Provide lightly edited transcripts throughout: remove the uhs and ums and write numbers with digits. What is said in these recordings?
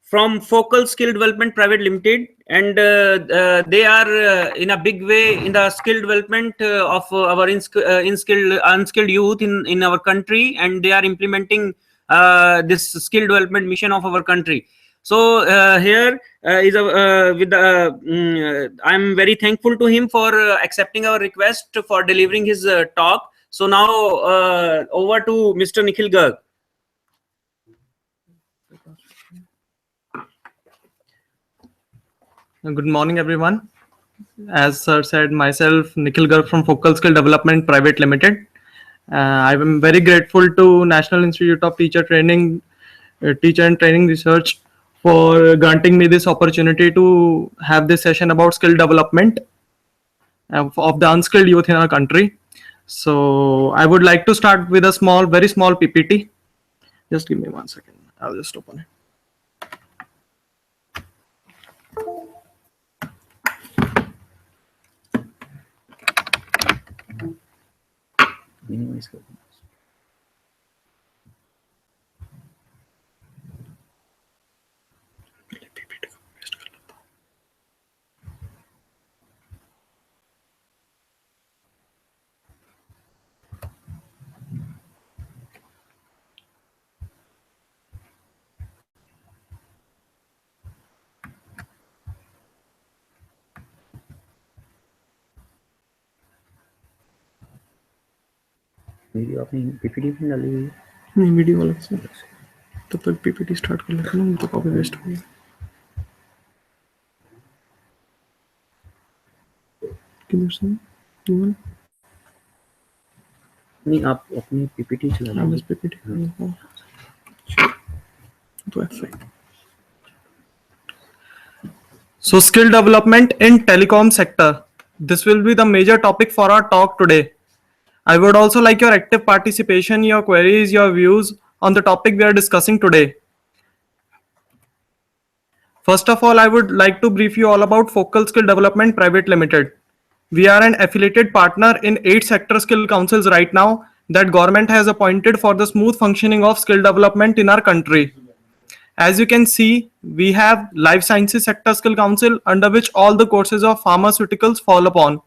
from Focal Skill Development Private Limited, and they are in a big way in the skill development of our unskilled youth in our country, and they are implementing this skill development mission of our country. So here is a with the I'm very thankful to him for accepting our request for delivering his talk. So now over to Mr. Nikhil Garg. Good morning, everyone. As Sir said, myself, Nikhil Garg from Focal Skill Development Private Limited. I am very grateful to National Institute of Teacher and Training Research for granting me this opportunity to have this session about skill development of the unskilled youth in our country. So I would like to start with a very small PPT. Just give me 1 second. I'll just open it. minimize करना video आपने PPT में डाली हुई है? नहीं, video अलग से। तब तक पीपीटी स्टार्ट कर लेते हैं, तो कॉपी पेस्ट हो गया। किधर से? नहीं, आप अपनी पीपीटी चला लो। बस पीपीटी तो ऐसे। So skill development in telecom sector. This will be the major topic for our talk today. I would also like your active participation, your queries, your views on the topic we are discussing today. First of all, I would like to brief you all about Focal Skill Development Private Limited. We are an affiliated partner in 8 sector skill councils right now that government has appointed for the smooth functioning of skill development in our country. As you can see, we have Life Sciences Sector Skill Council, under which all the courses of pharmaceuticals fall upon.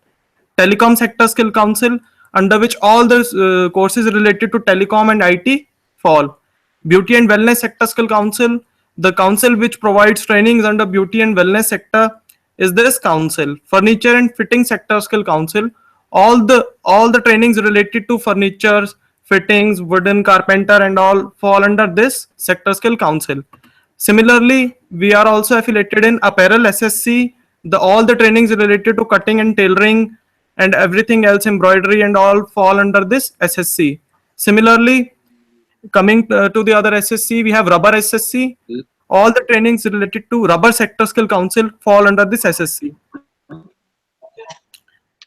Telecom Sector Skill Council, under which all the courses related to telecom and IT fall. Beauty and Wellness Sector Skill Council, the council which provides trainings under beauty and wellness sector is this council. Furniture and Fitting Sector Skill Council, all the trainings related to furniture, fittings, wooden, carpenter and all fall under this Sector Skill Council. Similarly, we are also affiliated in Apparel SSC, all the trainings related to cutting and tailoring and everything else, embroidery and all fall under this SSC. Similarly, coming to the other SSC, we have Rubber SSC. All the trainings related to Rubber Sector Skill Council fall under this SSC.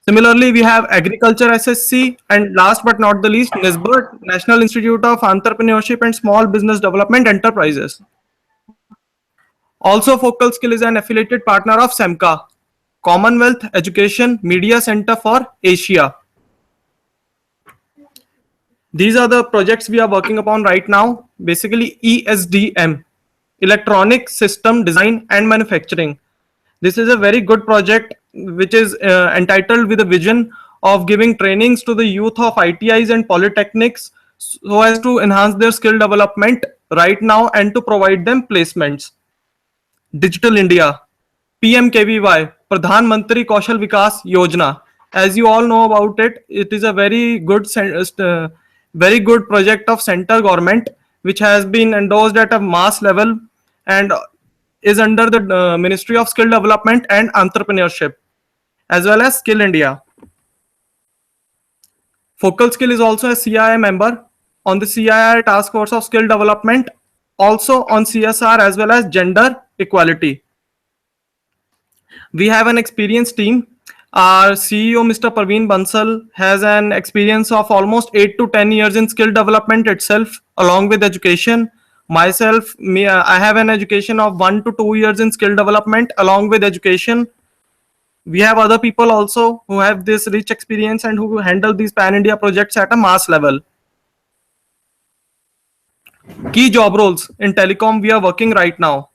Similarly, we have Agriculture SSC, and last but not the least, NISBET, National Institute of Entrepreneurship and Small Business Development Enterprises. Also, Focal Skill is an affiliated partner of SEMCA, Commonwealth Education Media Center for Asia. These are the projects we are working upon right now. Basically, ESDM, Electronic System Design and Manufacturing. This is a very good project which is entitled with a vision of giving trainings to the youth of ITIs and polytechnics so as to enhance their skill development right now and to provide them placements. Digital India, PMKVY, Pradhan Mantri Kaushal Vikas Yojana. As you all know about it, it is a very good project of central government which has been endorsed at a mass level and is under the Ministry of Skill Development and Entrepreneurship, as well as Skill India. Focal Skill is also a CII member on the CII Task Force of Skill Development, also on CSR as well as gender equality. We have an experienced team. Our CEO, Mr. Parveen Bansal, has an experience of almost 8 to 10 years in skill development itself, along with education. Myself, I have an education of 1 to 2 years in skill development, along with education. We have other people also who have this rich experience and who handle these pan-India projects at a mass level. Key job roles in telecom we are working right now.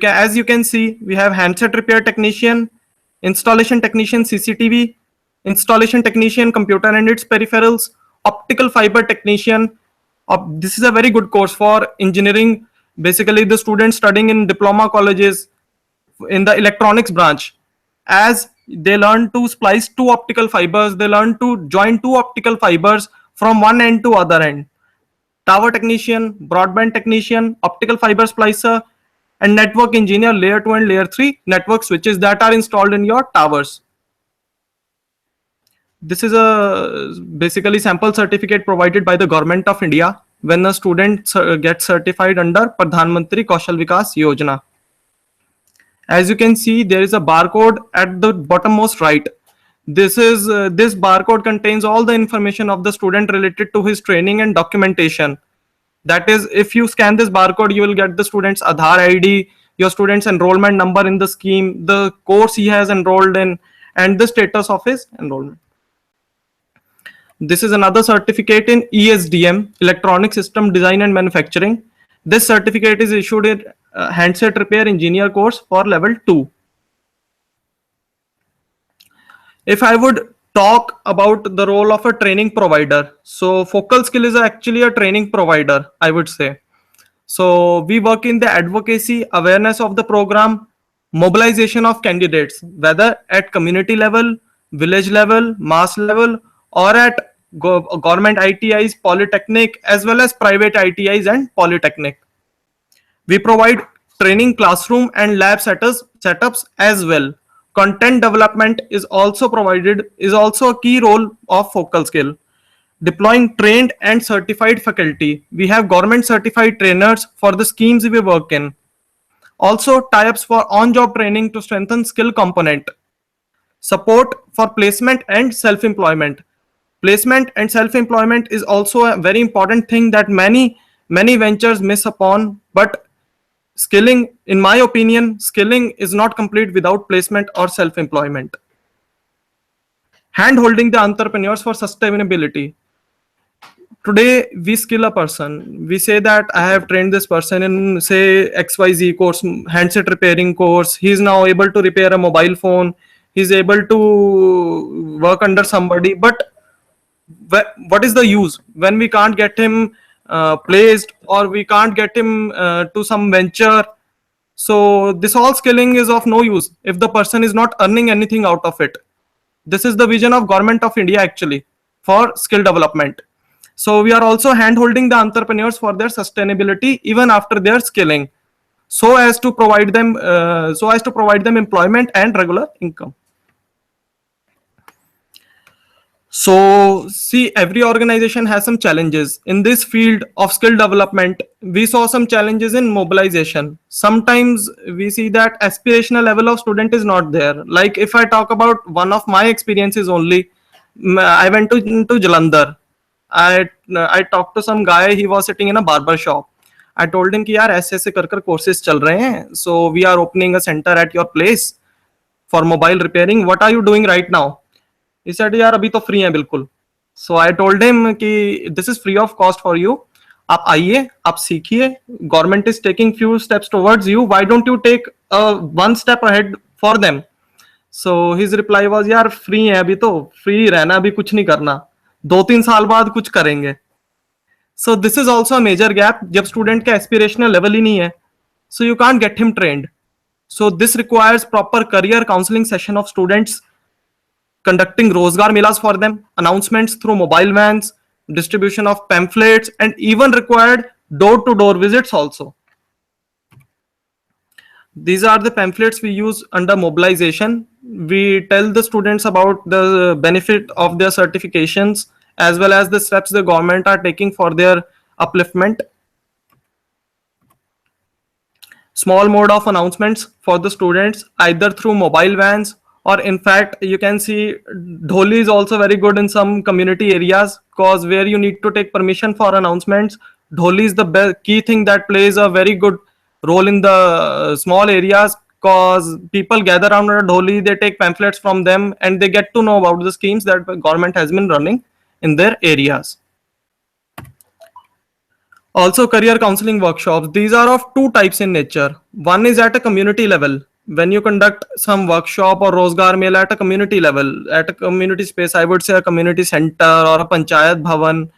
as you can see, we have handset repair technician, installation technician CCTV, installation technician computer and its peripherals, optical fiber technician. This is a very good course for engineering. Basically, the students studying in diploma colleges in the electronics branch, as they learn to splice two optical fibers, they learn to join two optical fibers from one end to other end. Tower technician, broadband technician, optical fiber splicer, and network engineer, layer 2 and layer 3 network switches that are installed in your towers. This is a basically sample certificate provided by the government of India when a student gets certified under Pradhan Mantri Kaushal Vikas Yojana. As you can see, there is a barcode at the bottommost right. This barcode contains all the information of the student related to his training and documentation. That is, if you scan this barcode, you will get the student's Aadhaar ID, your student's enrollment number in the scheme, the course he has enrolled in, and the status of his enrollment. This is another certificate in ESDM, Electronic System Design and Manufacturing. This certificate is issued in handset repair engineer course for level 2. If I would talk about the role of a training provider, so Focal Skill is actually a training provider, I would say. So we work in the advocacy, awareness of the program, mobilization of candidates, whether at community level, village level, mass level, or at government ITIs, polytechnic, as well as private ITIs and polytechnic. We provide training classroom and lab setups as well. Content development is also a key role of Focal Skill. Deploying trained and certified faculty. We have government certified trainers for the schemes we work in. Also tie-ups for on-job training to strengthen skill component. Support for placement and self-employment. Placement and self-employment is also a very important thing that many ventures miss upon, but skilling, in my opinion, skilling is not complete without placement or self-employment. Hand-holding the entrepreneurs for sustainability. Today, we skill a person. We say that I have trained this person in, say, XYZ course, handset repairing course. He is now able to repair a mobile phone. He's able to work under somebody. But what is the use when we can't get him placed, or we can't get him to some venture? So this all skilling is of no use if the person is not earning anything out of it. This is the vision of Government of India actually for skill development. So we are also hand-holding the entrepreneurs for their sustainability even after their skilling, so as to provide them employment and regular income. So see, every organization has some challenges. In this field of skill development, we saw some challenges in mobilization. Sometimes we see that aspirational level of student is not there. Like if I talk about one of my experiences only, I went to Jalandhar. I talked to some guy, he was sitting in a barber shop. I told him कि यार ऐसे कर courses चल रहे हैं. So we are opening a center at your place for mobile repairing. What are you doing right now? He said, यार अभी तो free है बिल्कुल. So I told him कि this is free of cost for you. आप आइए, आप सीखिए. Government is taking few steps towards you. Why don't you take one step ahead for them? So his reply was, यार free है अभी तो, free रहना, अभी कुछ नहीं करना. 2-3 साल बाद कुछ करेंगे. So this is also a major gap. जब student का aspirational level ही नहीं है, so you can't get him trained. So this requires proper career counseling session of students, conducting Rozgar Melas for them, announcements through mobile vans, distribution of pamphlets, and even required door-to-door visits also. These are the pamphlets we use under mobilization. We tell the students about the benefit of their certifications as well as the steps the government are taking for their upliftment. Small mode of announcements for the students, either through mobile vans, or in fact, you can see Dholi is also very good in some community areas, because where you need to take permission for announcements, Dholi is the key thing that plays a very good role in the small areas, because people gather around a Dholi, they take pamphlets from them, and they get to know about the schemes that the government has been running in their areas. Also, career counseling workshops. These are of two types in nature. One is at a community level. When you conduct some workshop or Rozgar Mela at a community level, at a community space, I would say a community center or a panchayat bhavan,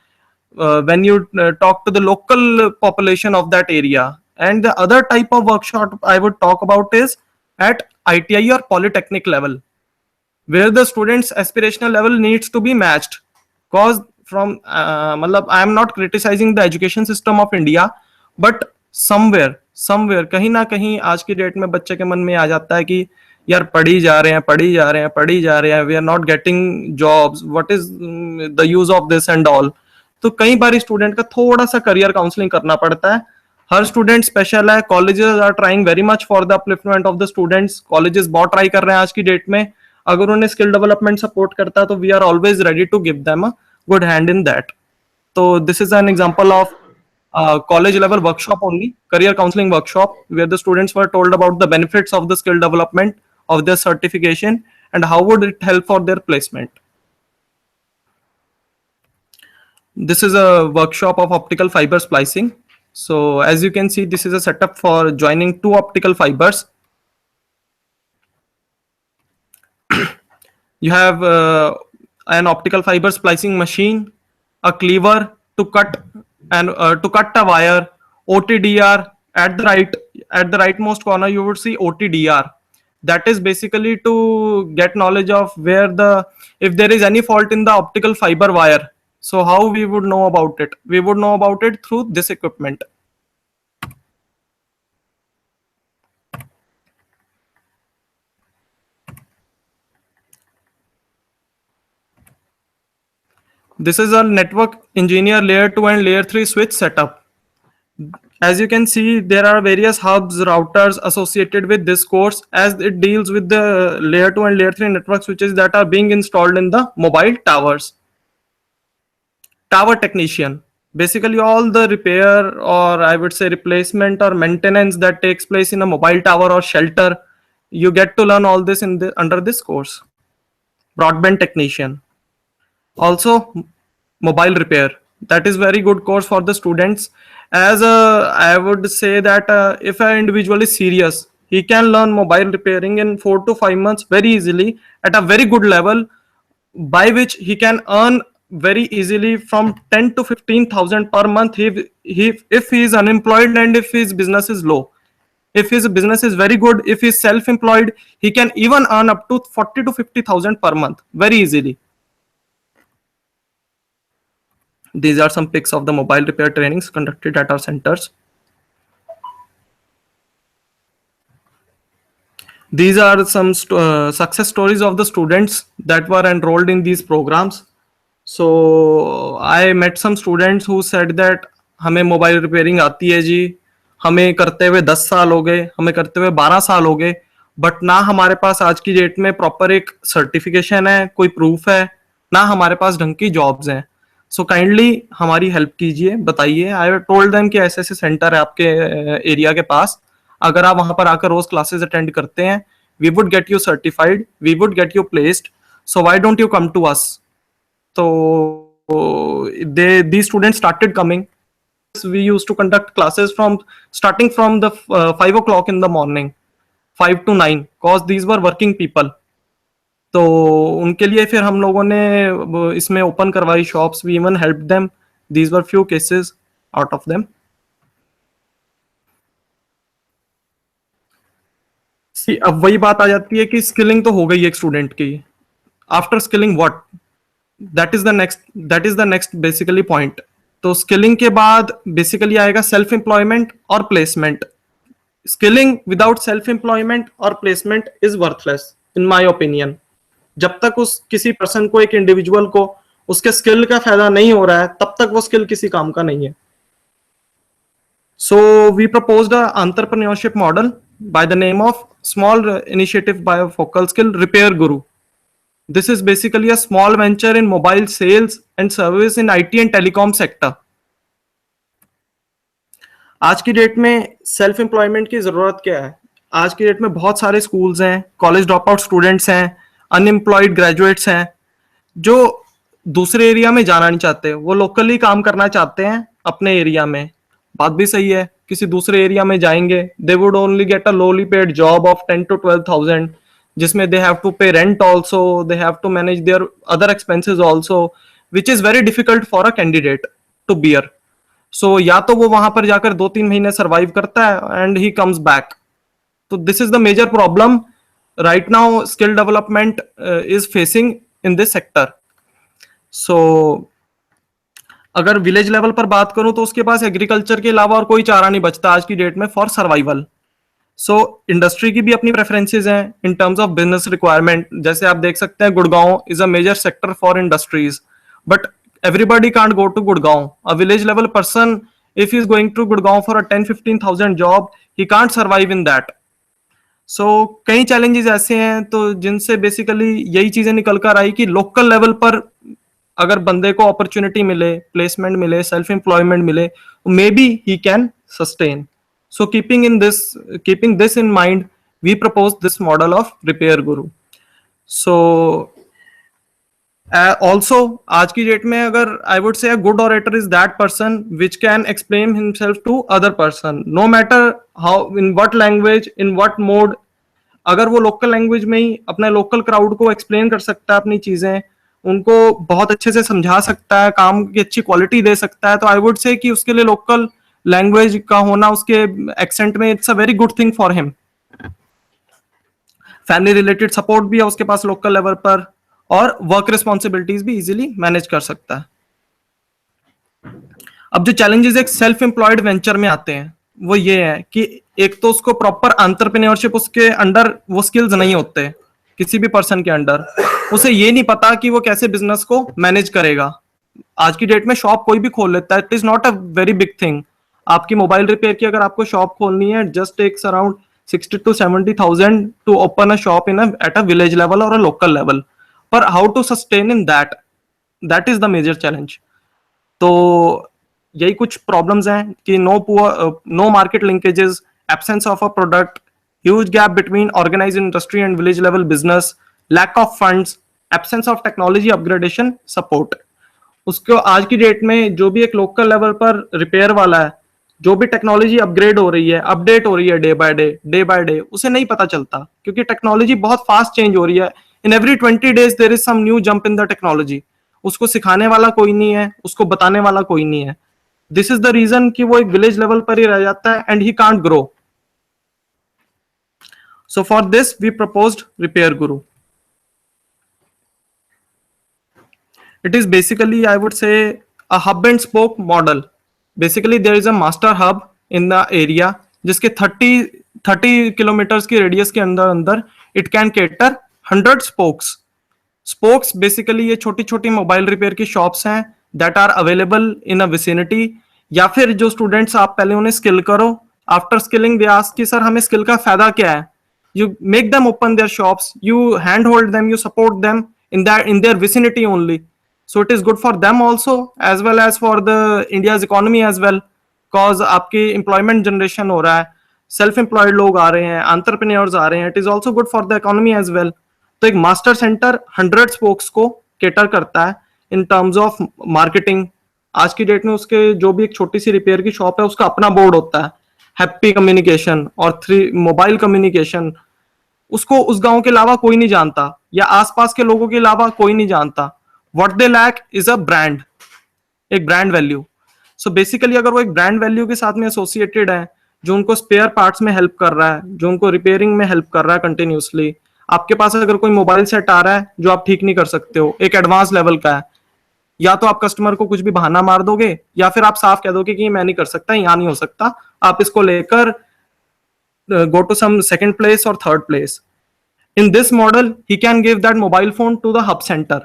when you talk to the local population of that area. And the other type of workshop I would talk about is at ITI or polytechnic level, where the students aspirational level needs to be matched. Cause from matlab, I am not criticizing the education system of India, but somewhere कहीं ना कहीं आज की date में बच्चे के मन में आ जाता है कि यार पढ़ी जा रहे हैं, we are not getting jobs, what is the use of this and all. तो कई बार स्टूडेंट का थोड़ा सा करियर काउंसलिंग करना पड़ता है. हर स्टूडेंट स्पेशल है. Colleges are trying very much for the upliftment of the students. Colleges बहुत ट्राई कर रहे हैं आज की डेट में. अगर उन्हें स्किल डेवलपमेंट सपोर्ट करता है तो we are always ready to give them a good hand in that. तो this is an example of college level workshop only, career counseling workshop, where the students were told about the benefits of the skill development of their certification and how would it help for their placement. This is a workshop of optical fiber splicing. So as you can see, this is a setup for joining two optical fibers. You have an optical fiber splicing machine, a cleaver to cut and to cut a wire, OTDR. At the rightmost corner you would see OTDR. That is basically to get knowledge of if there is any fault in the optical fiber wire. So how we would know about it? We would know about it through this equipment. This is a network engineer layer 2 and layer 3 switch setup. As you can see, there are various hubs, routers associated with this course, as it deals with the layer 2 and layer 3 network switches that are being installed in the mobile towers. Tower technician. Basically all the repair, or I would say replacement or maintenance that takes place in a mobile tower or shelter, you get to learn all this under this course. Broadband technician. Also mobile repair. That is very good course for the students, as I would say that if an individual is serious, he can learn mobile repairing in 4 to 5 months very easily at a very good level, by which he can earn very easily from 10 to 15,000 per month if he is unemployed and if his business is low. If his business is very good, if he is self-employed, he can even earn up to 40 to 50,000 per month very easily. These are some pics of the mobile repair trainings conducted at our centers. These are some success stories of the students that were enrolled in these programs. So I met some students who said that हमें mobile repairing आती है जी, हमें करते हुए 10 साल हो गए, हमें करते हुए 12 साल हो गए, बट ना हमारे पास आज की डेट में प्रॉपर एक सर्टिफिकेशन है, कोई प्रूफ है, ना हमारे पास ढंग की जॉब्स हैं. सो काइंडली हमारी हेल्प कीजिए, बताइए. आई टोल्ड देम कि ऐसे ऐसे सेंटर है आपके एरिया के पास, अगर आप वहां पर आकर रोज क्लासेस अटेंड करते हैं, we would get you certified, we would get you placed, so why don't you come to us. तो these students started coming. We used to conduct classes starting from the 5 o'clock in the morning, 5 to 9, cause these were working people. तो उनके लिए फिर हम लोगों ने इसमें open करवाई shops. We even help them. These were few cases out of them. See अब वही बात आ जाती है कि स्किलिंग तो हो गई एक स्टूडेंट की. After skilling what? That is the next basically point. तो स्किलिंग के बाद बेसिकली आएगा सेल्फ एम्प्लॉयमेंट और placement. Skilling without self employment और placement is worthless in my opinion. जब तक उस किसी पर्सन को, एक इंडिविजुअल को उसके स्किल का फायदा नहीं हो रहा है, तब तक वो स्किल किसी काम का नहीं है. So we proposed a entrepreneurship model by the name of small initiative bifocal skill repair guru. This is basically a small venture in mobile sales and service in IT and telecom sector. आज की date में self employment की जरूरत क्या है? आज की date में बहुत सारे स्कूल्स हैं, कॉलेज ड्रॉप आउट स्टूडेंट्स हैं, अनएम्प्लॉयड ग्रेजुएट्स हैं, जो दूसरे एरिया में जाना नहीं चाहते, वो लोकली काम करना चाहते हैं अपने एरिया में. बात भी सही है, किसी दूसरे एरिया में जाएंगे, they would only get a lowly paid job of 10 to 12,000, जिसमें they have to pay rent also, they have to manage their other expenses also, which is very difficult for a candidate to bear. So या तो वो वहां पर जाकर 2-3 महीने survive करता है एंड ही कम्स बैक. तो this is the major problem right now skill development is facing in this sector. So अगर विलेज लेवल पर बात करूं तो उसके पास एग्रीकल्चर के अलावा और कोई चारा नहीं बचता आज की डेट में फॉर सर्वाइवल. सो इंडस्ट्री की भी अपनी प्रेफरेंसेस हैं in terms of business requirement. जैसे आप देख सकते हैं Gurgaon is a major sector for industries, but everybody can't go to Gurgaon. A village level person, if he's going to Gurgaon for a 10-15,000 job, he can't survive in that. सो कई challenges ऐसे हैं तो जिनसे बेसिकली यही चीजें निकल कर आई कि लोकल लेवल पर अगर बंदे को अपॉर्चुनिटी मिले, प्लेसमेंट मिले, सेल्फ एम्प्लॉयमेंट मिले, maybe he can sustain. So keeping this in mind, we propose this model of repair guru. So also आज की डेट में अगर I would say good orator is that person which can explain himself to other person, no matter how, in what language, in what mode. अगर वो local language में ही अपने local crowd को explain कर सकता है अपनी चीजें, उनको बहुत अच्छे से समझा सकता है, काम की अच्छी क्वालिटी दे सकता है, तो आई वुड से कि उसके लिए लोकल लैंग्वेज का होना उसके एक्सेंट में it's a very good thing for him. Family related support भी है उसके पास लोकल लेवल पर, और वर्क रिस्पॉन्सिबिलिटीज भी इजीली मैनेज कर सकता है. अब जो चैलेंजेस एक सेल्फ एम्प्लॉयड वेंचर में आते हैं वो ये है कि एक तो उसको प्रॉपर एंटरप्रेन्योरशिप, उसके अंडर वो स्किल्स नहीं होते किसी भी पर्सन के अंडर. उसे ये नहीं पता कि वो कैसे बिजनेस को मैनेज करेगा. आज की डेट में शॉप कोई भी खोल लेता है, it is not a very big thing. आपकी मोबाइल रिपेयर की अगर आपको शॉप खोलनी है, just takes around 60 to 70,000 to open a shop in at a village level और अ लोकल लेवल. पर how to sustain in that is the major challenge. तो यही कुछ प्रॉब्लम्स हैं कि no market linkages, absence of a product, huge gap between organized industry and village level business, lack of funds, absence of technology upgradation support. उसको आज की date में जो भी एक लोकल लेवल पर रिपेयर वाला है, जो भी टेक्नोलॉजी अपग्रेड हो रही है, अपडेट हो रही है डे बाय डे, उसे नहीं पता चलता क्योंकि टेक्नोलॉजी बहुत फास्ट चेंज हो रही है. In every 20 days there is some new jump in the technology. उसको सिखाने वाला कोई नहीं है, उसको बताने वाला कोई नहीं है. दिस इज द रीजन कि वो एक विलेज लेवल पर ही रह जाता है and he can't grow. So for this we proposed repair guru. It is basically, I would say, a hub and spoke model. Basically, there is a master hub in the area, जिसके 30 kilometres की radius के अंदर it can cater 100 spokes. Spokes basically ये छोटी छोटी mobile repair की shops हैं that are available in a vicinity. या फिर जो स्टूडेंट्स, आप पहले उन्हें स्किल करो, आफ्टर स्किलिंग दे आस्क कि सर हमें स्किल का फायदा क्या है. You make them open their shops, you handhold them, you support them in their vicinity only. So it is good for them also as well as for the India's economy as well, cause आपकी employment generation हो रहा है, self employed लोग आ रहे हैं, entrepreneurs आ रहे हैं, it is also good for the economy as well. तो एक master center 100 spokes को cater करता है in terms of marketing. आज की डेट में उसके जो भी एक छोटी सी रिपेयर की शॉप है उसका अपना बोर्ड होता है, हैप्पी कम्युनिकेशन और 3 मोबाइल कम्युनिकेशन. उसको उस गांव के अलावा कोई नहीं जानता या आसपास के लोगों के अलावा कोई नहीं जानता. What they lack is a brand, एक ब्रांड वैल्यू. सो बेसिकली अगर वो एक ब्रांड वैल्यू के साथ में एसोसिएटेड है, जो उनको स्पेयर पार्ट्स में हेल्प कर रहा है, जो उनको रिपेयरिंग में हेल्प कर रहा है कंटिन्यूसली. आपके पास अगर कोई मोबाइल सेट आ रहा है जो आप ठीक नहीं कर सकते हो, एक एडवांस लेवल का है, या तो आप कस्टमर को कुछ भी बहाना मार दोगे या फिर आप साफ कह दोगे कि ये मैं नहीं कर सकता, यहाँ नहीं हो सकता, आप इसको लेकर go to some second place or third place. In this model, he can give that mobile phone to the hub center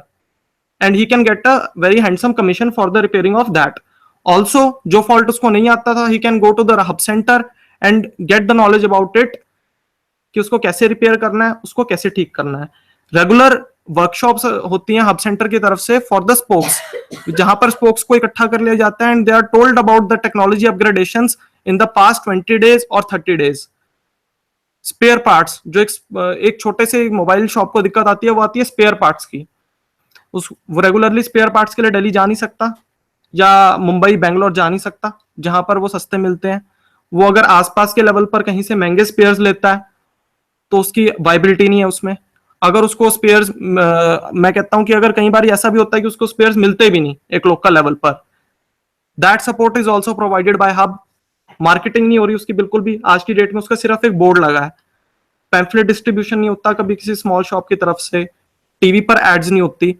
and he can get a very handsome commission for the repairing of that. Also, जो fault उसको नहीं आता था, he can go to the hub center and get the knowledge about it कि उसको कैसे repair करना है, उसको कैसे ठीक करना है. रेगुलर वर्कशॉप्स होती हैं हब सेंटर की तरफ से फॉर द स्पोक्स, जहां पर स्पोक्स को इकट्ठा कर लिया जाता है and they are told about the technology upgradations in the past 20 days और 30 days. स्पेयर पार्ट्स, जो एक छोटे से मोबाइल शॉप को दिक्कत आती है वो आती है स्पेयर पार्ट्स की. वो रेगुलरली स्पेयर पार्ट्स के लिए दिल्ली जा नहीं सकता, या मुंबई बेंगलोर जा नहीं सकता जहां पर वो सस्ते मिलते हैं। वो अगर आसपास के लेवल पर कहीं से महंगे स्पेयर्स लेता है तो उसकी वाइबिलिटी नहीं है उसमें। अगर उसको स्पेयर्स, मैं कहता हूं कि अगर कई बार ऐसा भी होता है कि उसको स्पेयर्स मिलते भी नहीं एक लोकल लेवल पर, that support is also provided by hub. Marketing नहीं हो रही उसकी बिल्कुल भी, आज की डेट में उसका सिर्फ एक बोर्ड लगा है, पैम्फलेट डिस्ट्रीब्यूशन नहीं होता कभी किसी स्मॉल शॉप की तरफ से, टीवी पर एड्स नहीं होती।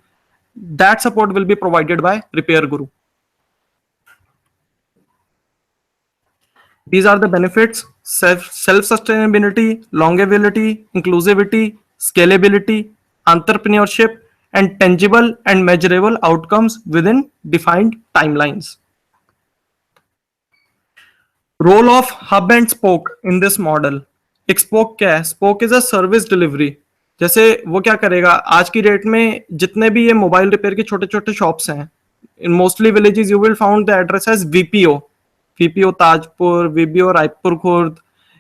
That support will be provided by repair Guru. These are the benefits: self-sustainability, longevity, inclusivity, scalability, entrepreneurship, and tangible and measurable outcomes within defined timelines. Role of hub and spoke in this model. एक spoke क्या है? Spoke is a service delivery. जैसे वो क्या करेगा, आज की date में जितने भी ये मोबाइल रिपेयर के छोटे छोटे शॉप्स हैं, in mostly villages you will found the address as VPO, VPO Tajpur, VPO Raipur Khurd.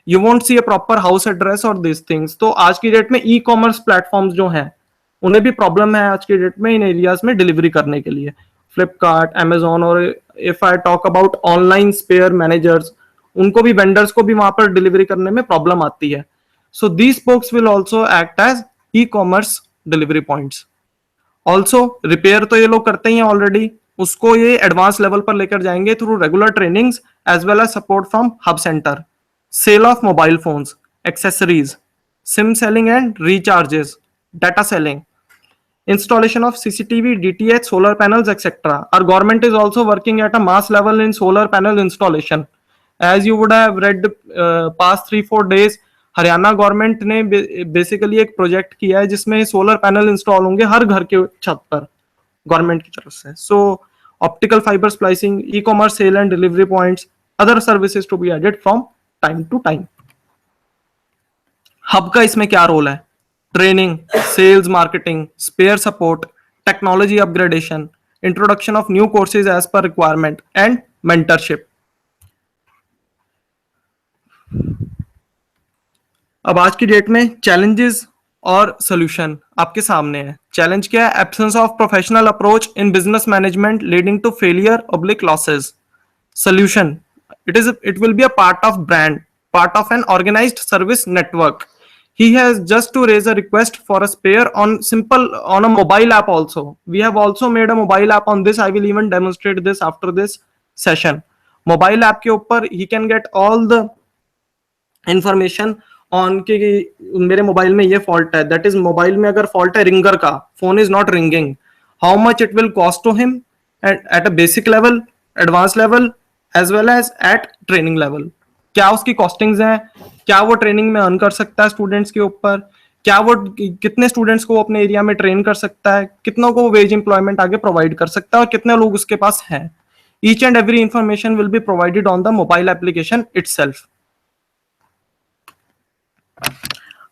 You won't see a proper house address और दिस थिंग्स। तो आज की डेट में ई कॉमर्स प्लेटफॉर्म्स जो हैं उन्हें भी प्रॉब्लम है आज की डेट में इन एरियाज में डिलीवरी करने के लिए। फ्लिपकार्ट, अमेजोन, और if I talk about online spare managers, उनको भी, वेंडर्स को भी वहां पर डिलीवरी करने में प्रॉब्लम आती है। So these spokes will also act as e commerce delivery points. Also repair तो ये लोग करते ही हैं ऑलरेडी, उसको ये एडवांस लेवल पर लेकर जाएंगे through regular trainings as well as support from hub centre. Sale of mobile phones, accessories, SIM selling and recharges, data selling, installation of CCTV, DTH, solar panels, etc. Our government is also working at a mass level in solar panel installation. As you would have read past 3-4 days, Haryana government ने basically एक project किया है जिसमें solar panel install होंगे हर घर के छत पर गवर्नमेंट की तरफ से। So optical fibre splicing, e commerce sale and delivery points, other services to be added from time to time. Hub का इसमें क्या रोल है? Training, sales, marketing, spare support, technology upgradation, introduction of new courses as per requirement and mentorship. अब आज की date में challenges और solution आपके सामने है। चैलेंज क्या है? Absence of professional approach in business management leading to failure oblique losses. Solution: it will be a part of brand, part of an organized service network. He has just to raise a request for a spare on a mobile app also. We have also made a mobile app on this. I will even demonstrate this after this session. Mobile app के ऊपर he can get all the information on कि मेरे mobile में ये fault है, that is mobile में अगर fault है रिंगर का, phone is not ringing, how much it will cost to him at a basic level, advance level, as well as at training level. क्या उसकी कॉस्टिंग्स हैं, क्या वो ट्रेनिंग में अर्न कर सकता है स्टूडेंट्स के ऊपर, क्या वो कितने स्टूडेंट्स को वो अपने एरिया में ट्रेन कर सकता है, कितनों को वेज एम्प्लॉयमेंट आगे प्रोवाइड कर सकता है और कितने लोग उसके पास हैं। Each and every information will be provided on the mobile application itself.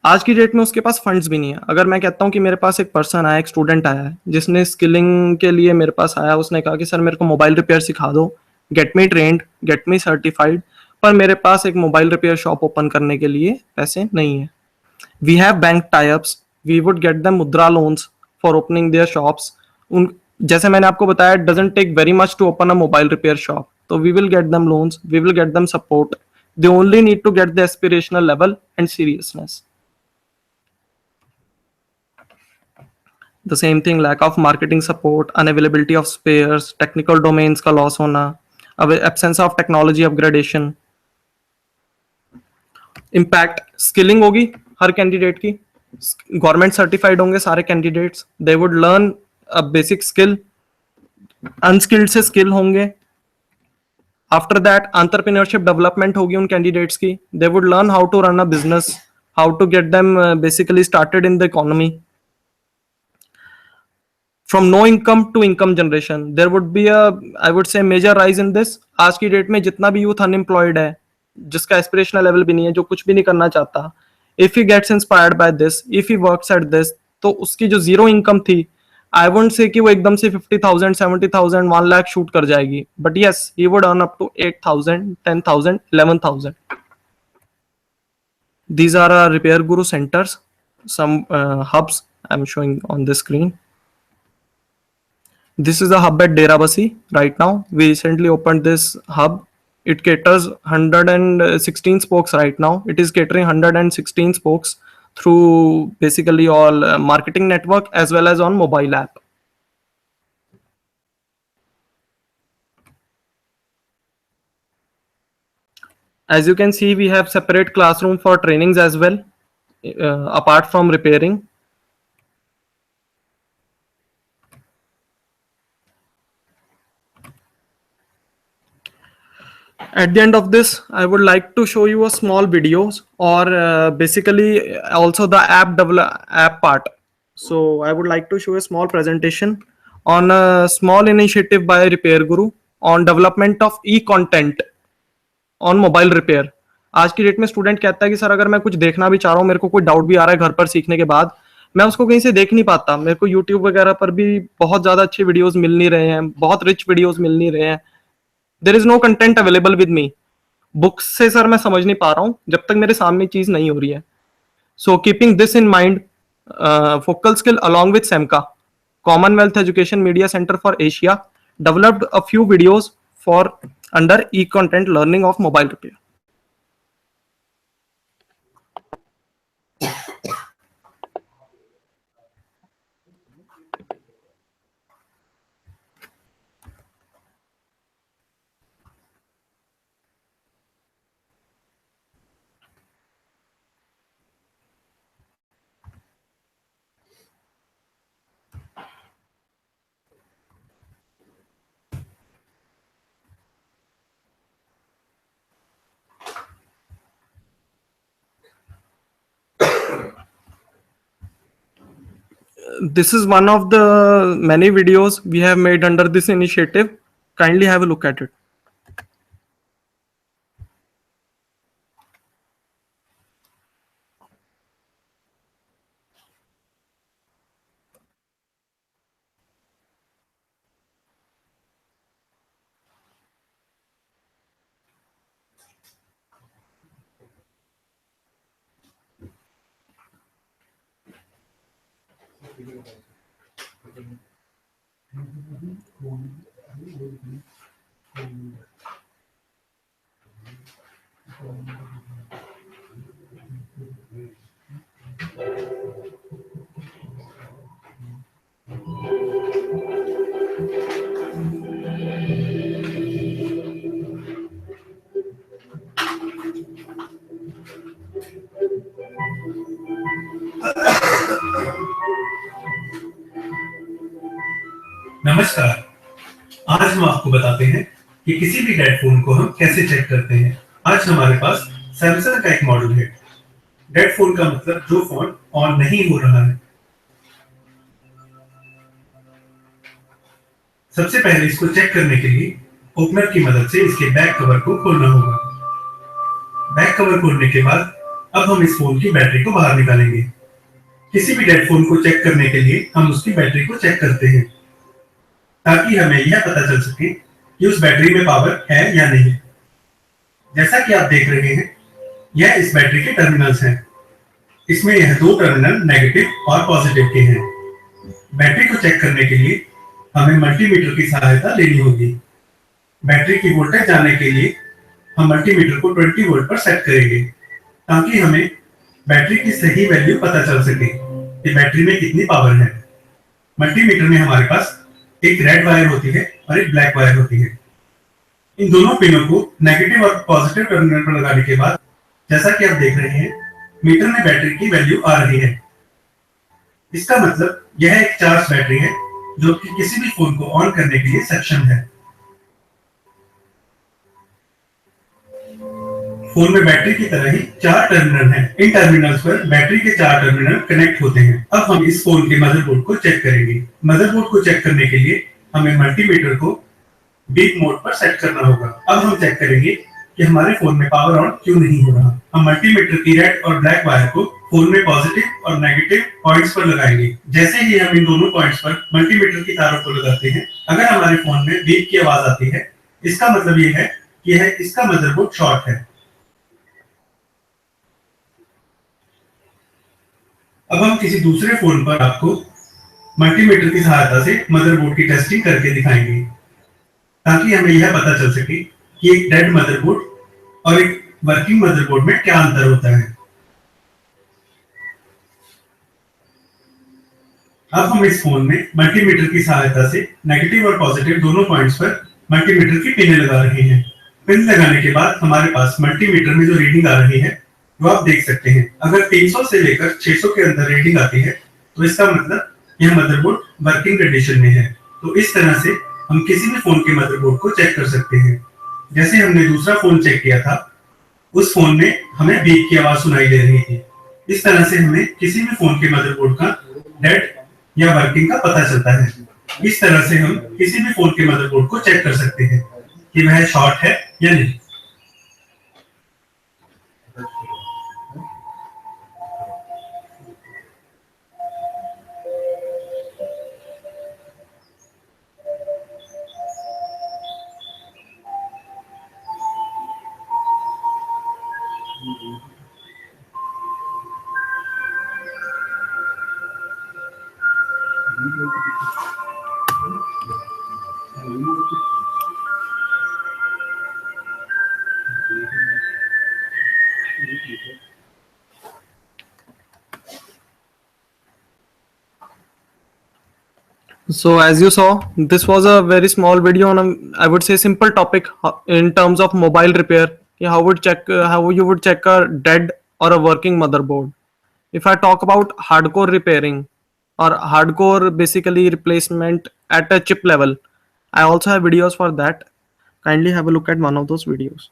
आज की डेट में उसके पास फंड्स भी नहीं है। अगर मैं कहता हूं कि मेरे पास एक पर्सन आया, एक स्टूडेंट आया है जिसने स्किलिंग के लिए मेरे पास आया, उसने कहा कि सर मेरे को मोबाइल रिपेयर सिखा दो, get me trend, get me certified, पर मेरे पास एक मोबाइल रिपेयर शॉप ओपन करने के लिए पैसे नहीं है। We have bank types, we would get them Mudra loans for opening their shops. जैसे मैंने आपको बताया, it doesn't take very much to open a mobile repair shop, तो we will get them loans, we will get them support. They only need to get the aspirational level and seriousness. The same thing, lack of marketing support, unavailability of spares, technical domains का loss होना, absence of technology upgradation. Impact, skilling होगी हर candidate की, government certified होंगे सारे candidates, they would learn a basic skill, unskilled से skill होंगे। After that entrepreneurship development होगी उन कैंडिडेट्स की, they would learn how to run a business, how to get them basically started in the economy. From no income to income generation, there would be a, I would say, major rise in this. आज की date में जितना भी youth unemployed है, जिसका aspirational level भी नहीं है, जो कुछ भी नहीं करना चाहता, if he gets inspired by this, if he works at this, तो उसकी जो जीरो इनकम थी, आई वोंट से कि वो एकदम से 50,000, 70,000, 1 लाख शूट कर जाएगी, but yes he would earn up to 8,000, 10,000, 11,000. These are our repair guru centers, some hubs I'm showing on the screen. This is a hub at Derabasi right now. We recently opened this hub. It caters 116 spokes right now. It is catering 116 spokes through basically all marketing network as well as on mobile app. As you can see, we have separate classroom for trainings as well, apart from repairing. At the end of this, I would like to show you a small videos or basically also the app part. So I would like to show a small presentation on a small initiative by Repair Guru on development of e-content on mobile repair. आज की date में student कहता है कि sir अगर मैं कुछ देखना भी चाह रहा हूँ, मेरे को कोई डाउट भी आ रहा है घर पर सीखने के बाद, मैं उसको कहीं से देख नहीं पाता. मेरे को यूट्यूब वगैरह पर भी बहुत ज्यादा अच्छे वीडियोस मिल नहीं रहे हैं, बहुत रिच वीडियोस मिल नहीं रहे हैं. There is no content available with me. Books से सर मैं समझ नहीं पा रहा हूँ जब तक मेरे सामने चीज नहीं हो रही है. So keeping this in mind, focal skill along with CEMCA, Commonwealth Education Media Centre for Asia, developed a few videos for under e-content learning of mobile repair. This is one of the many videos we have made under this initiative. Kindly have a look at it. नमस्कार, आज हम आपको बताते हैं कि किसी भी dead phone को हम कैसे चेक करते हैं. आज हमारे पास सैमसंग का एक मॉडल है. डेड फोन का मतलब जो फोन ऑन नहीं हो रहा है. सबसे पहले इसको चेक करने के लिए ओपनर की मदद से इसके बैक कवर को खोलना होगा. बैक कवर खोलने के बाद अब हम इस फोन की बैटरी को बाहर निकालेंगे. किसी भी डेड फोन को चेक करने के लिए हम उसकी बैटरी को चेक करते हैं ताकि हमें यह पता चल सके कि उस बैटरी में पावर है या नहीं. जैसा कि आप देख रहे हैं, यह इस बैटरी के टर्मिनल्स हैं. इसमें यह दो टर्मिनल नेगेटिव और पॉजिटिव के हैं. बैटरी को चेक करने के लिए हमें मल्टीमीटर की सहायता लेनी होगी. बैटरी की वोल्टेज जानने के लिए हम मल्टीमीटर को 20 वोल्ट पर सेट करेंगे ताकि हमें बैटरी की सही वैल्यू पता चल सके कि बैटरी में कितनी पावर है. मल्टीमीटर में हमारे पास एक रेड वायर होती है और एक ब्लैक वायर होती है. इन दोनों पिनों को नेगेटिव और पॉजिटिव टर्मिनल पर लगाने के बाद जैसा कि आप देख रहे हैं, मीटर में बैटरी की वैल्यू आ रही है. इसका मतलब यह एक चार्ज बैटरी है जो कि किसी भी फोन को ऑन करने के लिए सक्षम है. फोन में बैटरी की तरह ही 4 टर्मिनल हैं. इन टर्मिनल्स पर बैटरी के 4 टर्मिनल कनेक्ट होते हैं. अब हम इस फोन के मदरबोर्ड को चेक करेंगे. मदरबोर्ड को चेक करने के लिए हमें मल्टीमीटर को डीप मोड पर सेट करना होगा. अब हम चेक करेंगे कि हमारे फोन में पावर ऑन क्यों नहीं हो रहा. हम मल्टीमीटर की रेड और ब्लैक वायर को फोन में पॉजिटिव और नेगेटिव पॉइंट्स पर लगाएंगे. जैसे ही हम इन दोनों पॉइंट्स पर मल्टीमीटर की तारों को लगाते हैं, अगर हमारे फोन में बीप की आवाज आती है, इसका मतलब ये है कि यह इसका मदरबोर्ड शॉर्ट है. अब हम किसी दूसरे फोन पर आपको मल्टीमीटर की सहायता से मदरबोर्ड की टेस्टिंग करके दिखाएंगे, ताकि हमें यह पता चल सके कि एक डेड मदरबोर्ड और एक वर्किंग मदरबोर्ड में क्या अंतर होता है। अब हम इस फोन में मल्टीमीटर की सहायता से नेगेटिव और पॉजिटिव दोनों पॉइंट्स पर मल्टीमीटर की पिनें लगा रहे हैं। पिन लगाने के बाद हमारे पास मल्टीमीटर में जो रीडिंग आ रही है वो आप देख सकते हैं। अगर 300 से लेकर 600 के अंदर रीडिंग आती है तो इसका मतलब यह मदरबोर्ड वर्किंग कंडीशन में है। तो इस तरह से हम किसी भी फोन के मदरबोर्ड को चेक कर सकते हैं। जैसे हमने दूसरा फोन चेक किया था, उस फोन में हमें बीप की आवाज सुनाई दे रही थी। इस तरह से हमें किसी भी फोन के मदरबोर्ड का डेड या वर्किंग का पता चलता है। इस तरह से हम किसी भी फोन के मदरबोर्ड को चेक कर सकते हैं कि वह शॉर्ट है या नहीं। So as you saw, this was a very small video on I would say simple topic in terms of mobile repair. How you would check a dead or a working motherboard. If I talk about hardcore repairing or hardcore basically replacement at a chip level, I also have videos for that. Kindly have a look at one of those videos.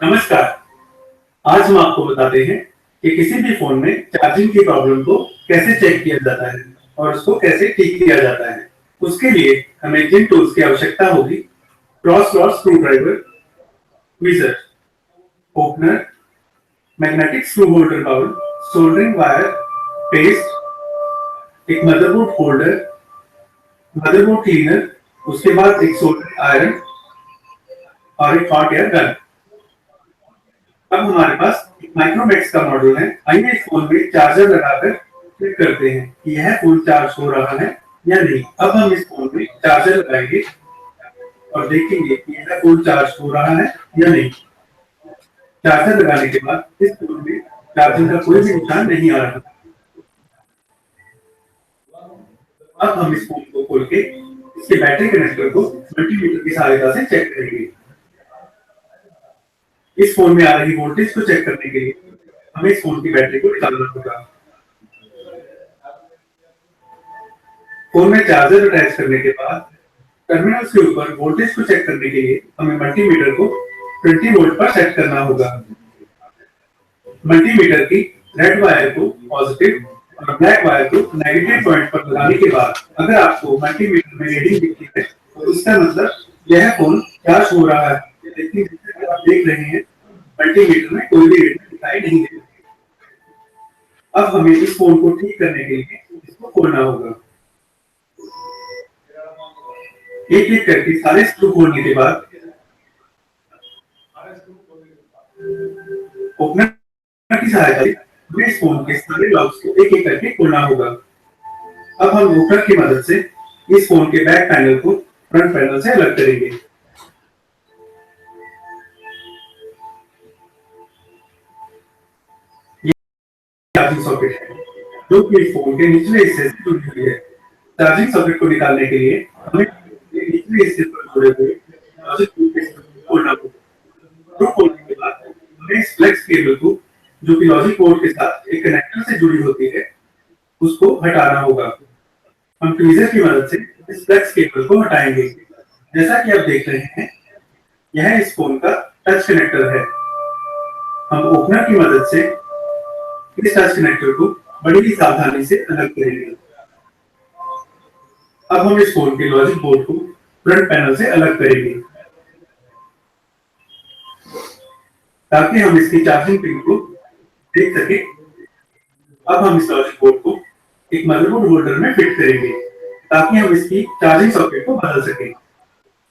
नमस्कार, आज हम आपको बताते हैं कि किसी भी phone में चार्जिंग की प्रॉब्लम को कैसे चेक किया जाता है और उसको कैसे ठीक किया जाता है। उसके लिए हमें जिन टूल्स की आवश्यकता होगी: cross rod screwdriver, tweezer, opener, magnetic screw holder bowl, soldering wire, paste, एक मदरबोर्ड होल्डर, मदरबोर्ड क्लीनर, उसके बाद एक सोल्डरिंग आयरन और एक हॉट एयर गन। अब हमारे पास एक माइक्रोमैक्स का मॉडल है। आइए इस फोन में चार्जर लगाकर चेक करते हैं कि यह फोन चार्ज हो रहा है या नहीं। अब हम इस फोन में चार्जर लगाएंगे और देखेंगे कि यह फोन चार्ज हो रहा है या नहीं। चार्जर लगाने के बाद इस फोन में चार्जिंग का कोई भी निशान नहीं आ रहा। अब हम इस फोन को खोल के इसके बैटरी कनेक्टर को मल्टीमीटर की सहायता से चेक करेंगे। इस फोन में आ रही वोल्टेज को चेक करने के लिए हमें इस फोन की बैटरी को निकालना होगा। फोन में चार्जर अटैच करने के बाद टर्मिनल्स के ऊपर वोल्टेज को चेक करने के लिए हमें मल्टीमीटर को 20 वोल्ट पर सेट करना होगा। मल्टीमीटर की रेड वायर को पॉजिटिव और ब्लैक वायर को नेगेटिव पॉइंट पर लगाने के बाद अगर आपको मल्टीमीटर में रीडिंग दिखती है तो इसका मतलब यह फोन चार्ज हो रहा है। लेकिन आप देख रहे हैं मल्टीमीटर में कोई भी रीडिंग दिखाई नहीं दे रही। अब हमें इस फोन को ठीक करने के लिए इसको खोलना होगा। एक एक करके सारे स्क्रू खोलने के बाद ओपनर की सहायता से हमें इस फोन के सारे लॉक्स को एक एक करके खोलना होगा। अब हम ओपनर की मदद से इस फोन के बैक पैनल को फ्रंट पैनल से अलग करेंगे। चार्जिंग सॉकेट है जो कि इस फोन के निचले हिस्से से जुड़ी हुई है। चार्जिंग सॉकेट को निकालने के लिए हमें निचले हिस्से पर जुड़े हुए लॉजिक बोर्ड के स्क्रू को खोलना होगा। स्क्रू खोलने के बाद हमें इस फ्लेक्स केबल को जो कि लॉजिक बोर्ड के साथ एक कनेक्टर से जुड़ी होती है उसको हटाना होगा। हम ट्वीजर की मदद से इस फ्लेक्स केबल को हटाएंगे। जैसा कि आप देख रहे हैं यह इस फोन का टच कनेक्टर है। हम ओपनर की मदद से इस टच कनेक्टर को बड़ी ही सावधानी से अलग करेंगे। अब हम इस फोन के लॉजिक बोर्ड को फ्रंट पैनल से अलग करेंगे ताकि हम इसकी चार्जिंग पिन को देख सके। अब हम इस लॉजिक बोर्ड को एक मदरबोर्ड होल्डर में फिट करेंगे ताकि हम इसकी चार्जिंग सॉकेट को बदल सकें।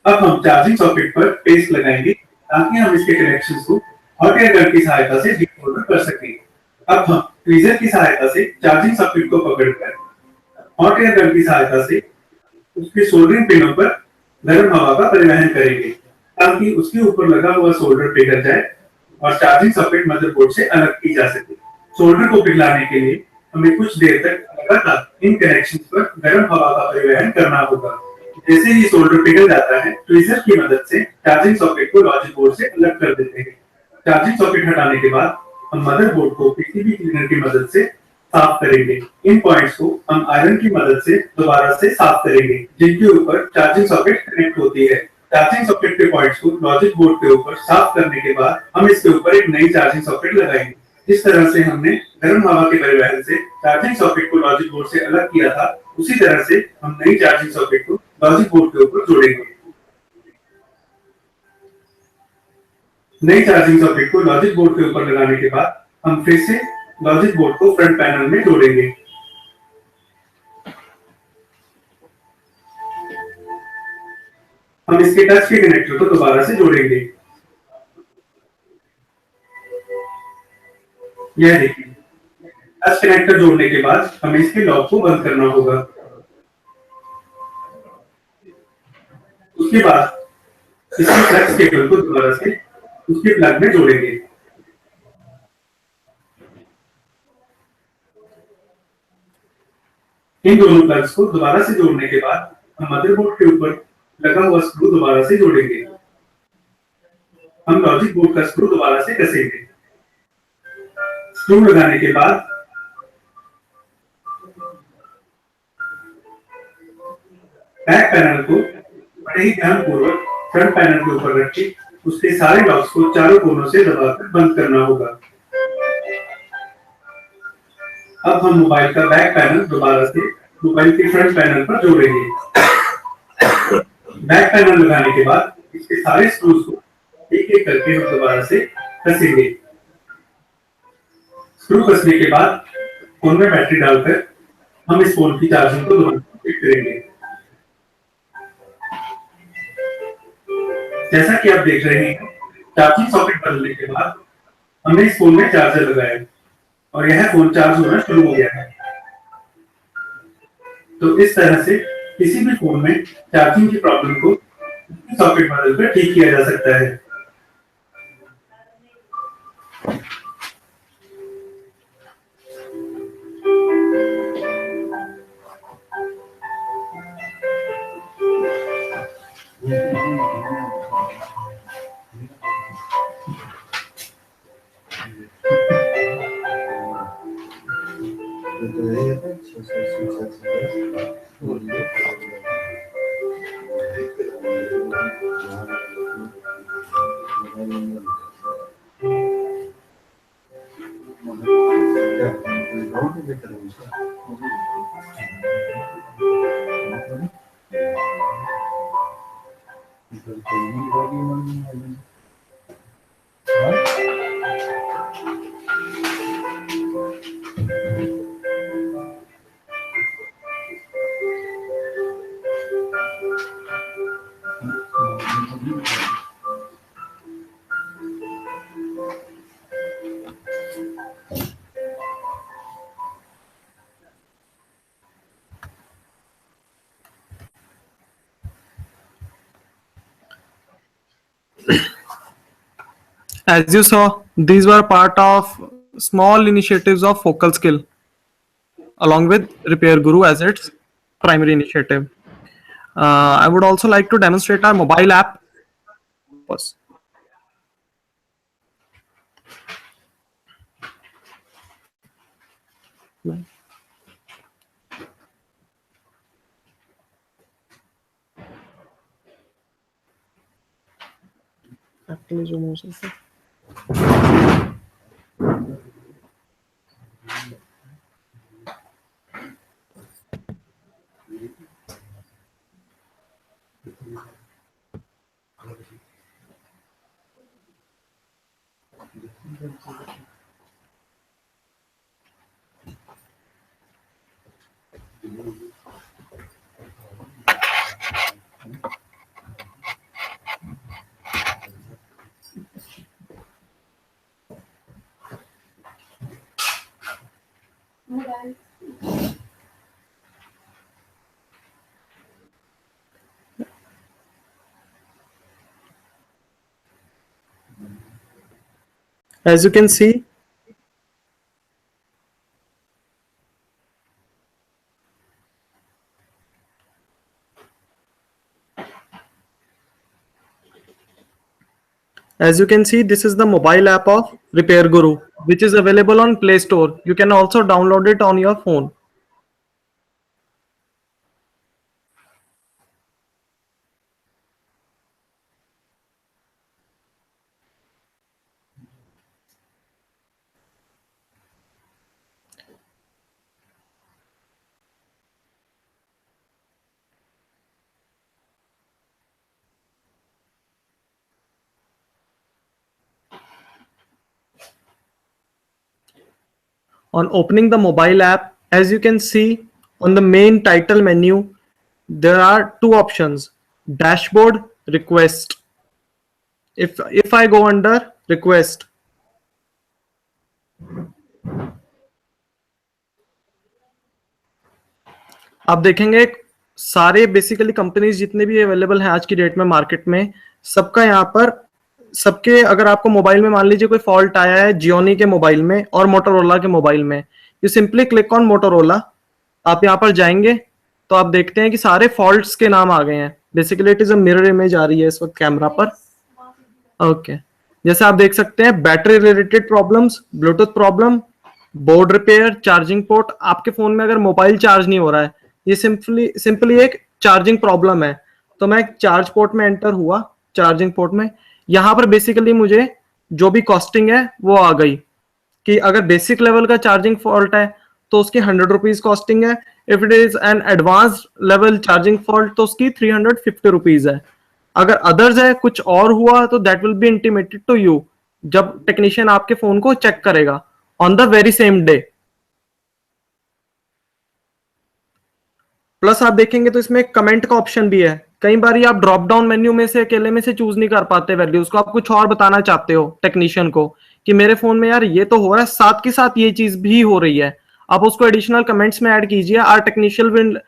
अब हम चार्जिंग सॉकेट पर पेस्ट लगाएंगे ताकि हम इसके कनेक्शंस को हॉट एयर गन की सहायता से डीसोल्डर कर सकें। अब हम ट्वीजर की सहायता से चार्जिंग सॉकेट को पकड़कर हॉट एयर गन की सहायता से उसकी सोल्डरिंग पिनों पर गर्म हवा का परिवहन करेंगे ताकि उसके ऊपर लगा हुआ सोल्डर पिघल जाए और चार्जिंग सॉकेट मदरबोर्ड से अलग की जा सके। सोल्डर को पिघलाने के लिए हमें कुछ देर तक लगातार इन कनेक्शंस पर गर्म हवा का परिवहन करना होगा। जैसे ही सोल्डर पिघल जाता है ट्वीजर की मदद से चार्जिंग सॉकेट को लॉजिक बोर्ड से अलग कर देते हैं। चार्जिंग सॉकेट हटाने के बाद हम मदरबोर्ड को पीसीबी क्लीनर की मदद से साफ करेंगे। इन पॉइंट्स को हम आयरन की मदद से दोबारा से साफ करेंगे जिनके ऊपर चार्जिंग सॉकेट कनेक्ट होती है। चार्जिंग सॉकेट के पॉइंट्स को लॉजिक बोर्ड के ऊपर साफ करने के बाद हम इसके ऊपर एक नई चार्जिंग सॉकेट लगाएंगे। जिस तरह से हमने गर्म हवा के परिवहन से चार्जिंग सॉकेट को लॉजिक बोर्ड से अलग किया था उसी तरह से हम नई चार्जिंग सॉकेट को लॉजिक बोर्ड के ऊपर जोड़ेंगे। नई चार्जिंग सॉकेट को लॉजिक बोर्ड के ऊपर लगाने के बाद हम फिर से लॉजिक बोर्ड को फ्रंट पैनल में जोड़ेंगे। हम इसके टच के कनेक्टर को दोबारा से जोड़ेंगे। यह देखिए टच कनेक्टर जोड़ने के बाद हमें इसके लॉक को बंद करना होगा। उसके बाद इसके फ्लेक्स केबल को दोबारा से उसके प्लग में जोड़ेंगे। इन दोनों प्लग्स को दोबारा से जोड़ने के बाद हम मदरबोर्ड के ऊपर लगा हुआ स्क्रू दोबारा से जोड़ेंगे। हम लॉजिक बोर्ड का स्क्रू दोबारा से कसेंगे। स्क्रू लगाने के बाद बैक पैनल को बड़े ही ध्यानपूर्वक फ्रंट पैनल के ऊपर रख के उसके सारे लॉक्स को चारों कोनों से दबाकर बंद करना होगा। अब हम मोबाइल का बैक पैनल दोबारा से मोबाइल के फ्रंट पैनल पर जोड़ेंगे। बैक पैनल लगाने के बाद इसके सारे स्क्रूज को एक एक करके हम दोबारा से कसेंगे। स्क्रू कसने के बाद फोन में बैटरी डालकर हम इस फोन की चार्जिंग को दोबारा फिट करेंगे। जैसा कि आप देख रहे हैं चार्जिंग सॉकेट बदलने के बाद हमने इस फोन में चार्जर लगाया और यह फोन चार्ज होना शुरू हो गया है। तो इस तरह से किसी भी फोन में चार्जिंग की प्रॉब्लम को सॉकेट बदलकर ठीक किया जा सकता है। As you saw, these were part of small initiatives of Focal Skill, along with Repair Guru as its primary initiative. I would also like to demonstrate our mobile app. Pause. Actually, zoom हो सकता है. As you can see, this is the mobile app of Repair Guru, which is available on Play Store. You can also download it on your phone. On opening the mobile app, as you can see on the main title menu, there are two options: dashboard, request. If I go under request, आप देखेंगे सारे basically companies जितने भी available हैं आज की date में market में, सबका यहाँ पर सबके अगर आपको मोबाइल में मान लीजिए कोई फॉल्ट आया है जियोनी के मोबाइल में और मोटोरोला के मोबाइल में, you simply click on Motorola. आप यहाँ पर जाएंगे तो आप देखते हैं कि सारे फॉल्ट्स के नाम आ गए हैं. Basically it is a mirror image आ रही है इस वक्त कैमरा पर. ओके, जैसे आप देख सकते हैं battery related problems, Bluetooth problem, board repair, charging port. आपके फोन में अगर मोबाइल चार्ज नहीं हो रहा है, ये सिंपली एक चार्जिंग प्रॉब्लम है. तो मैं चार्ज पोर्ट में एंटर हुआ, चार्जिंग पोर्ट में. यहां पर बेसिकली मुझे जो भी कॉस्टिंग है वो आ गई कि अगर बेसिक लेवल का चार्जिंग फॉल्ट है तो उसकी 100 रुपीज कॉस्टिंग है. If it is an advance level charging fault तो उसकी 350 रुपीज है. अगर अदर्स है, कुछ और हुआ, तो that will be intimated to you जब टेक्नीशियन आपके फोन को चेक करेगा on the very same day. Plus आप देखेंगे तो इसमें कमेंट का ऑप्शन भी है. कई बार आप ड्रॉप डाउन मेन्यू में से अकेले में से चूज नहीं कर पाते वैल्यूज को, आप कुछ और बताना चाहते हो टेक्नीशियन को कि मेरे फोन में यार ये तो हो रहा है, साथ के साथ ये चीज भी हो रही है. आप उसको एडिशनल कमेंट्स में ऐड कीजिए. Our technician will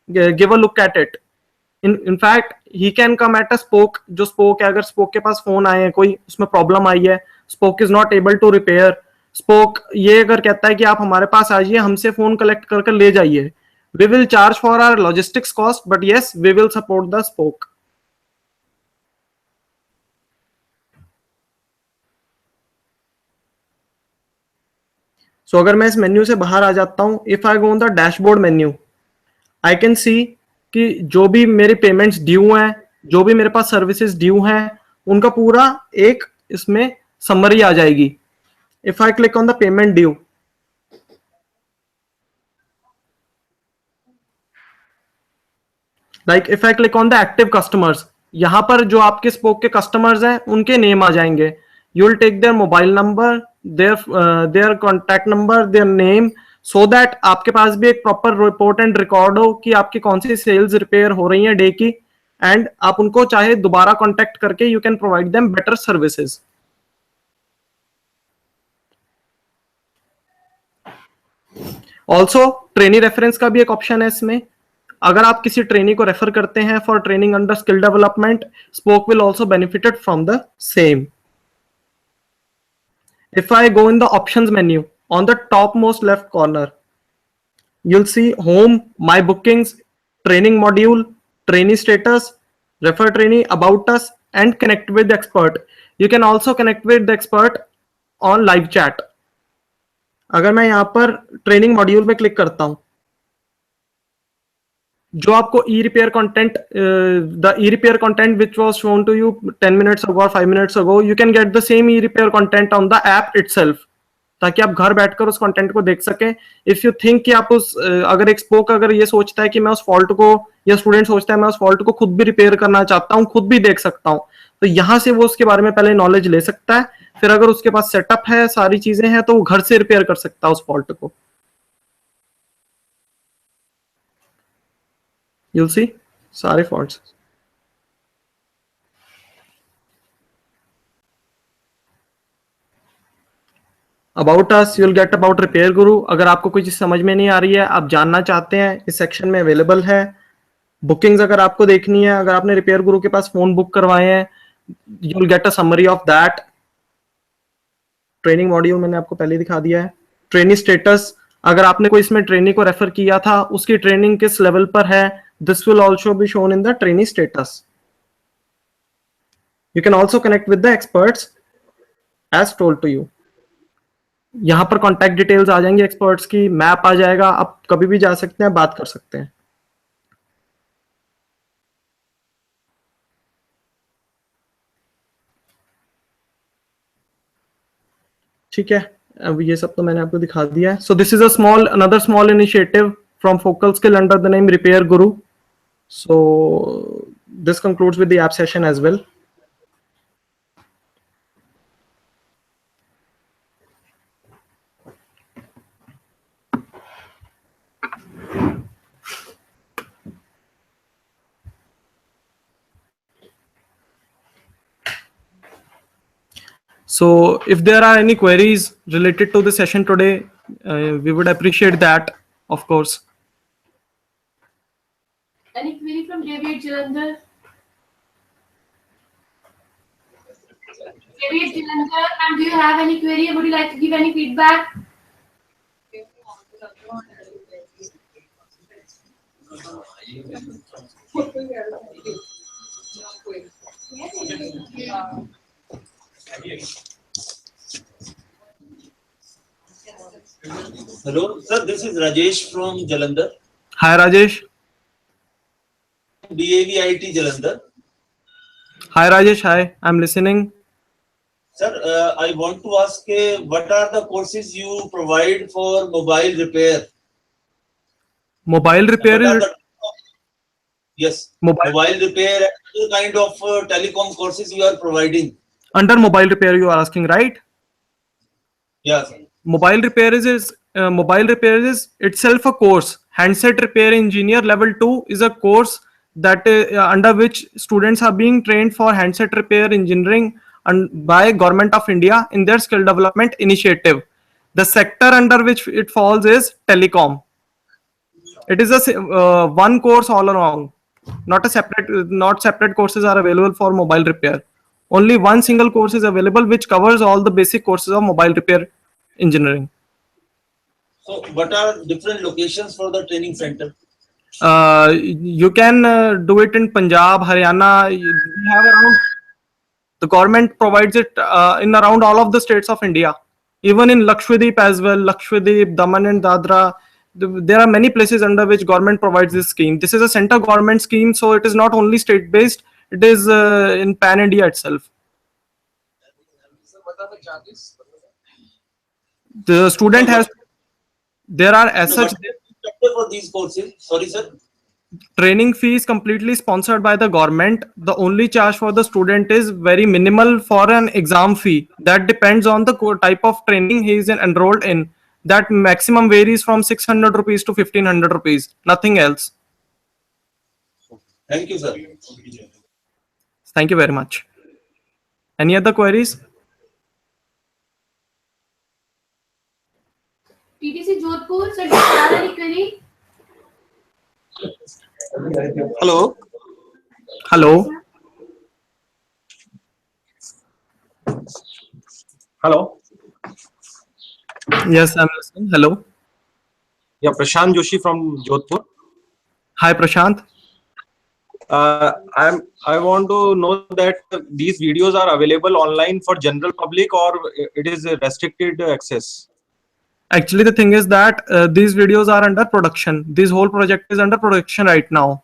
give a look at it. In fact he can come at a spoke. जो स्पोक है, अगर स्पोक के पास फोन आए हैं, कोई उसमें प्रॉब्लम आई है, spoke is not able to repair. Spoke ये अगर कहता है कि आप हमारे पास आ जाइए, हमसे फोन कलेक्ट करके ले जाइए, we will charge for our logistics cost, but yes, we will support the spoke. So अगर मैं इस मेन्यू से बाहर आ जाता हूं, if I go on the dashboard menu, I can see कि जो भी मेरे पेमेंट्स ड्यू हैं, जो भी मेरे पास सर्विसेज ड्यू हैं, उनका पूरा एक इसमें समरी आ जाएगी. If I click on the payment due, like if I click on the active customers, यहां पर जो आपके स्पोक के कस्टमर्स हैं उनके नेम आ जाएंगे. You will take their mobile number, their contact number, their name, so that आपके पास भी एक प्रॉपर रिपोर्ट एंड रिकॉर्ड हो कि आपकी कौन सी सेल्स रिपेयर हो रही हैं डे की. एंड आप उनको चाहे दोबारा कॉन्टेक्ट करके you can provide them better services. Also trainee reference का भी एक ऑप्शन है इसमें. अगर आप किसी ट्रेनी को रेफर करते हैं for training under skill development, spoke will also benefited from the same. If I go in the options menu on the topmost left corner, you'll see home, my bookings, training module, trainee status, refer trainee, about us, and connect with the expert. You can also connect with the expert on live chat. अगर मैं यहाँ पर training module पे click करता हूँ, जो आपको e repair content, the e repair content which was shown to you 10 minutes ago और 5 minutes ago, you can get the same e repair content on the app itself, ताकि आप घर बैठकर उस कंटेंट को देख सकें. इफ यू थिंक कि आप उस अगर एक स्पोक अगर ये सोचता है कि मैं उस फॉल्ट को, या स्टूडेंट सोचता है मैं उस फॉल्ट को खुद भी रिपेयर करना चाहता हूँ, खुद भी देख सकता हूँ, तो यहाँ से वो उसके बारे में पहले नॉलेज ले सकता है. फिर अगर उसके पास सेटअप है, सारी चीजें हैं, तो वो घर से रिपेयर कर सकता है उस फॉल्ट को. You'll see सारे faults. About us, you'll get about repair गुरु. अगर आपको कोई चीज समझ में नहीं आ रही है, आप जानना चाहते हैं, इस सेक्शन में अवेलेबल है. बुकिंग्स अगर आपको देखनी है, अगर आपने रिपेयर गुरु के पास फोन बुक करवाए हैं, you'll get a summary of that. Training module मैंने आपको पहले दिखा दिया है. ट्रेनी स्टेटस, अगर आपने कोई इसमें ट्रेनिंग को रेफर किया था, उसकी ट्रेनिंग किस लेवल पर है, this will also be shown in the trainee status. You can also connect with the experts as told to you. यहां पर कॉन्टैक्ट डिटेल्स आ जाएंगी एक्सपर्ट्स की, मैप आ जाएगा, आप कभी भी जा सकते हैं, बात कर सकते हैं. ठीक है, अब ये सब तो मैंने आपको दिखा दिया है. So this is another small initiative from focal skill under the name repair Guru. So this concludes with the app session as well. So if there are any queries related to the session today, we would appreciate that, of course. Any query from David Jalandhar? David Jalandhar, and do you have any query? Would you like to give any feedback? Hello, sir. This is Rajesh from Jalandhar. Hi Rajesh. DAVIT Jalandhar. Hi Rajesh. Hi, I'm listening. Sir, I want to ask what are the courses you provide for mobile repair? Mobile repair What are is yes, mobile repair and other kind of telecom courses you are providing. under mobile repair you are asking, right? Yes. Mobile repair is itself a course. Handset repair engineer level 2 is a course that under which students are being trained for handset repair engineering by Government of India in their skill development initiative. The sector under which it falls is telecom. It is a one course all along. Not separate courses are available for mobile repair. Only one single course is available which covers all the basic courses of mobile repair engineering. So, what are different locations for the training center? You can do it in Punjab, Haryana. We have around, the government provides it in around all of the states of India, even in Lakshadweep as well. Lakshadweep, Daman and Dadra. There are many places under which government provides this scheme. This is a center government scheme, so it is not only state based, it is in pan India itself. What are the charges? The student has, there are as such For these courses, sorry sir. Training fee is completely sponsored by the government. The only charge for the student is very minimal for an exam fee. That depends on the type of training he is enrolled in. That maximum varies from 600 rupees to 1500 rupees. Nothing else. Thank you, sir. Thank you very much. Any other queries? TTC Jodhpur, sir, do you have any query? Hello. Hello. Hello. Yes, I'm listening. Hello. Yeah, Prashant Joshi from Jodhpur. Hi, Prashant. I want to know that these videos are available online for general public or it is a restricted access. Actually, the thing is that these videos are under production. This whole project is under production right now.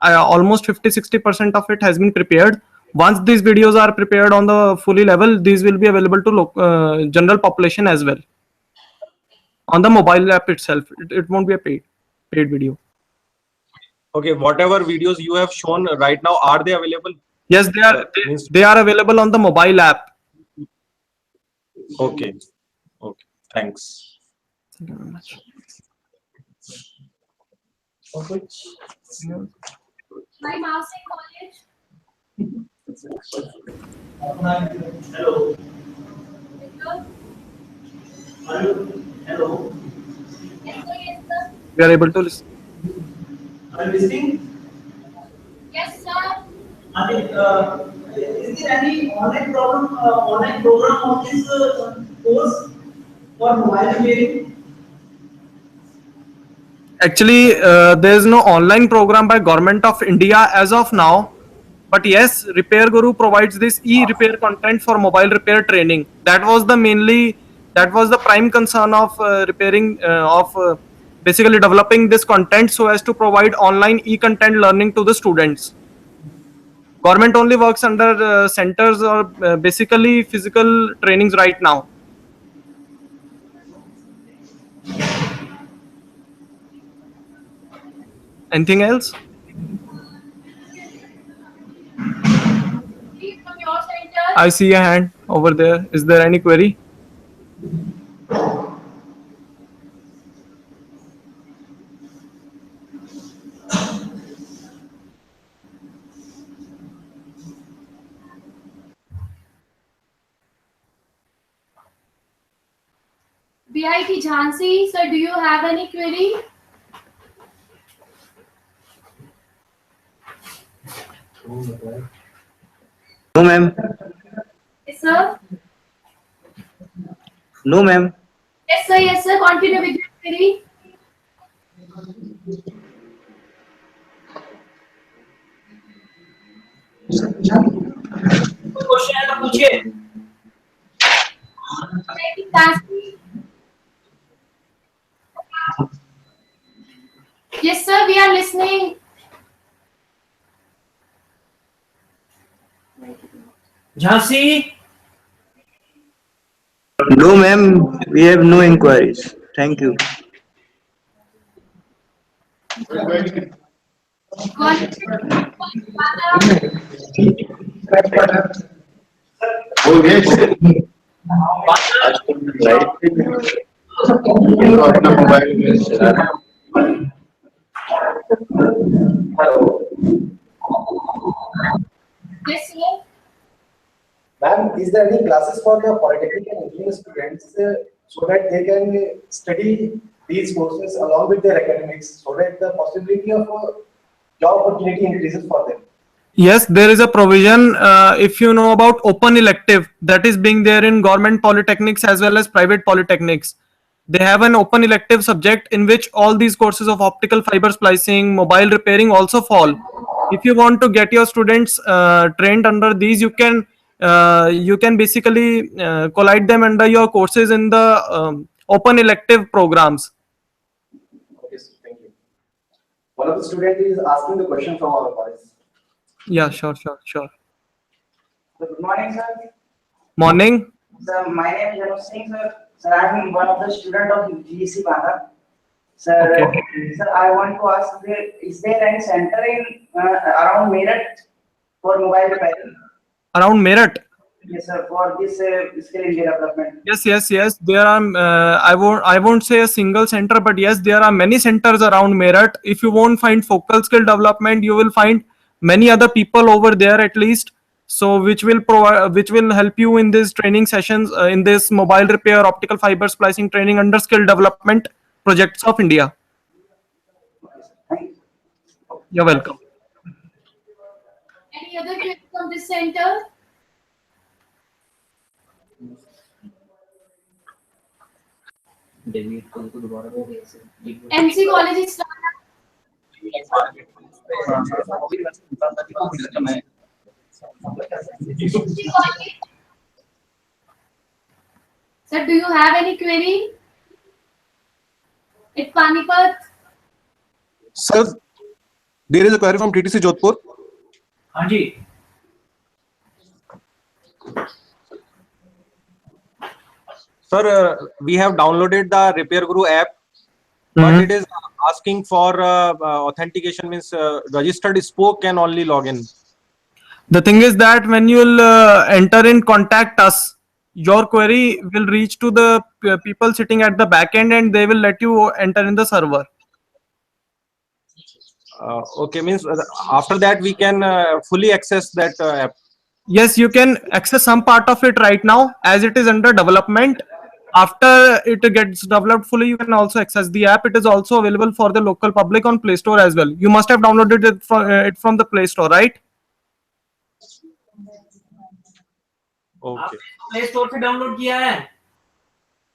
Almost 50-60% of it has been prepared. Once these videos are prepared on the fully level, these will be available to general population as well. On the mobile app itself, it won't be a paid video. Okay, whatever videos you have shown right now, are they available? Yes, Means- they are available on the mobile app. Okay. Okay. Thanks. Thank you very much. My Marsing College. Hello. Hello. Yes, sir. Yes, sir. We are able to listen. Are you listening? Yes, sir. Is there any online program of this course for mobile repairing? Actually, there is no online program by Government of India as of now. But yes, Repair Guru provides this e-repair content for mobile repair training. That was the prime concern of basically developing this content so as to provide online e-content learning to the students. Government only works under centers or basically physical trainings right now. Anything else? Please from your center. I see a hand over there. Is there any query? VIP Jhansi, sir, do you have any query? No, ma'am. Yes, sir. No, ma'am. Yes, sir. Yes, sir. Continue with your query. Question है तो पूछिए. VIP Jhansi. Yes, sir. We are listening. Jhansi. No, ma'am. We have no inquiries. Thank you. Yes, sir. Ma'am, is there any classes for the polytechnic and engineering students so that they can study these courses along with their academics so that the possibility of a job opportunity increases for them? Yes, there is a provision. If you know about open elective, that is being there in government polytechnics as well as private polytechnics. They have an open elective subject in which all these courses of optical fiber splicing, mobile repairing also fall. If you want to get your students trained under these, you can basically collide them under your courses in the open elective programs. Okay, sir, thank you. One of the students is asking the question from our college. Yeah, sure. Good morning, sir. Morning. Sir, my name is Anuj Singh, sir. Sir, I am one of the student of GEC Banda. Sir, Okay. sir, I want to ask, is there any center in around Meerut for mobile repairing? Around Meerut. Yes, sir, for this skill India development. Yes. There are. I won't say a single center, but yes, there are many centers around Meerut. If you won't find focal skill development, you will find many other people over there at least. So which will help you in these training sessions in this mobile repair, optical fiber splicing training under skill development projects of India. Thank you. You're welcome. Any other query from this center? MC College is Sir, do you have any query? At Panipat? Sir, there is a query from TTC Jodhpur. हाँ जी. Sir, we have downloaded the Repair Guru app, but it is asking for authentication, means registered spoke can only log in. The thing is that when you'll enter in contact us, your query will reach to the people sitting at the back end and they will let you enter in the server. Okay, means after that we can fully access that app. Yes, you can access some part of it right now as it is under development. After it gets developed fully, you can also access the app. It is also available for the local public on Play Store as well. You must have downloaded it from the Play Store, right? Okay. Play store से download किया है.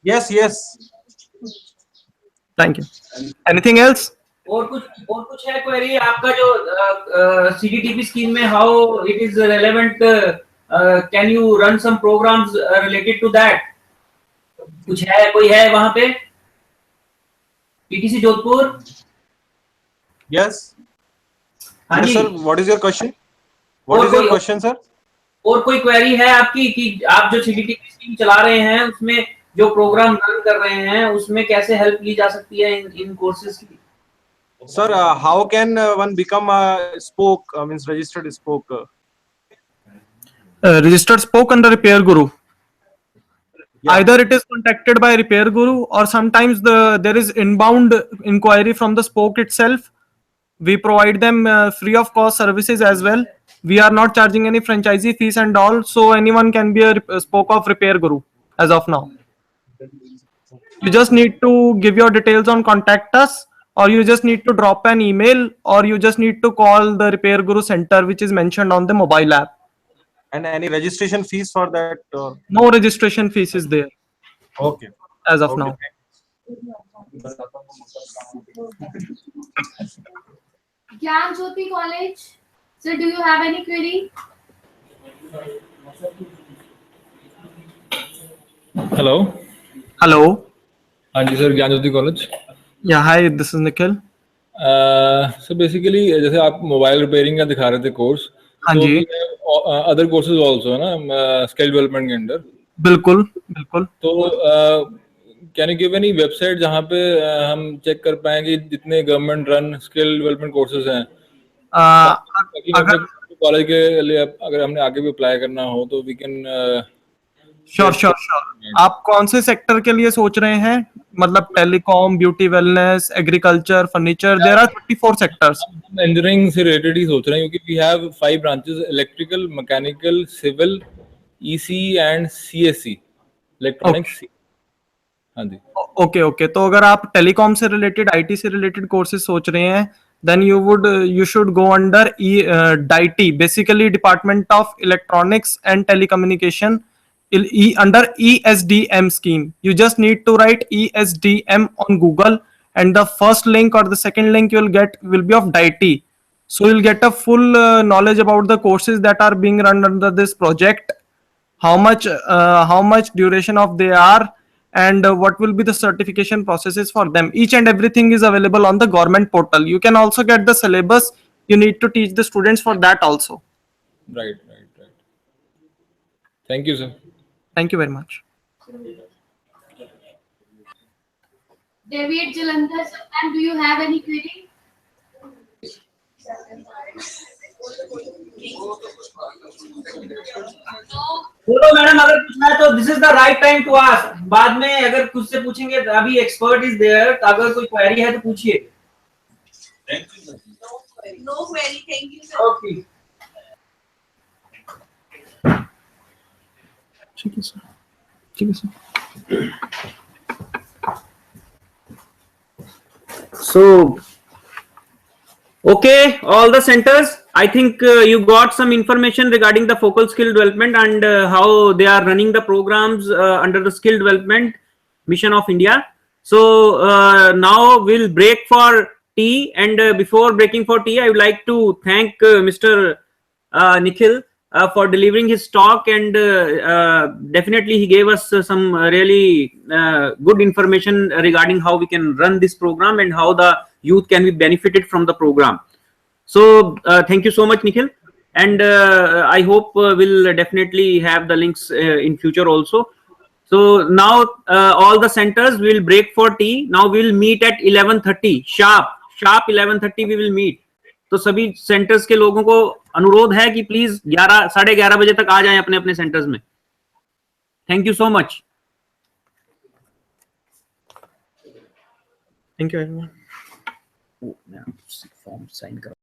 Yes, yes. Thank you. Anything else? और कुछ है query आपका जो CDTP scheme में how it is relevant, can you run some programmes related to that? कुछ है, कोई है वहां पे? PTC जोधपुर? Yes. हाँ Yes, ji. sir. What is your question? What is your question, sir? और कोई क्वेरी है आपकी कि आप जो CDTP स्कीम चला रहे हैं उसमें जो प्रोग्राम रन कर रहे हैं उसमें कैसे हेल्प ली जा सकती है इन कोर्सेज की? Sir, how can one become a spoke, means registered spoke? Registered spoke under Repair Guru. Either it is contacted by Repair Guru or sometimes there is inbound inquiry from the spoke itself. We provide them free of cost services as well. We are not charging any franchisee fees and all, so anyone can be a spoke of Repair Guru as of now. You just need to give your details on contact us, or you just need to drop an email, or you just need to call the Repair Guru center which is mentioned on the mobile app. And any registration fees for that? No registration fees is there Okay. as of Okay, now. Gyan Jyoti College. Sir, do you have any query? Hello. Hello. हाँ जी sir, Gyan Jyoti college. Yeah, hi, this is Nikhil. So basically जैसे आप mobile repairing का दिखा रहे थे course, हाँ जी. Other courses also है ना स्किल डेवलपमेंट के अंडर? बिल्कुल बिल्कुल. तो can you give any website जहाँ पे हम चेक कर पाएंगे जितने government run skill development courses हैं, अगर कॉलेज के लिए अगर हमने आगे भी अप्लाई करना हो तो we can. Sure sure sure. आप कौन से सेक्टर के लिए सोच रहे हैं? मतलब telecom, beauty, wellness, agriculture, furniture, there are 34 sectors. Engineering से रिलेटेड ही सोच रहे हैं क्योंकि we have 5 branches: electrical, mechanical, civil, EC and CSE, electronics. हाँ जी. Okay okay. तो अगर आप टेलीकॉम से रिलेटेड, IT से रिलेटेड कोर्सेज सोच रहे हैं, then you should go under DIT, basically Department of Electronics and Telecommunication, under ESDM scheme. You just need to write ESDM on Google, and the first link or the second link you'll get will be of DIT. So you'll get a full knowledge about the courses that are being run under this project, how much duration of they are, and what will be the certification processes for them. Each and everything is available on the government portal. You can also get the syllabus. You need to teach the students for that also. Right. Thank you, sir. Thank you very much. David Jalandhar, sir, and do you have any query? बोलो madam, अगर पूछना है तो this is the right time to ask. बाद में अगर कुछ से पूछेंगे, अभी एक्सपर्ट इज देयर, अगर कोई क्वेरी है तो पूछिए. No query, thank you, sir. Okay. ठीक है सर. ठीक है sir. So, Okay, all the centers, I think you got some information regarding the focal skill development and how they are running the programs under the skill development mission of India. So now we'll break for tea, and before breaking for tea, I would like to thank Mr. Nikhil for delivering his talk, and definitely he gave us some really good information regarding how we can run this program and how the youth can be benefited from the program. So thank you so much, Nikhil, and I hope we'll definitely have the links in future also. So now all the centers will break for tea. Now we'll meet at 11:30 sharp 11:30 we will meet. तो सभी centres के लोगों को अनुरोध है कि please 11 बजे तक आ जाएं अपने अपने सेंटर्स में. Thank you so much. Thank you, everyone. Form sign करो.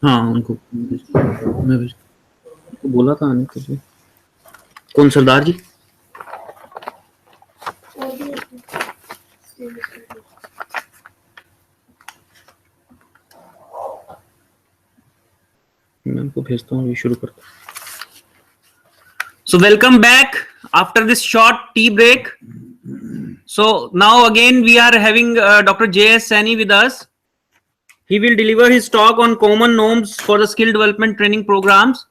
हाँ उनको मैं उनको बोला था आने के लिए। कौन सरदार जी? मैं उनको भेजता हूँ, ये शुरू करता हूँ। So welcome back after this short tea break. So now again we are having Dr. J.S. Saini with us. He will deliver his talk on common norms for the skill development training programs.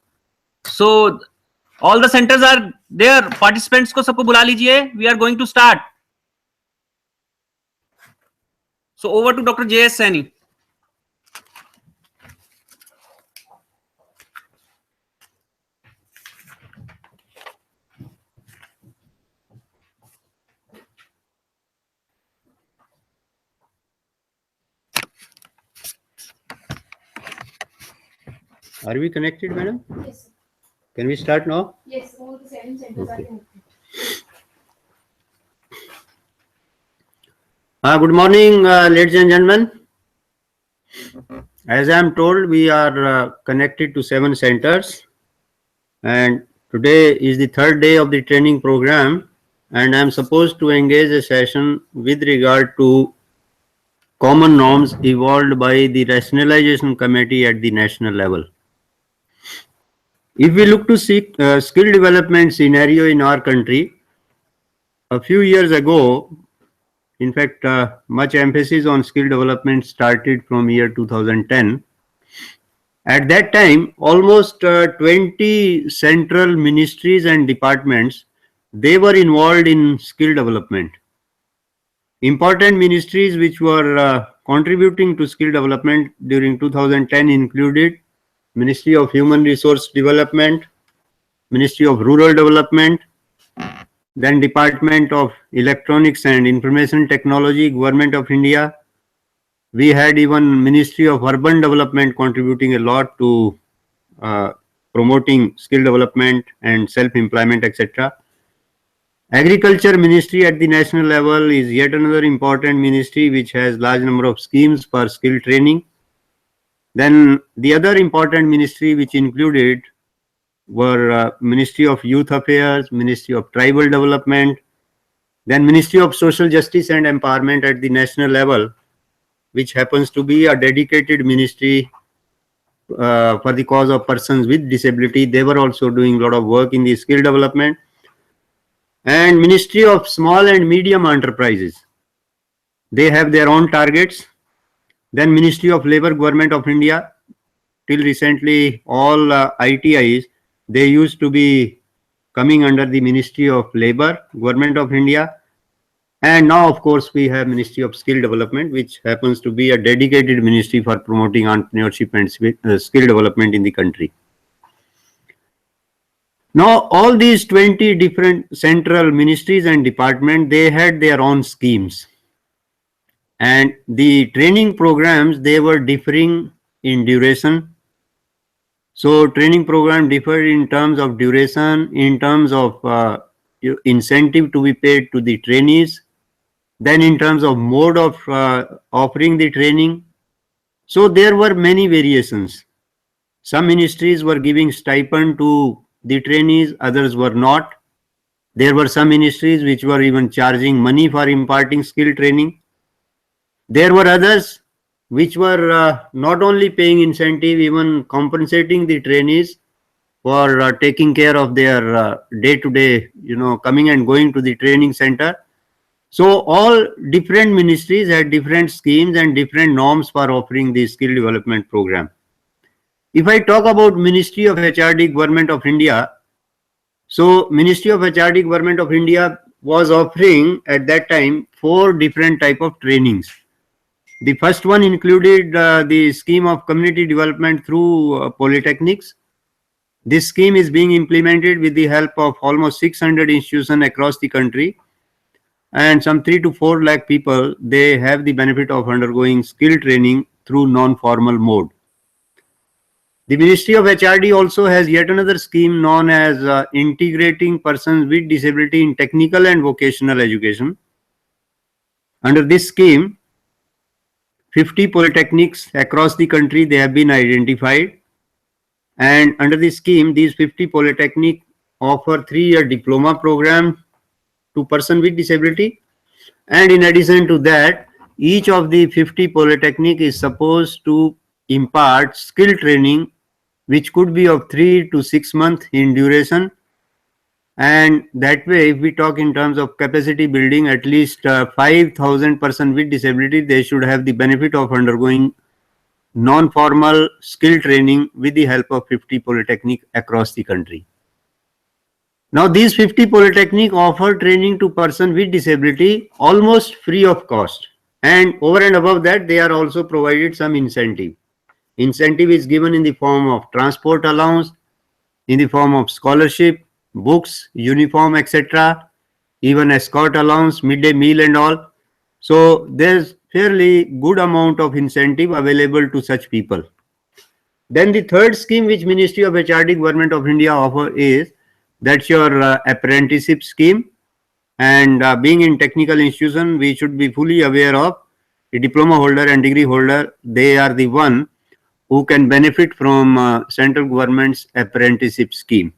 So all the centers are there. Participants को सबको बुला लीजिए. We are going to start. So over to Dr. J.S. Saini. Are we connected, madam? Yes. Can we start now? Yes, all the 7 centers are connected. Good morning, ladies and gentlemen. As I am told, we are connected to 7 centers, and today is the 3rd day of the training program, and I am supposed to engage a session with regard to common norms evolved by the Rationalization Committee at the national level. If we look to see skill development scenario in our country, a few years ago, in fact, much emphasis on skill development started from year 2010. At that time, almost 20 central ministries and departments, they were involved in skill development. Important ministries which were contributing to skill development during 2010 included Ministry of Human Resource Development, Ministry of Rural Development, then Department of Electronics and Information Technology, Government of India. We had even Ministry of Urban Development contributing a lot to promoting skill development and self-employment, etc. Agriculture Ministry at the national level is yet another important ministry which has large number of schemes for skill training. Then the other important ministry which included were Ministry of Youth Affairs, Ministry of Tribal Development, then Ministry of Social Justice and Empowerment at the national level, which happens to be a dedicated ministry for the cause of persons with disability. They were also doing a lot of work in the skill development. And Ministry of Small and Medium Enterprises, they have their own targets. Then Ministry of Labor, Government of India, till recently all ITIs, they used to be coming under the Ministry of Labor, Government of India. And now, of course, we have Ministry of Skill Development, which happens to be a dedicated ministry for promoting entrepreneurship and skill development in the country. Now, all these 20 different central ministries and departments, they had their own schemes. And the training programs, they were differing in duration. So training program differed in terms of duration, in terms of incentive to be paid to the trainees, then in terms of mode of offering the training. So there were many variations. Some ministries were giving stipend to the trainees, others were not. There were some ministries which were even charging money for imparting skill training. There were others which were not only paying incentive, even compensating the trainees for taking care of their day-to-day, coming and going to the training center. So all different ministries had different schemes and different norms for offering the skill development program. If I talk about Ministry of HRD, Government of India, so Ministry of HRD, Government of India was offering at that time 4 different type of trainings. The first one included the scheme of community development through polytechnics. This scheme is being implemented with the help of almost 600 institutions across the country, and some 3 to 4 lakh people, they have the benefit of undergoing skill training through non-formal mode. The Ministry of HRD also has yet another scheme known as Integrating Persons with Disability in Technical and Vocational Education. Under this scheme, 50 polytechnics across the country, they have been identified. And under this scheme, these 50 polytechnic offer 3-year diploma program to person with disability. And in addition to that, each of the 50 polytechnic is supposed to impart skill training, which could be of 3 to 6 months in duration. And that way, if we talk in terms of capacity building, at least 5,000 persons with disability, they should have the benefit of undergoing non-formal skill training with the help of 50 polytechnic across the country. Now, these 50 polytechnic offer training to persons with disability almost free of cost. And over and above that, they are also provided some incentive. Incentive is given in the form of transport allowance, in the form of scholarship, books, uniform, etc., even escort allowance, midday meal and all. So there's fairly good amount of incentive available to such people. Then the third scheme which Ministry of HRD, Government of India offer is, that's your apprenticeship scheme. And being in technical institution, we should be fully aware of the diploma holder and degree holder. They are the one who can benefit from central government's apprenticeship scheme.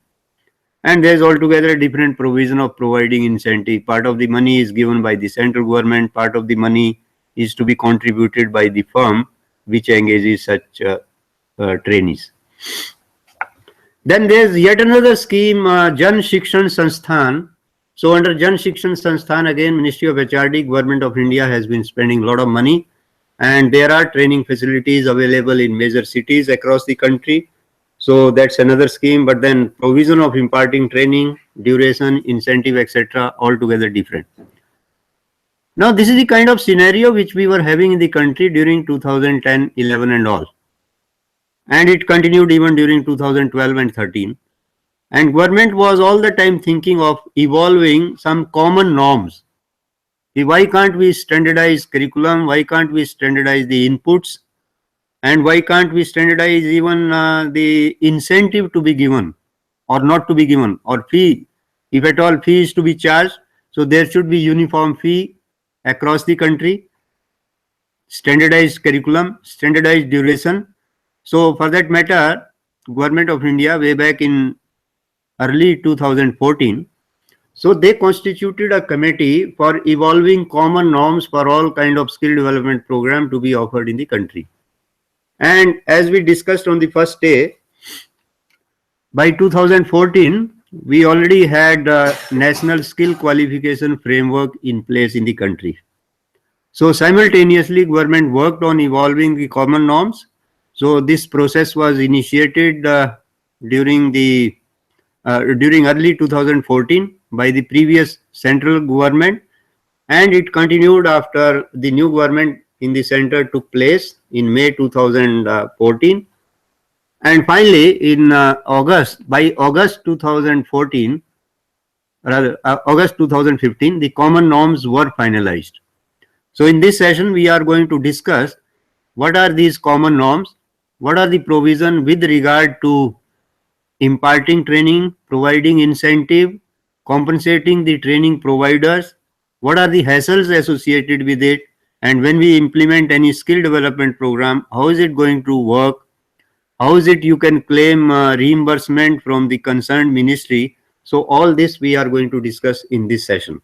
And there's altogether a different provision of providing incentive. Part of the money is given by the central government, part of the money is to be contributed by the firm which engages such trainees. Then there's yet another scheme, Jan Shikshan Sansthan. So under Jan Shikshan Sansthan, again, Ministry of HRD, Government of India has been spending a lot of money, and there are training facilities available in major cities across the country. So that's another scheme, but then provision of imparting training, duration, incentive, etc., altogether different. Now, this is the kind of scenario which we were having in the country during 2010, 11 and all. And it continued even during 2012 and 13. And government was all the time thinking of evolving some common norms. Why can't we standardize curriculum? Why can't we standardize the inputs? And why can't we standardize even the incentive to be given or not to be given, or fee, if at all fee is to be charged? So there should be uniform fee across the country, standardized curriculum, standardized duration. So for that matter, Government of India way back in early 2014, so they constituted a committee for evolving common norms for all kind of skill development program to be offered in the country. And as we discussed on the first day, by 2014, we already had a national skill qualification framework in place in the country. So simultaneously, government worked on evolving the common norms. So this process was initiated during early 2014 by the previous central government, and it continued after the new government in the center took place in May 2014. And finally, in by August 2014, rather August 2015, the common norms were finalized. So in this session, we are going to discuss what are these common norms, what are the provision with regard to imparting training, providing incentive, compensating the training providers, what are the hassles associated with it, and when we implement any skill development program, how is it going to work? How is it you can claim reimbursement from the concerned ministry? So all this we are going to discuss in this session.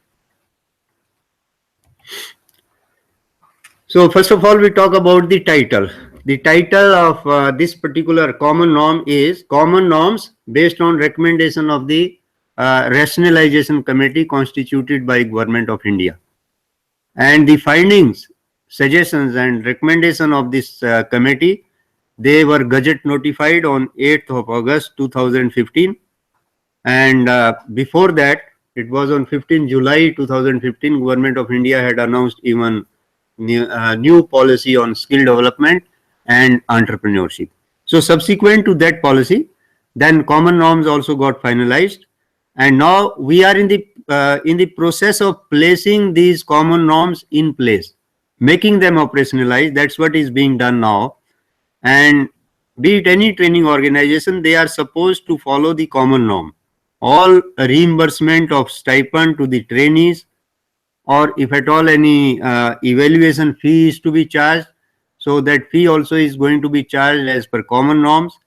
So first of all, we talk about the title. The title of this particular common norm is Common Norms based on recommendation of the Rationalization Committee constituted by Government of India. And the findings, suggestions and recommendation of this committee, they were gazette notified on 8th of August 2015. And before that, it was on 15 July 2015, Government of India had announced even new policy on skill development and entrepreneurship. So subsequent to that policy, then common norms also got finalized. And now we are in the process of placing these common norms in place, making them operationalized. That's what is being done now. And be it any training organization, they are supposed to follow the common norm. All reimbursement of stipend to the trainees, or if at all any evaluation fee is to be charged, so that fee also is going to be charged as per common norms.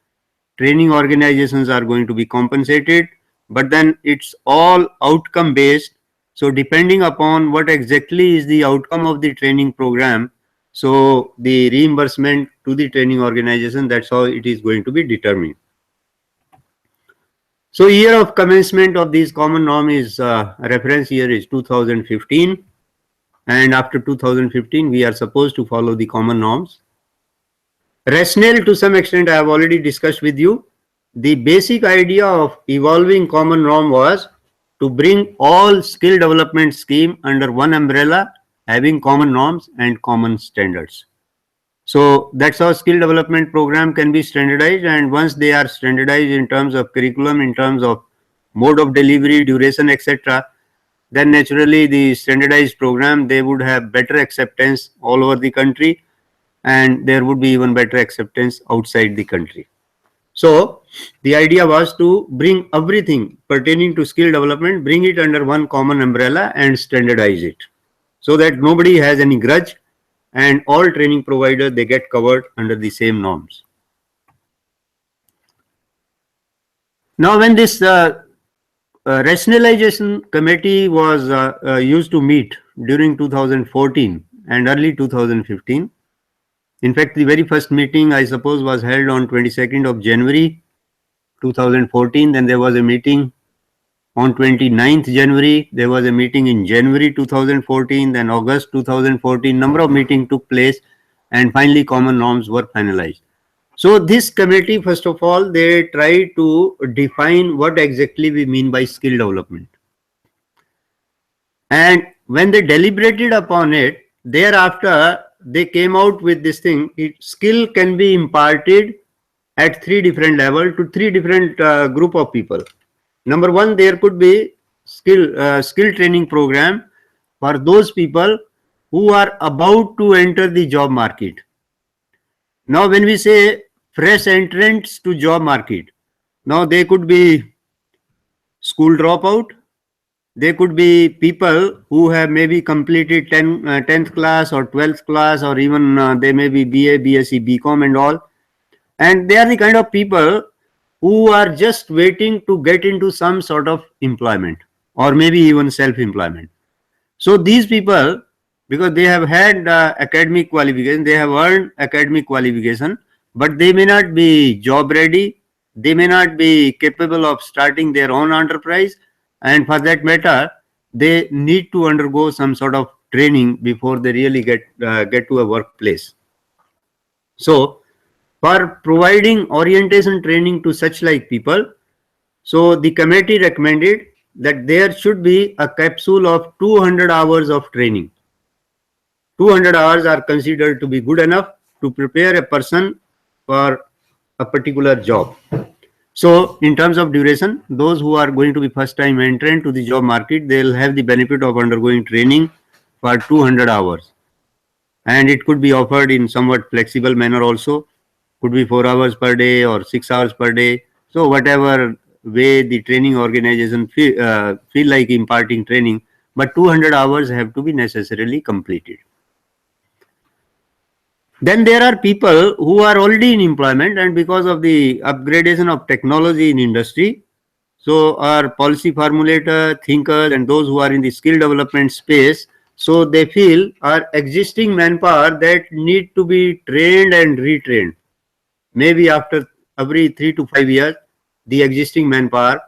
Training organizations are going to be compensated, but then it's all outcome based. So depending upon what exactly is the outcome of the training program, so the reimbursement to the training organization, that's how it is going to be determined. So year of commencement of these common norm is reference year is 2015, and after 2015 we are supposed to follow the common norms. Rationale to some extent I have already discussed with you. The basic idea of evolving common norm was to bring all skill development scheme under one umbrella, having common norms and common standards. So that's how skill development program can be standardized, and once they are standardized in terms of curriculum, in terms of mode of delivery, duration, etc., then naturally the standardized program, they would have better acceptance all over the country, and there would be even better acceptance outside the country. So the idea was to bring everything pertaining to skill development, bring it under one common umbrella and standardize it, so that nobody has any grudge, and all training providers, they get covered under the same norms. Now when this rationalization committee was used to meet during 2014 and early 2015, in fact the very first meeting I suppose was held on 22nd of January 2014, then there was a meeting on 29th January, there was a meeting in January 2014, then August 2014, number of meetings took place, and finally common norms were finalized. So this committee, first of all, they tried to define what exactly we mean by skill development. And when they deliberated upon it, thereafter they came out with this thing. Skill can be imparted at 3 different levels to 3 different group of people. Number one, there could be skill training program for those people who are about to enter the job market. Now, when we say fresh entrants to job market, now they could be school dropout, they could be people who have maybe completed 10th class or 12th class, or even they may be BA, BSc, BCom and all. And they are the kind of people who are just waiting to get into some sort of employment or maybe even self-employment. So these people, because they have had academic qualification, they have earned academic qualification, but they may not be job ready, they may not be capable of starting their own enterprise, and for that matter, they need to undergo some sort of training before they really get to a workplace. So for providing orientation training to such like people, so the committee recommended that there should be a capsule of 200 hours of training. 200 hours are considered to be good enough to prepare a person for a particular job. So in terms of duration, those who are going to be first time entrant to the job market, they'll have the benefit of undergoing training for 200 hours. And it could be offered in somewhat flexible manner also. Could be 4 hours per day or 6 hours per day. So whatever way the training organization feel like imparting training, but 200 hours have to be necessarily completed. Then there are people who are already in employment, and because of the upgradation of technology in industry, so our policy formulator, thinkers, and those who are in the skill development space, so they feel our existing manpower that need to be trained and retrained. Maybe after every 3 to 5 years, the existing manpower,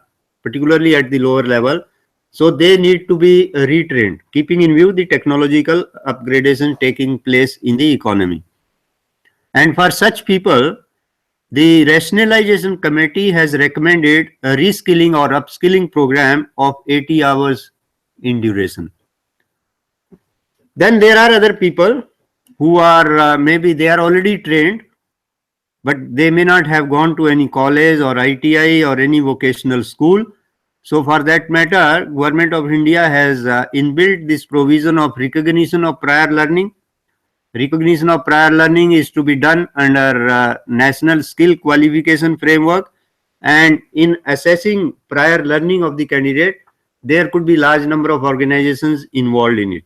particularly at the lower level, so they need to be retrained, keeping in view the technological upgradation taking place in the economy. And for such people, the rationalization committee has recommended a reskilling or upskilling program of 80 hours in duration. Then there are other people who are maybe they are already trained, but they may not have gone to any college or ITI or any vocational school. So for that matter, Government of India has inbuilt this provision of recognition of prior learning. Recognition of prior learning is to be done under National Skill Qualification Framework, and in assessing prior learning of the candidate, there could be large number of organizations involved in it.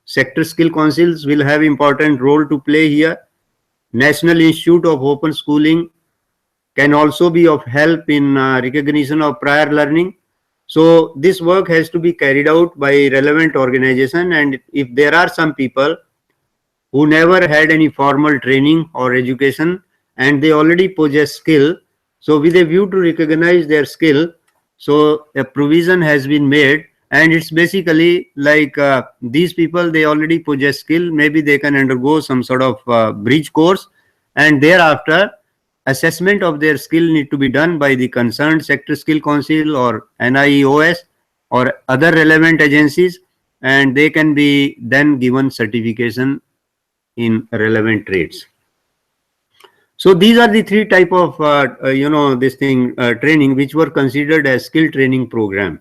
Sector skill councils will have important role to play here. National Institute of Open Schooling can also be of help in recognition of prior learning. So this work has to be carried out by relevant organization, and if there are some people who never had any formal training or education and they already possess skill, so with a view to recognize their skill, so a provision has been made, and it's basically like these people, they already possess skill, maybe they can undergo some sort of bridge course, and thereafter assessment of their skill need to be done by the concerned sector skill council or NIEOS or other relevant agencies, and they can be then given certification in relevant trades. So these are the 3 type of training which were considered as skill training program.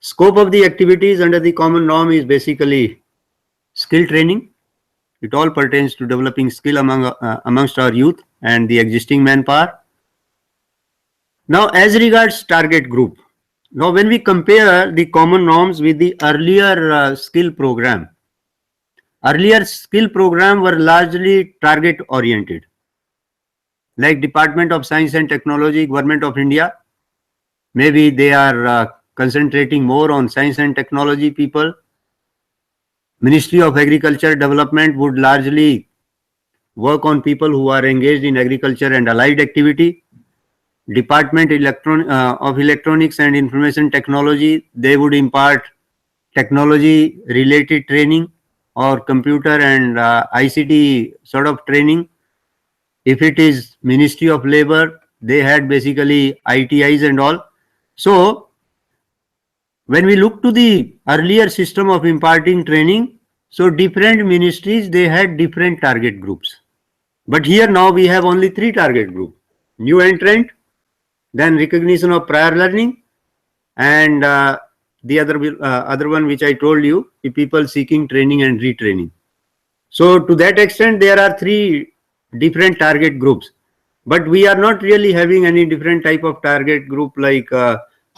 Scope of the activities under the common norm is basically skill training. It all pertains to developing skill amongst our youth and the existing manpower. Now, as regards target group, now when we compare the common norms with the earlier skill program, earlier skill program were largely target oriented, like Department of Science and Technology, Government of India. Maybe they are concentrating more on science and technology people. Ministry of Agriculture Development would largely work on people who are engaged in agriculture and allied activity. Department of Electronics and Information Technology, they would impart technology related training or computer and ICT sort of training. If it is Ministry of Labor, they had basically ITIs and all. So when we look to the earlier system of imparting training, so different ministries, they had different target groups. But here now we have only 3 target groups: new entrant, then recognition of prior learning, and the other one which I told you, the people seeking training and retraining. So to that extent, there are 3 different target groups, but we are not really having any different type of target group like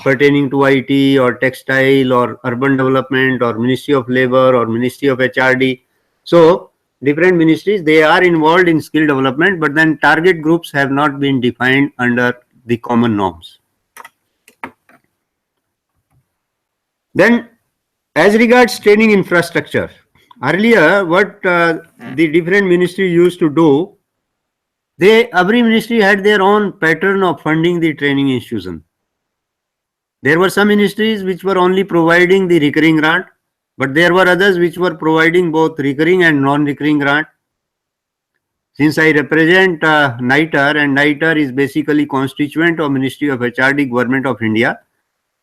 pertaining to IT or textile or urban development or Ministry of Labor or Ministry of HRD. So different ministries, they are involved in skill development, but then target groups have not been defined under the common norms. Then as regards training infrastructure, earlier what the different ministries used to do, every ministry had their own pattern of funding the training institution. There were some ministries which were only providing the recurring grant, but there were others which were providing both recurring and non-recurring grant. Since I represent NITER, and NITER is basically constituent of Ministry of HRD, Government of India.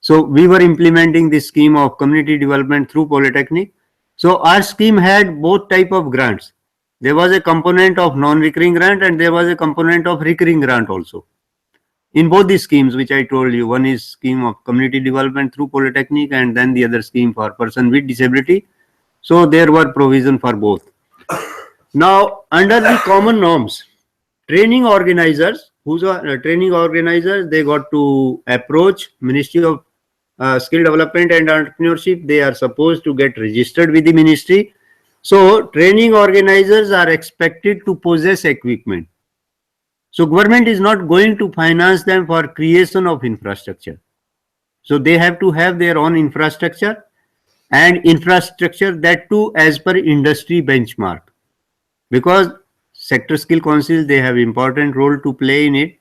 So we were implementing this scheme of community development through Polytechnic. So our scheme had both type of grants. There was a component of non-recurring grant and there was a component of recurring grant also. In both these schemes which I told you, one is scheme of community development through Polytechnic and then the other scheme for person with disability. So there were provision for both. Now under the common norms, training organizers, they got to approach Ministry of Skill Development and Entrepreneurship. They are supposed to get registered with the ministry. So training organizers are expected to possess equipment. So government is not going to finance them for creation of infrastructure. So they have to have their own infrastructure, and infrastructure that too as per industry benchmark, because sector skill councils, they have important role to play in it,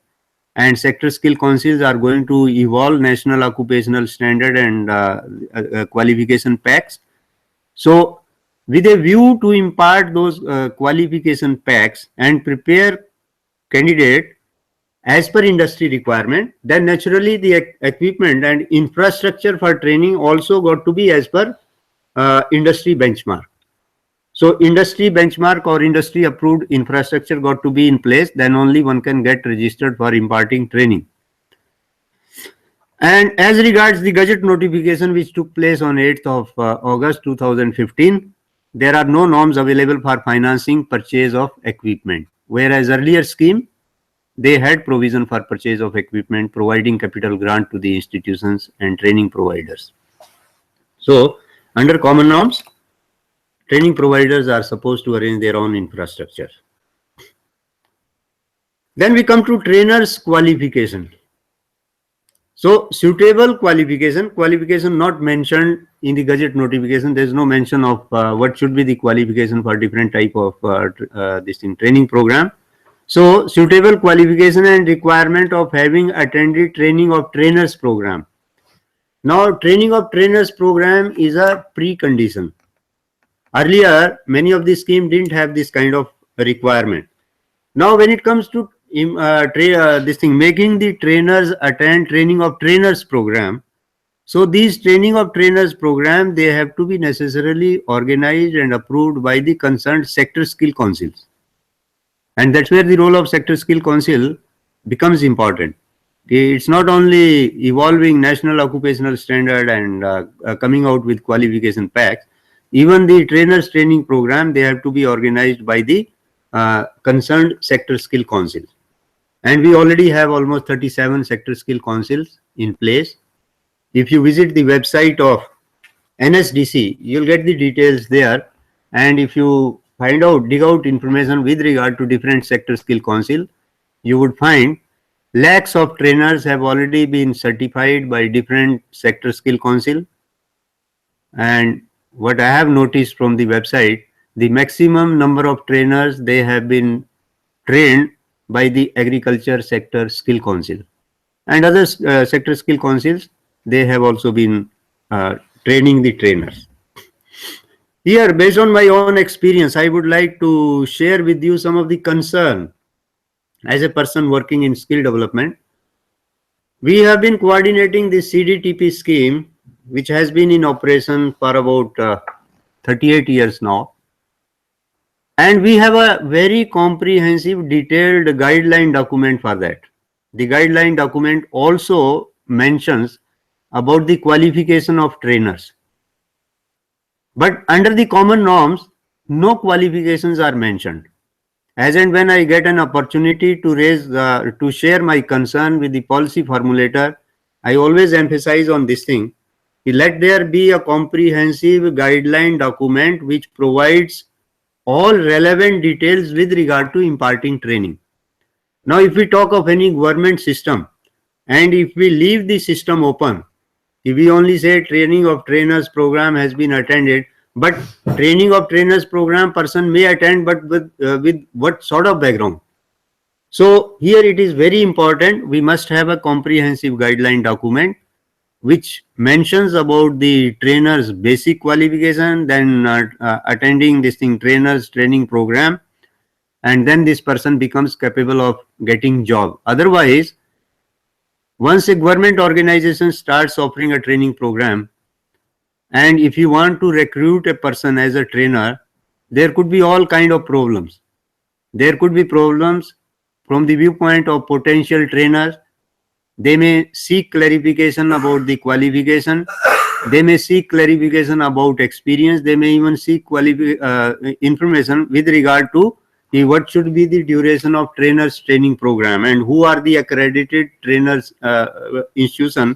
and sector skill councils are going to evolve national occupational standard and qualification packs. So with a view to impart those qualification packs and prepare candidate as per industry requirement, then naturally the equipment and infrastructure for training also got to be as per industry benchmark. So industry benchmark or industry approved infrastructure got to be in place, then only one can get registered for imparting training. And as regards the Gazette notification which took place on 8th of August 2015, there are no norms available for financing purchase of equipment. Whereas earlier scheme, they had provision for purchase of equipment, providing capital grant to the institutions and training providers. So under common norms, training providers are supposed to arrange their own infrastructure. Then we come to trainers qualification. So suitable qualification not mentioned in the Gazette notification. There is no mention of what should be the qualification for different type of training program. So suitable qualification and requirement of having attended training of trainers program. Now training of trainers program is a precondition. Earlier many of the scheme didn't have this kind of requirement. Now when it comes to making the trainers attend training of trainers program, so these training of trainers program, they have to be necessarily organized and approved by the concerned sector skill councils, and that's where the role of sector skill council becomes important. It's not only evolving national occupational standard and coming out with qualification packs. Even the trainers training program, they have to be organized by the concerned sector skill councils. And we already have almost 37 sector skill councils in place. If you visit the website of NSDC, you'll get the details there. And if you dig out information with regard to different sector skill council, you would find lakhs of trainers have already been certified by different sector skill council. And what I have noticed from the website, the maximum number of trainers, they have been trained by the agriculture sector skill council, and other sector skill councils, they have also been training the trainers. Here, based on my own experience, I would like to share with you some of the concern as a person working in skill development. We have been coordinating the CDTP scheme which has been in operation for about 38 years now. And we have a very comprehensive, detailed guideline document for that. The guideline document also mentions about the qualification of trainers. But under the common norms, no qualifications are mentioned. As and when I get an opportunity to share my concern with the policy formulator, I always emphasize on this thing. Let there be a comprehensive guideline document which provides all relevant details with regard to imparting training. Now, if we talk of any government system, and if we leave the system open, if we only say training of trainers program has been attended, but training of trainers program person may attend, but with what sort of background? So here it is very important. We must have a comprehensive guideline document which mentions about the trainer's basic qualification, then attending this trainers training program, and then this person becomes capable of getting job. Otherwise, once a government organization starts offering a training program, and if you want to recruit a person as a trainer, there could be all kind of problems. There could be problems from the viewpoint of potential trainers. They may seek clarification about the qualification. They may seek clarification about experience. They may even seek information with regard to what should be the duration of trainers training program and who are the accredited trainers institution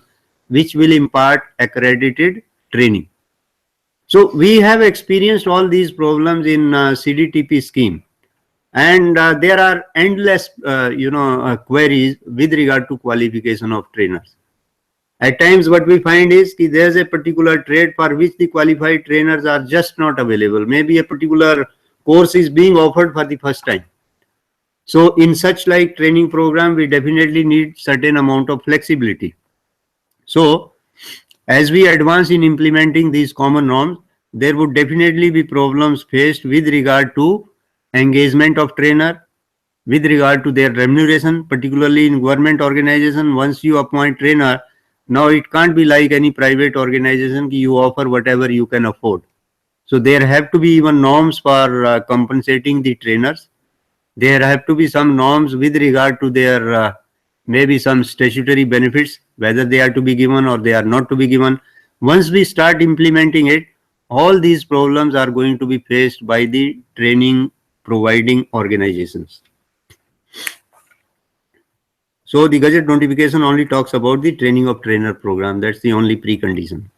which will impart accredited training. So we have experienced all these problems in CDTP scheme, and there are endless queries with regard to qualification of trainers. At times what we find is that there is a particular trade for which the qualified trainers are just not available. Maybe a particular course is being offered for the first time. So in such like training program, we definitely need certain amount of flexibility. So as we advance in implementing these common norms, there would definitely be problems faced with regard to engagement of trainer, with regard to their remuneration, particularly in government organization. Once you appoint trainer, now it can't be like any private organization, you offer whatever you can afford. So there have to be even norms for compensating the trainers. There have to be some norms with regard to their maybe some statutory benefits, whether they are to be given or they are not to be given. Once we start implementing it, all these problems are going to be faced by the training providing organizations. So the Gazette notification only talks about the training of trainer program. That's the only precondition.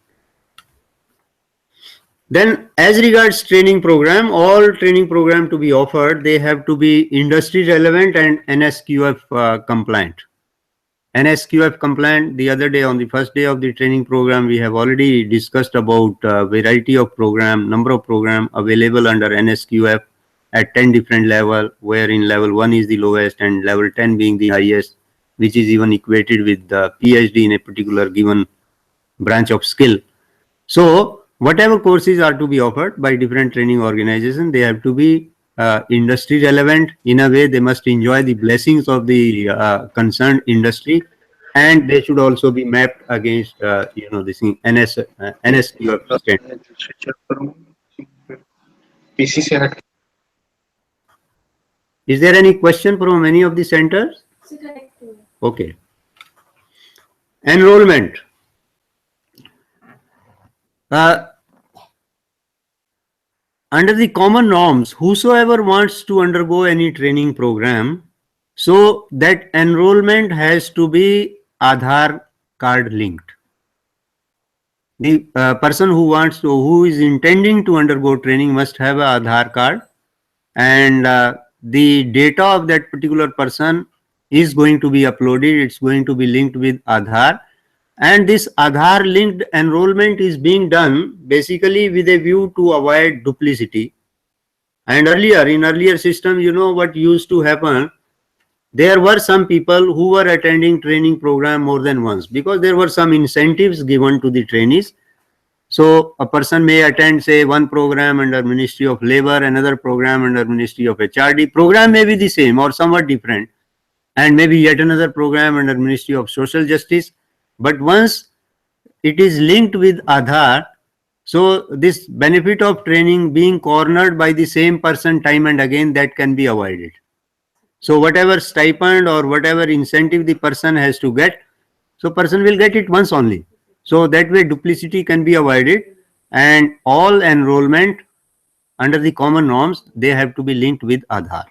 Then as regards training program, all training program to be offered, they have to be industry relevant and NSQF compliant. NSQF compliant, the other day on the first day of the training program, we have already discussed about variety of program, number of program available under NSQF at 10 different level, wherein level 1 is the lowest and level 10 being the highest, which is even equated with the PhD in a particular given branch of skill. So whatever courses are to be offered by different training organizations, they have to be industry relevant. In a way, they must enjoy the blessings of the concerned industry, and they should also be mapped against this NSQF standard. Is there any question from any of the centers? Okay. Enrollment. Under the common norms, whosoever wants to undergo any training program, so that enrollment has to be Aadhaar card linked. The person who is intending to undergo training must have an Aadhaar card, and the data of that particular person is going to be uploaded. It's going to be linked with Aadhaar. And this Aadhaar linked enrollment is being done basically with a view to avoid duplicity. And in earlier system, what used to happen, there were some people who were attending training program more than once because there were some incentives given to the trainees. So a person may attend, say, one program under Ministry of Labor, another program under Ministry of HRD. Program may be the same or somewhat different, and maybe yet another program under Ministry of Social Justice. But once it is linked with Aadhaar. So this benefit of training being cornered by the same person time and again, that can be avoided. So whatever stipend or whatever incentive the person has to get, so person will get it once only. So that way duplicity can be avoided, and all enrollment under the common norms, they have to be linked with Aadhaar.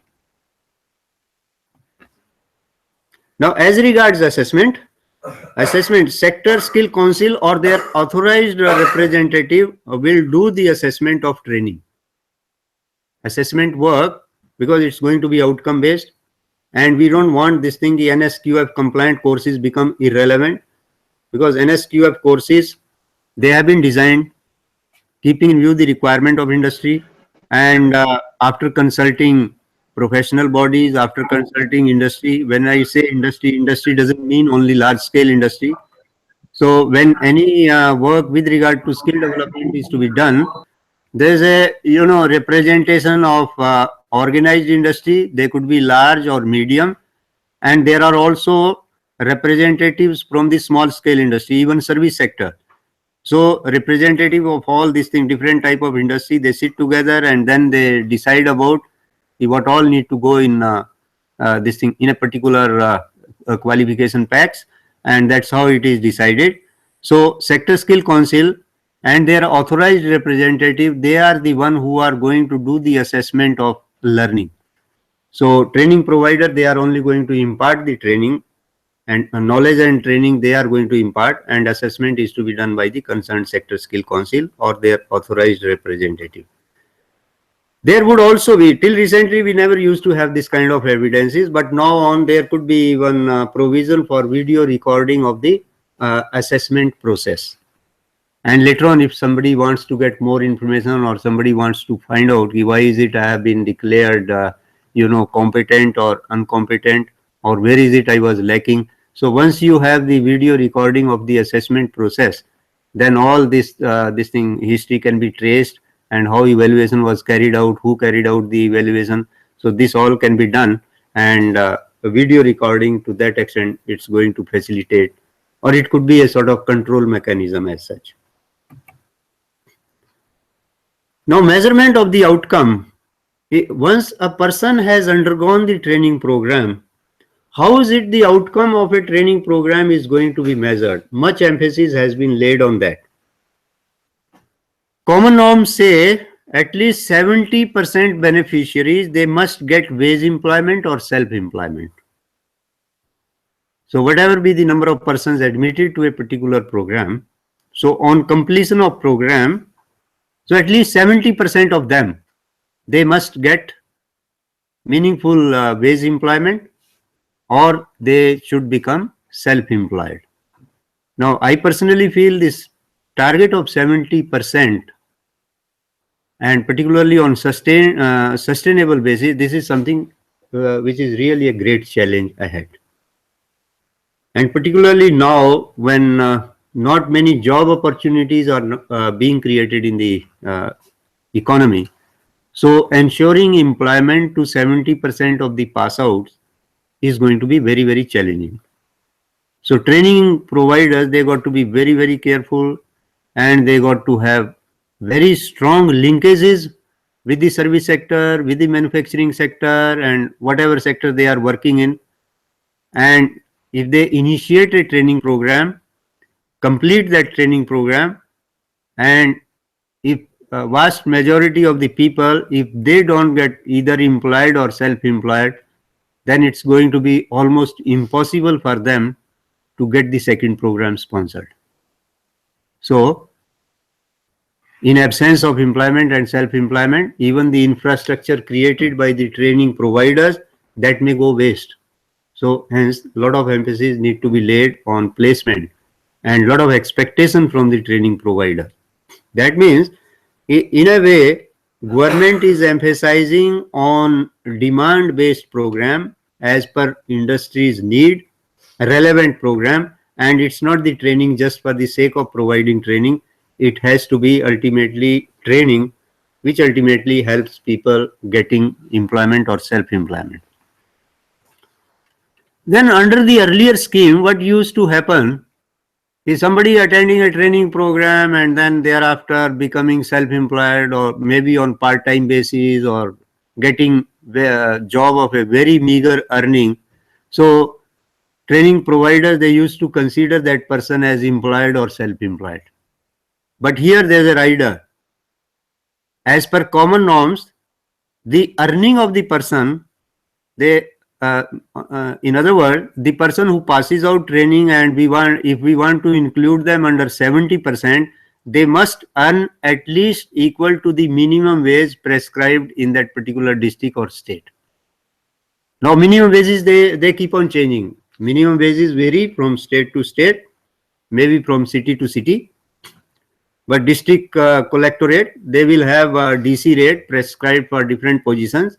Now, as regards assessment, sector skill council or their authorized representative will do the assessment of training. Assessment work, because it's going to be outcome based, and we don't want this thing, the NSQF compliant courses become irrelevant, because NSQF courses, they have been designed keeping in view the requirement of industry, and after consulting professional bodies, after consulting industry. When I say industry doesn't mean only large scale industry. So when any work with regard to skill development is to be done, there's a representation of organized industry. They could be large or medium, and there are also representatives from the small scale industry, even service sector. So representative of all these things, different type of industry, they sit together and then they decide about what all need to go in this thing in a particular qualification packs, and that's how it is decided. So sector skill council and their authorized representative, they are the one who are going to do the assessment of learning. So training provider, they are only going to impart the training, and knowledge and training they are going to impart, and assessment is to be done by the concerned sector skill council or their authorized representative. There would also be, till recently we never used to have this kind of evidences, but now on there could be even provision for video recording of the assessment process. And later on, if somebody wants to get more information or somebody wants to find out why is it I have been declared competent or incompetent, or where is it I was lacking. So once you have the video recording of the assessment process, then all this history can be traced, and how evaluation was carried out, who carried out the evaluation. So this all can be done, and a video recording to that extent, it's going to facilitate, or it could be a sort of control mechanism as such. Now, measurement of the outcome. Once a person has undergone the training program, how is it the outcome of a training program is going to be measured? Much emphasis has been laid on that. Common norms say at least 70% beneficiaries, they must get wage employment or self-employment. So whatever be the number of persons admitted to a particular program, so on completion of program, so at least 70% of them, they must get meaningful wage employment, or they should become self-employed. Now, I personally feel this target of 70%, and particularly on sustainable basis, this is something which is really a great challenge ahead. And particularly now, when not many job opportunities are being created in the economy, so ensuring employment to 70% of the pass outs is going to be very, very challenging. So training providers, they got to be very, very careful, and they got to have very strong linkages with the service sector, with the manufacturing sector, and whatever sector they are working in. And if they initiate a training program, complete that training program, and if a vast majority of the people, if they don't get either employed or self-employed, then it's going to be almost impossible for them to get the second program sponsored. So, in absence of employment and self-employment, even the infrastructure created by the training providers, that may go waste. So hence, a lot of emphasis need to be laid on placement and a lot of expectation from the training provider. That means, in a way, government is emphasizing on demand-based program as per industry's need, relevant program, and it's not the training just for the sake of providing training. It has to be ultimately training which ultimately helps people getting employment or self-employment. Then under the earlier scheme, what used to happen Is somebody attending a training program and then thereafter becoming self-employed or maybe on part-time basis or getting a job of a very meager earning. So training providers, they used to consider that person as employed or self-employed. But here there's a rider. As per common norms, the earning of the person, in other words, the person who passes out training and if we want to include them under 70%, they must earn at least equal to the minimum wage prescribed in that particular district or state. Now, minimum wages, they keep on changing. Minimum wages vary from state to state, maybe from city to city. But district collectorate, they will have a DC rate prescribed for different positions.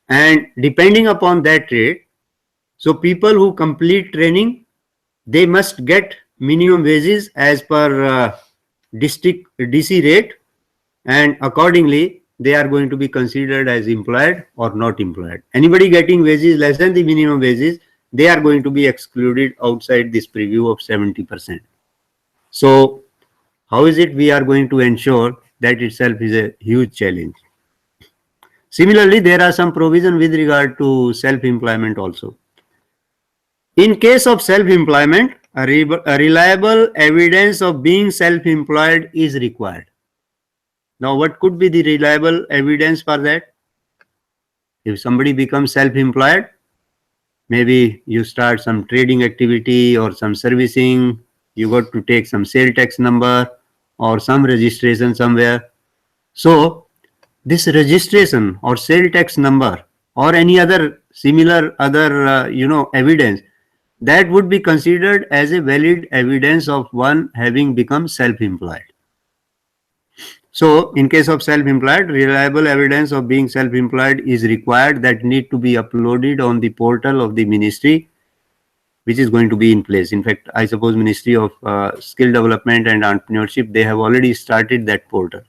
And depending upon that rate, so people who complete training, they must get minimum wages as per district DC rate, and accordingly they are going to be considered as employed or not employed. Anybody getting wages less than the minimum wages, they are going to be excluded outside this preview of 70%. So how is it we are going to ensure? That itself is a huge challenge. Similarly, there are some provision with regard to self-employment also. In case of self-employment, a reliable evidence of being self-employed is required. Now, what could be the reliable evidence for that? If somebody becomes self-employed, maybe you start some trading activity or some servicing, you got to take some sale tax number or some registration somewhere. So this registration or sale tax number or any other similar evidence, that would be considered as a valid evidence of one having become self-employed. So in case of self-employed, reliable evidence of being self-employed is required, that need to be uploaded on the portal of the ministry, which is going to be in place. In fact, I suppose Ministry of Skill Development and Entrepreneurship, they have already started that portal.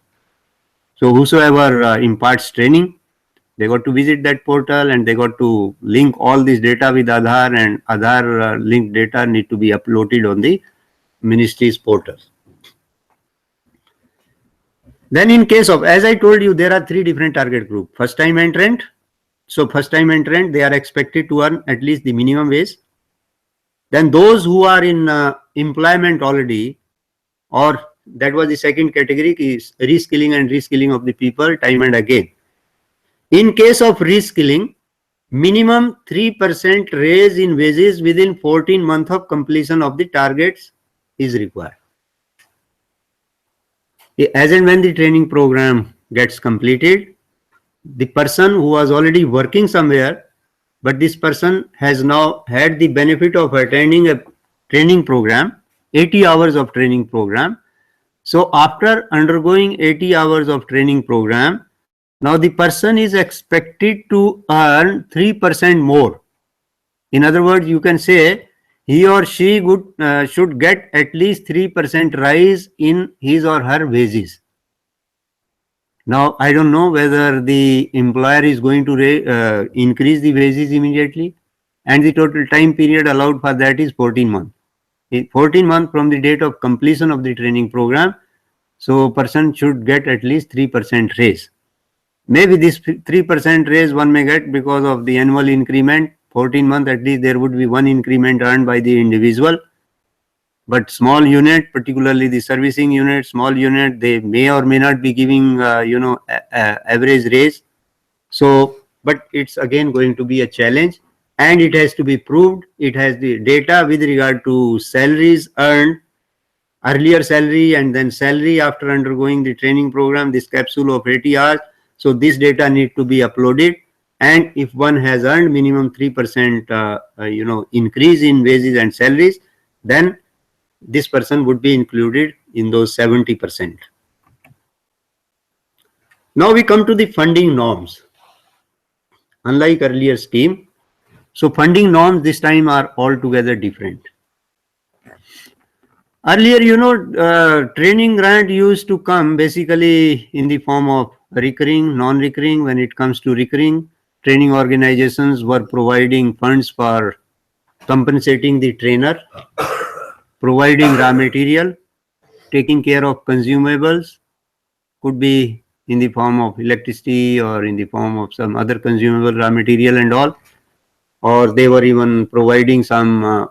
So whosoever imparts training, they got to visit that portal and they got to link all this data with Aadhaar, and Aadhaar linked data need to be uploaded on the ministry's portal. Then in case of, as I told you, there are three different target group. First time entrant. So first time entrant, they are expected to earn at least the minimum wage. Then those who are in employment already, or that was the second category, is reskilling and reskilling of the people time and again. In case of reskilling, minimum 3% raise in wages within 14 months of completion of the targets is required. As and when the training program gets completed, the person who was already working somewhere, but this person has now had the benefit of attending a training program, 80 hours of training program. So after undergoing 80 hours of training program, now the person is expected to earn 3% more. In other words, you can say he or she should get at least 3% rise in his or her wages. Now, I don't know whether the employer is going to increase the wages immediately, and the total time period allowed for that is 14 months. 14 months from the date of completion of the training program, so person should get at least 3% raise. Maybe this 3% raise one may get because of the annual increment. 14 months at least there would be one increment earned by the individual. But small unit, particularly the servicing unit, small unit, they may or may not be giving average raise. So, but it's again going to be a challenge, and it has to be proved. It has the data with regard to salaries earned, earlier salary and then salary after undergoing the training program, this capsule of 80 hours. So this data need to be uploaded, and if one has earned minimum 3% increase in wages and salaries, then this person would be included in those 70%. Now we come to the funding norms. Unlike earlier scheme, so funding norms this time are altogether different. Earlier, training grant used to come basically in the form of recurring, non-recurring. When it comes to recurring, training organizations were providing funds for compensating the trainer providing raw material, taking care of consumables, could be in the form of electricity or in the form of some other consumable raw material and all, or they were even providing some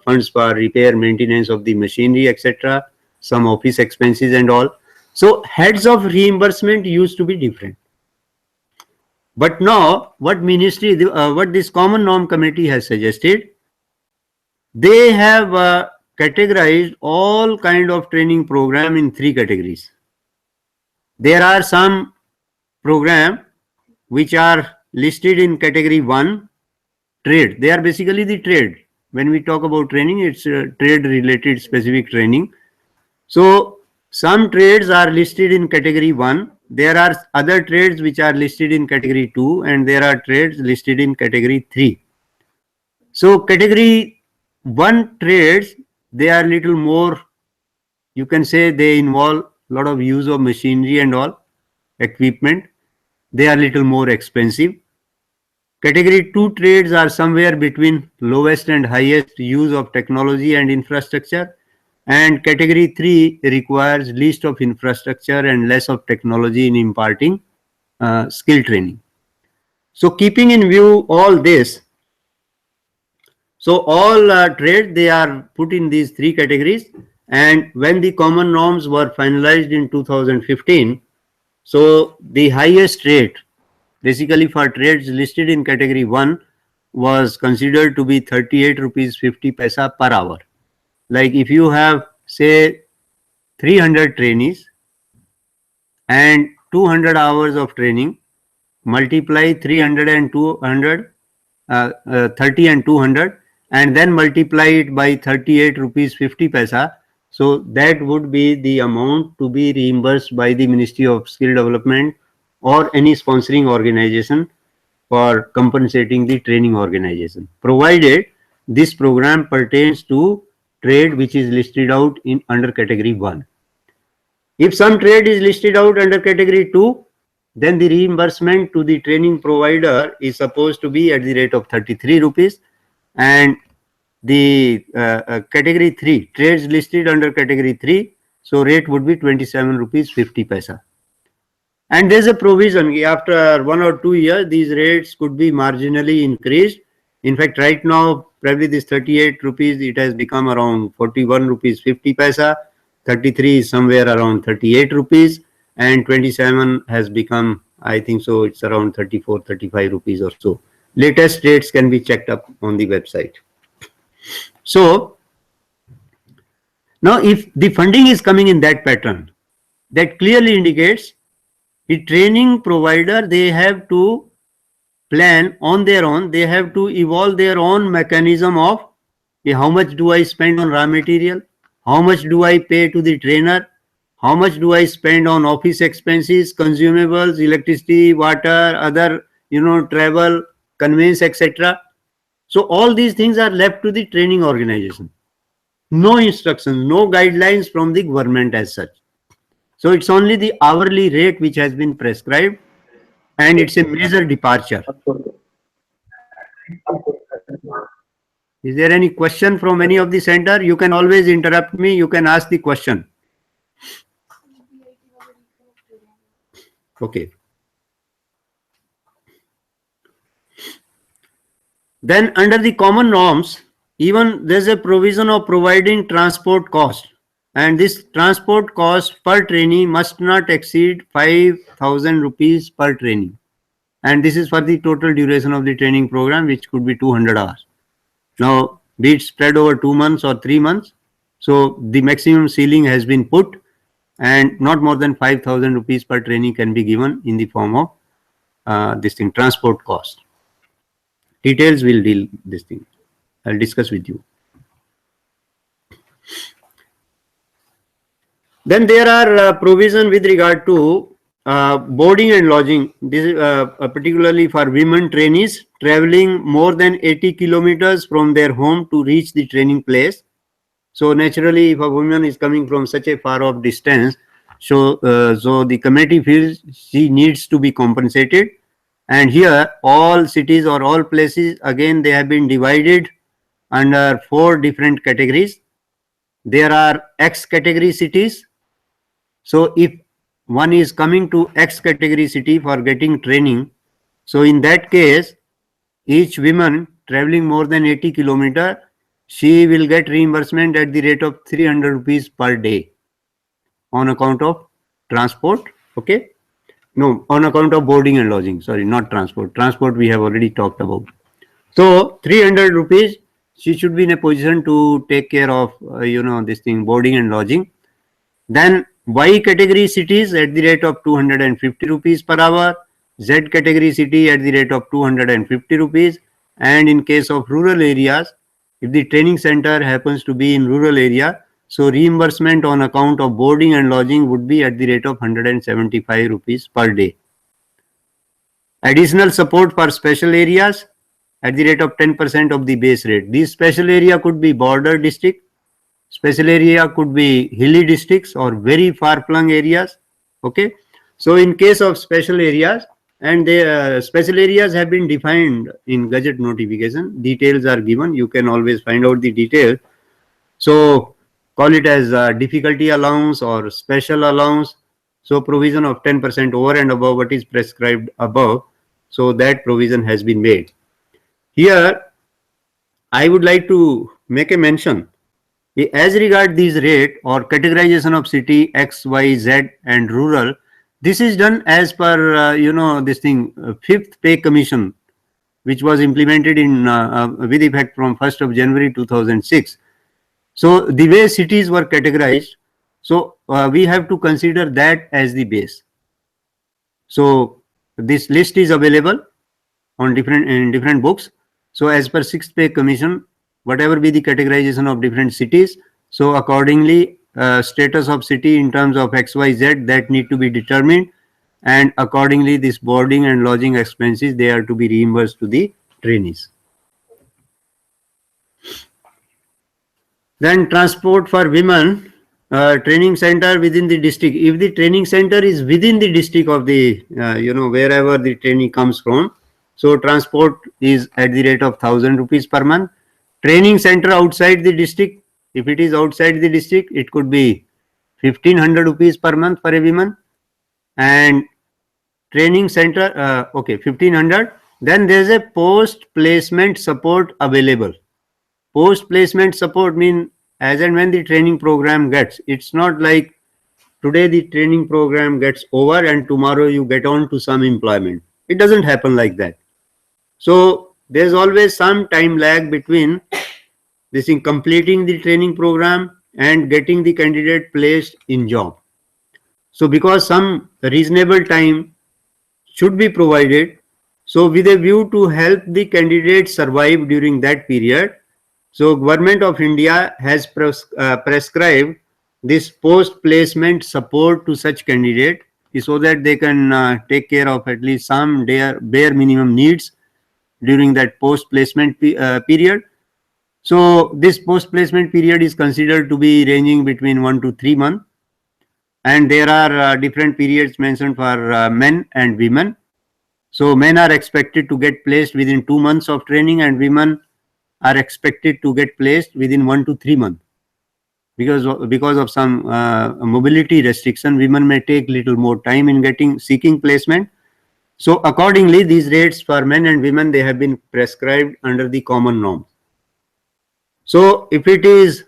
funds for repair, maintenance of the machinery, etc., some office expenses and all. So heads of reimbursement used to be different. But now what ministry, what this common norm committee has suggested, they have categorized all kind of training program in 3 categories. There are some program which are listed in category 1, trade. They are basically the trade. When we talk about training, it's trade related specific training. So some trades are listed in category 1. There are other trades which are listed in category 2, and there are trades listed in category 3. So category 1 trades, they are little more, you can say they involve a lot of use of machinery and all, equipment. They are little more expensive. Category 2 trades are somewhere between lowest and highest use of technology and infrastructure. And category 3 requires least of infrastructure and less of technology in imparting skill training. So keeping in view all this, so all trades, they are put in these 3 categories. And when the common norms were finalized in 2015, so the highest rate basically for trades listed in category 1 was considered to be 38 rupees 50 paisa per hour. Like if you have say 300 trainees and 200 hours of training, multiply 300 and 200, 30 and 200, and then multiply it by 38 rupees 50 paisa. So that would be the amount to be reimbursed by the Ministry of Skill Development or any sponsoring organization for compensating the training organization, provided this program pertains to trade which is listed out in under category 1. If some trade is listed out under category 2, then the reimbursement to the training provider is supposed to be at the rate of 33 rupees, and the category 3 trades listed under category 3, so rate would be 27 rupees 50 paisa. And there's a provision after 1 or 2 years these rates could be marginally increased. In fact, right now probably this 38 rupees, it has become around 41 rupees 50 paisa, 33 is somewhere around 38 rupees, and 27 has become, I think so, it's around 34 35 rupees or so. Latest rates can be checked up on the website. So now if the funding is coming in that pattern, that clearly indicates the training provider, they have to plan on their own, they have to evolve their own mechanism of how much do I spend on raw material, how much do I pay to the trainer, how much do I spend on office expenses, consumables, electricity, water, other, travel, conveyance, etc. So all these things are left to the training organization. No instructions, no guidelines from the government as such. So it's only the hourly rate which has been prescribed, and it's a major departure. Is there any question from any of the center? You can always interrupt me. You can ask the question. Okay. Then under the common norms, even there's a provision of providing transport cost. And this transport cost per trainee must not exceed 5,000 rupees per trainee. And this is for the total duration of the training program, which could be 200 hours. Now, be it spread over 2 months or 3 months. So the maximum ceiling has been put, and not more than 5,000 rupees per trainee can be given in the form of this thing, transport cost. Details will deal this thing. I'll discuss with you. Then there are provision with regard to boarding and lodging. This is particularly for women trainees traveling more than 80 kilometers from their home to reach the training place. So naturally, if a woman is coming from such a far off distance, so the committee feels she needs to be compensated. And here all cities or all places, again, they have been divided under 4 different categories. there are X category cities. So if one is coming to X category city for getting training, so in that case, each woman traveling more than 80 kilometer, she will get reimbursement at the rate of 300 rupees per day on account of transport. Okay. No, on account of boarding and lodging. Sorry, not transport. Transport we have already talked about. So 300 rupees, she should be in a position to take care of, this thing, boarding and lodging. Then Y category cities at the rate of 250 rupees per hour, Z category city at the rate of 250 rupees. And in case of rural areas, if the training center happens to be in rural area, so reimbursement on account of boarding and lodging would be at the rate of 175 rupees per day. Additional support for special areas at the rate of 10% of the base rate. These special area could be border district, special area could be hilly districts or very far flung areas. Okay. So in case of special areas, and the special areas have been defined in Gazette notification, details are given. You can always find out the details. So call it as difficulty allowance or special allowance. So provision of 10% over and above what is prescribed above. So that provision has been made. Here, I would like to make a mention. As regard these rate or categorization of city X, Y, Z and rural, this is done as per, this thing, 5th Pay Commission, which was implemented in with effect from 1st of January 2006. So the way cities were categorized, so we have to consider that as the base. So this list is available on different books. So as per 6th Pay Commission, whatever be the categorization of different cities, so accordingly status of city in terms of XYZ that need to be determined, and accordingly this boarding and lodging expenses, they are to be reimbursed to the trainees. Then transport for women, training center within the district. If the training center is within the district of the, wherever the trainee comes from, so transport is at the rate of 1,000 rupees per month. Training center outside the district, if it is outside the district, it could be 1,500 rupees per month for a woman. And training center, 1,500. Then there is a post placement support available. Post placement support means as and when the training program gets, it's not like today the training program gets over and tomorrow you get on to some employment. It doesn't happen like that. So there's always some time lag between this in completing the training program and getting the candidate placed in job. So because some reasonable time should be provided, so with a view to help the candidate survive during that period, so Government of India has prescribed this post-placement support to such candidate so that they can take care of at least some bare minimum needs during that post-placement period. So this post-placement period is considered to be ranging between 1 to 3 months. And there are different periods mentioned for men and women. So men are expected to get placed within 2 months of training and women are expected to get placed within 1 to 3 months. Because of some mobility restriction, women may take little more time in seeking placement. So accordingly, these rates for men and women, they have been prescribed under the common norm. So if it is,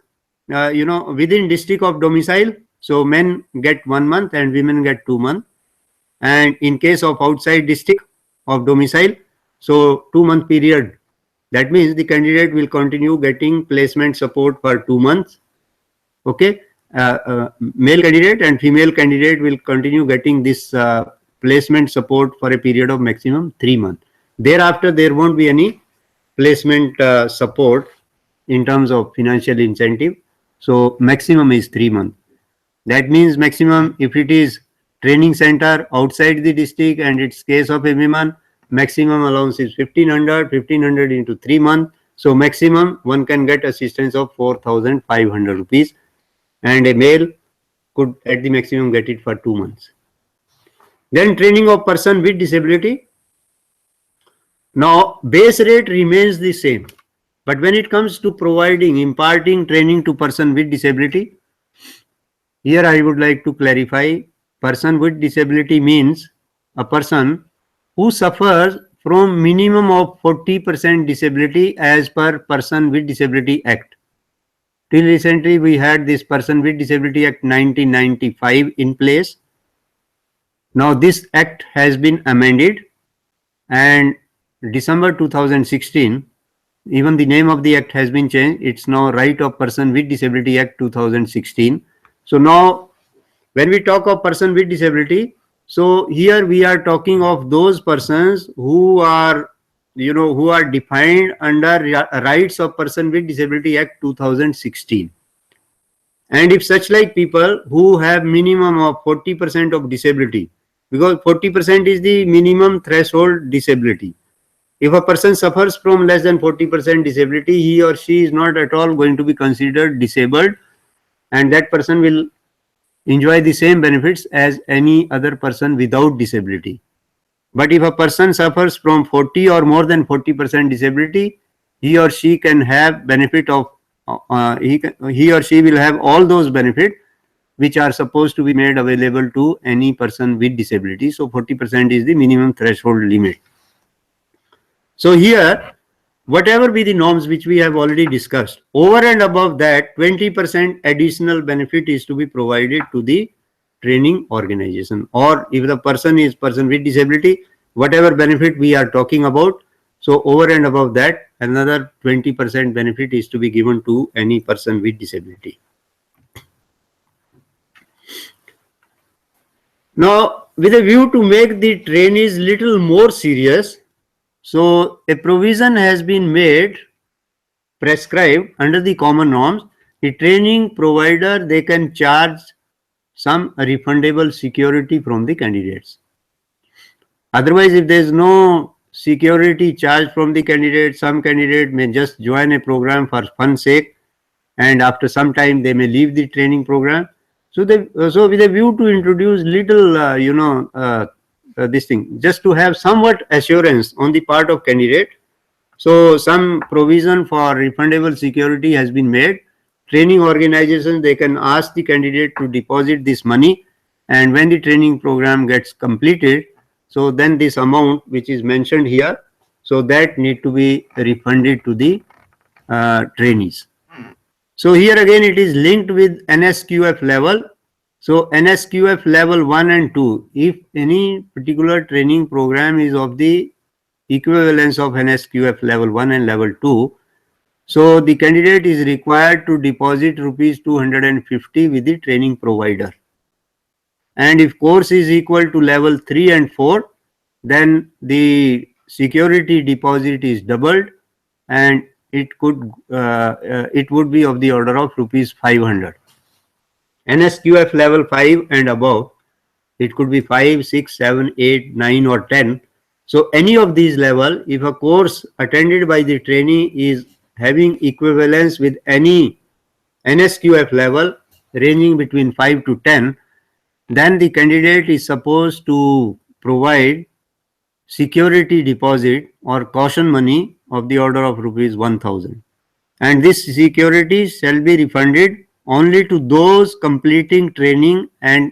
within district of domicile, so men get 1 month and women get 2 months. And in case of outside district of domicile, so 2 month period, that means the candidate will continue getting placement support for 2 months. Okay, male candidate and female candidate will continue getting this placement support for a period of maximum 3 months. Thereafter, there won't be any placement support in terms of financial incentive. So maximum is 3 months. That means maximum, if it is training center outside the district and it's case of a woman, maximum allowance is 1,500 into 3 months. So maximum one can get assistance of 4,500 rupees and a male could at the maximum get it for 2 months. Then training of person with disability. Now base rate remains the same. But when it comes to providing, imparting training to person with disability, here I would like to clarify, person with disability means a person who suffers from minimum of 40% disability as per Person with Disability Act. Till recently, we had this Person with Disability Act 1995 in place. Now this act has been amended, and December 2016, even the name of the act has been changed. It's now Right of Person with Disability Act 2016. So now when we talk of person with disability, so here we are talking of those persons who are, who are defined under Rights of Person with Disability Act 2016. And if such like people who have minimum of 40% of disability, because 40% is the minimum threshold disability. If a person suffers from less than 40% disability, he or she is not at all going to be considered disabled, and that person will enjoy the same benefits as any other person without disability. But if a person suffers from 40 or more than 40% disability, he or she can have benefit of, he or she will have all those benefits which are supposed to be made available to any person with disability. So 40% is the minimum threshold limit. So here, whatever be the norms which we have already discussed, over and above that, 20% additional benefit is to be provided to the training organization. Or if the person is person with disability, whatever benefit we are talking about, so over and above that, another 20% benefit is to be given to any person with disability. Now, with a view to make the trainees little more serious, so a provision has been made, prescribed under the common norms. The training provider, they can charge some refundable security from the candidates. Otherwise, if there is no security charge from the candidate, some candidate may just join a program for fun sake, and after some time they may leave the training program. So, so with a view to introduce little, this thing, just to have somewhat assurance on the part of candidate. So some provision for refundable security has been made. Training organizations, they can ask the candidate to deposit this money, and when the training program gets completed, so then this amount which is mentioned here, so that need to be refunded to the trainees. So here again it is linked with NSQF level. So NSQF level 1 and 2, if any particular training program is of the equivalence of NSQF level 1 and level 2, so the candidate is required to deposit rupees 250 with the training provider. And if course is equal to level 3 and 4, then the security deposit is doubled, and it would be of the order of rupees 500. NSQF level 5 and above, it could be 5, 6, 7, 8, 9 or 10. So any of these level, if a course attended by the trainee is having equivalence with any NSQF level ranging between 5 to 10, then the candidate is supposed to provide security deposit or caution money of the order of rupees 1000. And this security shall be refunded only to those completing training and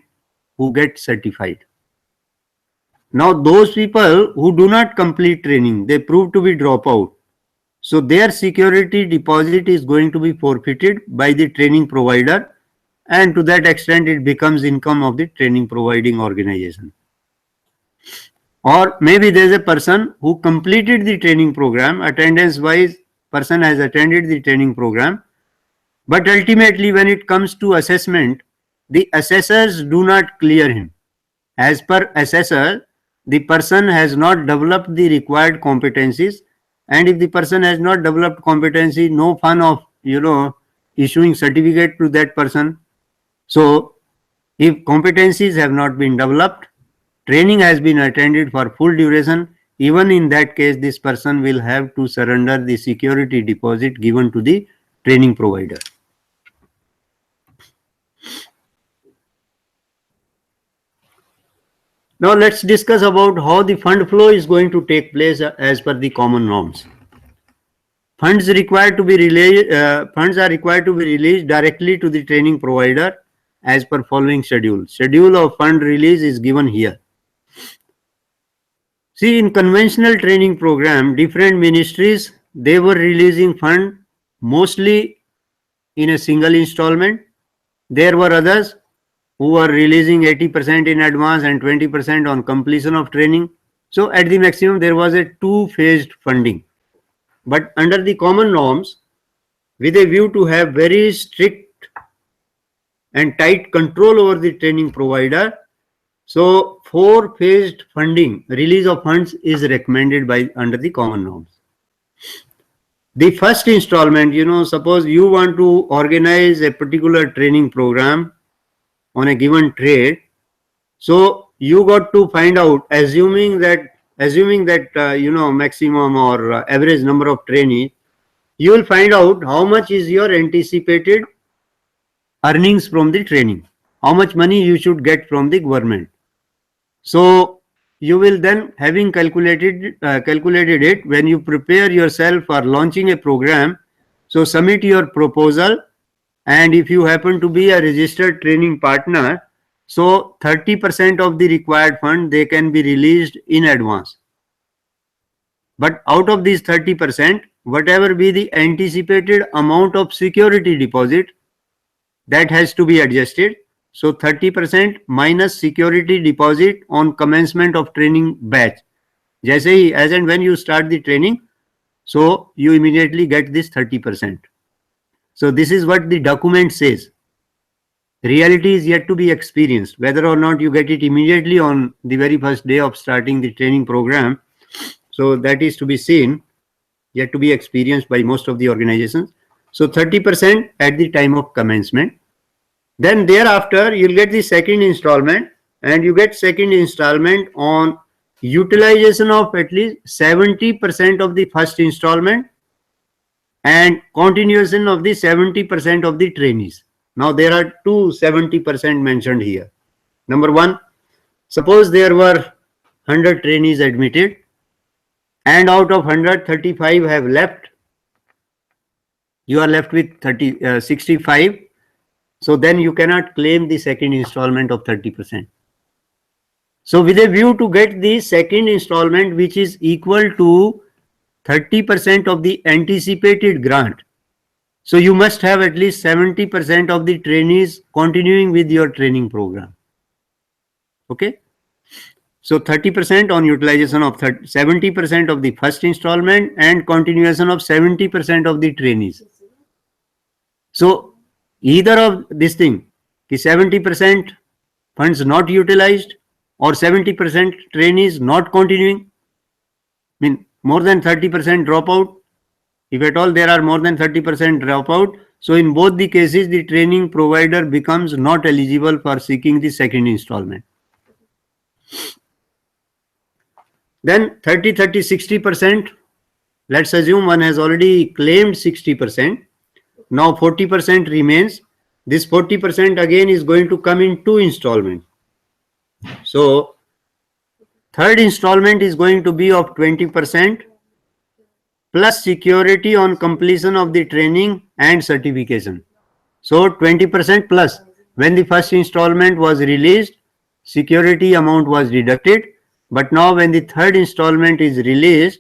who get certified. Now those people who do not complete training, they prove to be dropout. So their security deposit is going to be forfeited by the training provider, and to that extent it becomes income of the training providing organization. Or maybe there is a person who completed the training program, attendance wise person has attended the training program, but ultimately when it comes to assessment, the assessors do not clear him. As per assessor, the person has not developed the required competencies, and if the person has not developed competency, no fun of issuing certificate to that person. So if competencies have not been developed, training has been attended for full duration, even in that case this person will have to surrender the security deposit given to the training provider. Now let's discuss about how the fund flow is going to take place as per the common norms. funds required to be released, funds are required to be released directly to the training provider as per following schedule. Schedule of fund release is given here. See, in conventional training program, different ministries, they were releasing fund mostly in a single installment. There were others who were releasing 80% in advance and 20% on completion of training. So at the maximum, there was a two-phased funding. But under the common norms, with a view to have very strict and tight control over the training provider, so four-phased funding, release of funds is recommended by under the common norms. The first installment, suppose you want to organize a particular training program on a given trade. So you got to find out, assuming that maximum or average number of trainees, you will find out how much is your anticipated earnings from the training, how much money you should get from the government. So you will then, having calculated it, when you prepare yourself for launching a program, so submit your proposal, and if you happen to be a registered training partner, so 30% of the required fund, they can be released in advance. But out of these 30%, whatever be the anticipated amount of security deposit, that has to be adjusted. So 30% minus security deposit on commencement of training batch. As and when you start the training, so you immediately get this 30%. So this is what the document says. Reality is yet to be experienced. Whether or not you get it immediately on the very first day of starting the training program, so that is to be seen, yet to be experienced by most of the organizations. So 30% at the time of commencement. Then thereafter, you'll get the second installment, and you get second installment on utilization of at least 70% of the first installment and continuation of the 70% of the trainees. Now there are two 70% mentioned here. Number one, suppose there were 100 trainees admitted, and out of 100, 35 have left. You are left with 65. So then you cannot claim the second installment of 30%. So with a view to get the second installment, which is equal to 30% of the anticipated grant, so you must have at least 70% of the trainees continuing with your training program. Okay. So 30% on utilization of 70% of the first installment and continuation of 70% of the trainees. So either of this thing, 70% funds not utilized or 70% trainees not continuing, more than 30% dropout. If at all there are more than 30% dropout, so in both the cases, the training provider becomes not eligible for seeking the second installment. Then 30, 60%, let's assume one has already claimed 60%. Now 40% remains. This 40% again is going to come in two installments. So third installment is going to be of 20% plus security on completion of the training and certification. So 20% plus. When the first installment was released, security amount was deducted. But now when the third installment is released,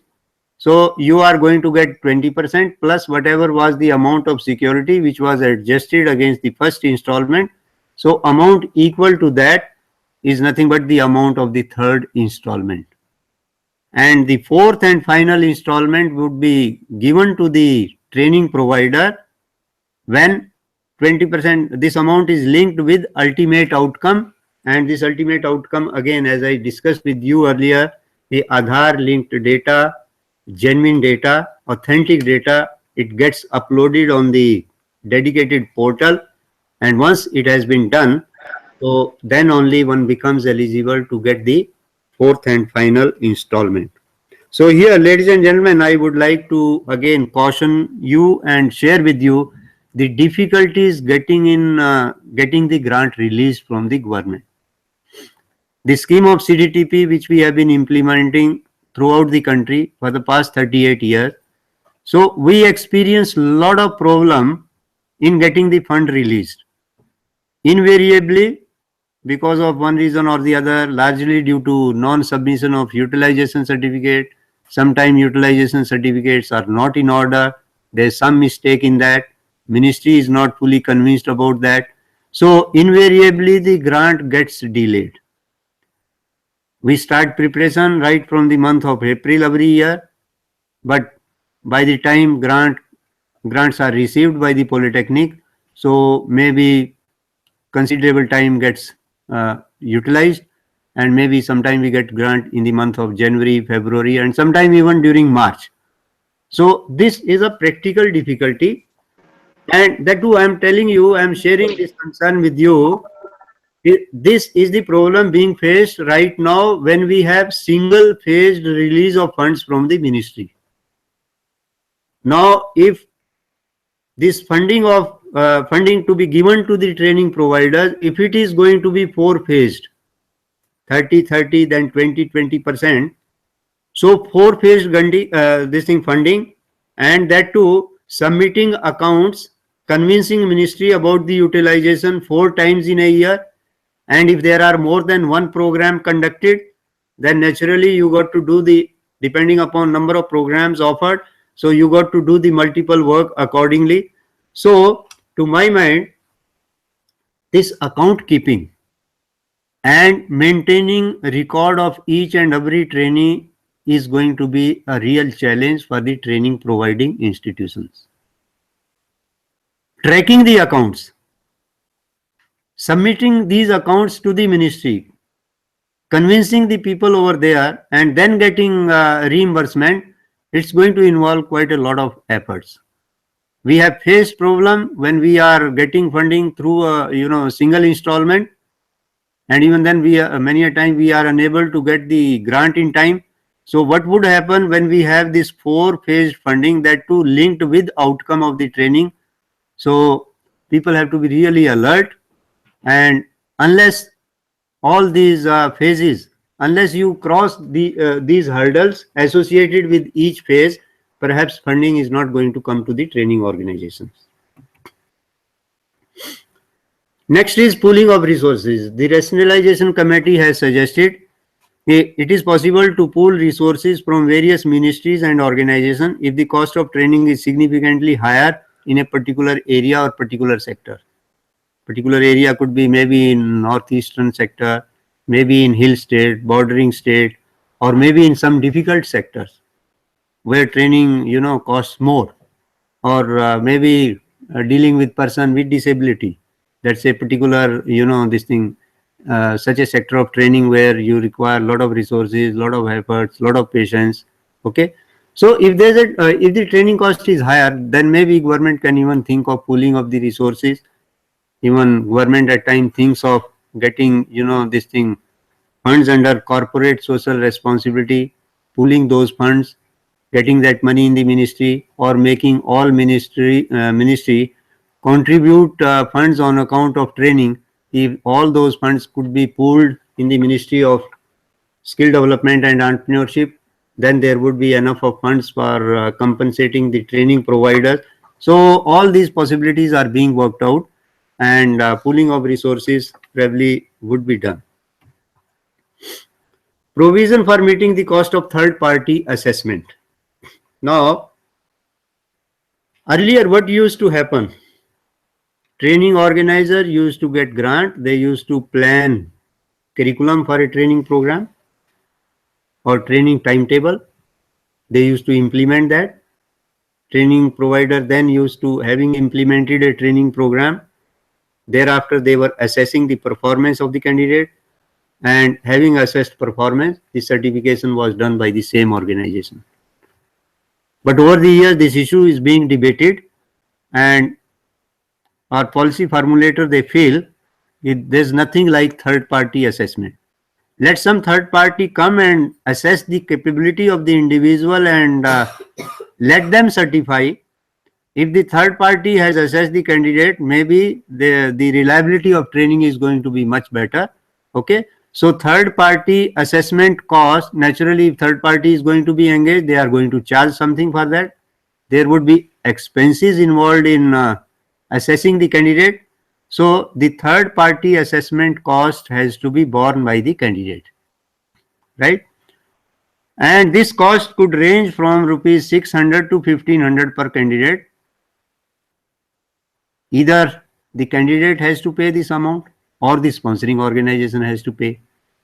so you are going to get 20% plus whatever was the amount of security which was adjusted against the first installment. So amount equal to that is nothing but the amount of the third installment. And the fourth and final installment would be given to the training provider when 20%, this amount is linked with ultimate outcome. And this ultimate outcome, again, as I discussed with you earlier, the Aadhaar linked data, genuine data, authentic data, it gets uploaded on the dedicated portal. And once it has been done, so then only one becomes eligible to get the fourth and final installment. So here, ladies and gentlemen, I would like to again caution you and share with you the difficulties getting the grant released from the government. The scheme of CDTP, which we have been implementing throughout the country for the past 38 years. So we experienced a lot of problem in getting the fund released. Invariably, because of one reason or the other, largely due to non-submission of utilization certificate. Sometimes utilization certificates are not in order. There's some mistake in that. Ministry is not fully convinced about that. So invariably the grant gets delayed. We start preparation right from the month of April every year, but by the time grants are received by the Polytechnic, so maybe considerable time gets utilized, and maybe sometime we get grant in the month of January, February, and sometime even during March. So this is a practical difficulty, and that too I am telling you, I am sharing this concern with you. This is the problem being faced right now when we have single phased release of funds from the ministry. Now, if this funding to be given to the training providers, if it is going to be 4 phased, 30, then 20%, so 4 phased funding, and that too submitting accounts, convincing ministry about the utilization 4 times in a year, and if there are more than one program conducted, then naturally you got to do the, depending upon number of programs offered, so you got to do the multiple work accordingly. So to my mind, this account keeping and maintaining record of each and every trainee is going to be a real challenge for the training providing institutions. Tracking the accounts, submitting these accounts to the ministry, convincing the people over there, and then getting reimbursement, it's going to involve quite a lot of efforts. We have faced problem when we are getting funding through a single installment, and even then we are many a time we are unable to get the grant in time. So what would happen when we have this 4 phased funding, that too linked with outcome of the training? So people have to be really alert, and unless all these phases, unless you cross these hurdles associated with each phase, perhaps funding is not going to come to the training organizations. Next is pooling of resources. The rationalization committee has suggested it is possible to pool resources from various ministries and organizations if the cost of training is significantly higher in a particular area or particular sector. Particular area could be maybe in northeastern sector, maybe in hill state, bordering state, or maybe in some difficult sectors where training costs more, or maybe dealing with person with disability. That's a particular such a sector of training where you require a lot of resources, lot of efforts, lot of patience. Okay, so if there's if the training cost is higher, then maybe government can even think of pooling of the resources. Even government at times thinks of getting funds under corporate social responsibility, pooling those funds, getting that money in the ministry, or making all ministry contribute funds on account of training. If all those funds could be pooled in the Ministry of Skill Development and Entrepreneurship, then there would be enough of funds for compensating the training providers. So all these possibilities are being worked out, and pooling of resources probably would be done. Provision for meeting the cost of third-party assessment. Now, earlier what used to happen? Training organizer used to get grant, they used to plan curriculum for a training program or training timetable. They used to implement that. Training provider then used to, having implemented a training program, thereafter they were assessing the performance of the candidate, and having assessed performance, the certification was done by the same organization. But over the years, this issue is being debated, and our policy formulator, they feel there's nothing like third-party assessment. Let some third party come and assess the capability of the individual and let them certify. If the third party has assessed the candidate, maybe the reliability of training is going to be much better. Okay, so third party assessment cost, naturally if third party is going to be engaged, they are going to charge something for that. there would be expenses involved in assessing the candidate. So the third party assessment cost has to be borne by the candidate, right? And this cost could range from rupees 600 to 1500 per candidate. Either the candidate has to pay this amount or the sponsoring organization has to pay.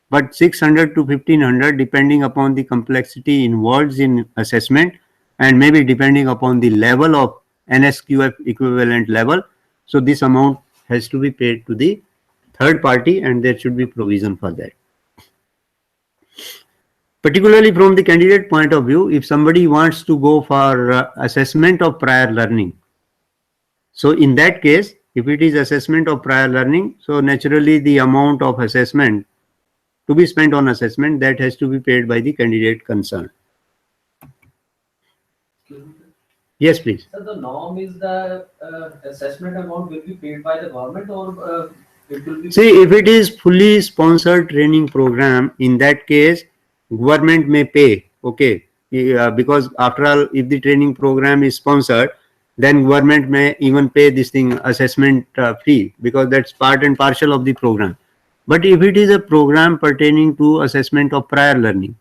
But 600 to 1500 depending upon the complexity involved in assessment and maybe depending upon the level of NSQF equivalent level. So this amount has to be paid to the third party and there should be provision for that. Particularly from the candidate point of view, if somebody wants to go for assessment of prior learning, so in that case, if it is assessment of prior learning, so naturally the amount of assessment to be spent on assessment that has to be paid by the candidate concerned. Yes, please. So the norm is the assessment amount will be paid by the government or it will be. See, if it is fully sponsored training program, in that case, government may pay. Okay, because after all, if the training program is sponsored, then government may even pay this thing assessment fee because that's part and parcel of the program. But if it is a program pertaining to assessment of prior learning,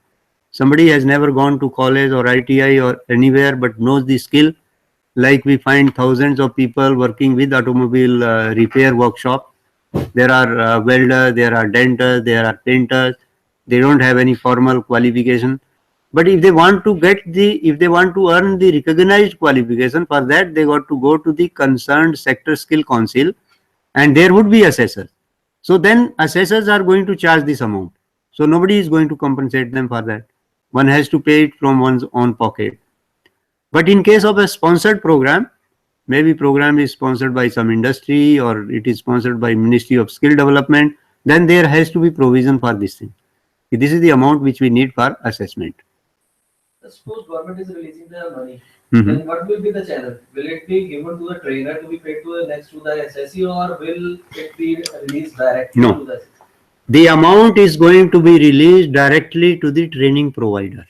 somebody has never gone to college or ITI or anywhere but knows the skill, like we find thousands of people working with automobile repair workshop. There are welders, there are dentists, there are painters. They don't have any formal qualification. But if they want to if they want to earn the recognized qualification, for that they got to go to the concerned sector skill council and there would be assessors. So then assessors are going to charge this amount. So nobody is going to compensate them for that. One has to pay it from one's own pocket. But in case of a sponsored program, maybe program is sponsored by some industry or it is sponsored by Ministry of Skill Development, then there has to be provision for this thing. This is the amount which we need for assessment. Suppose government is releasing the money, then what will be the channel? Will it be given to the trainer to be paid to the next to the SSE or will it be released directly to the SSE? The amount is going to be released directly to the training provider.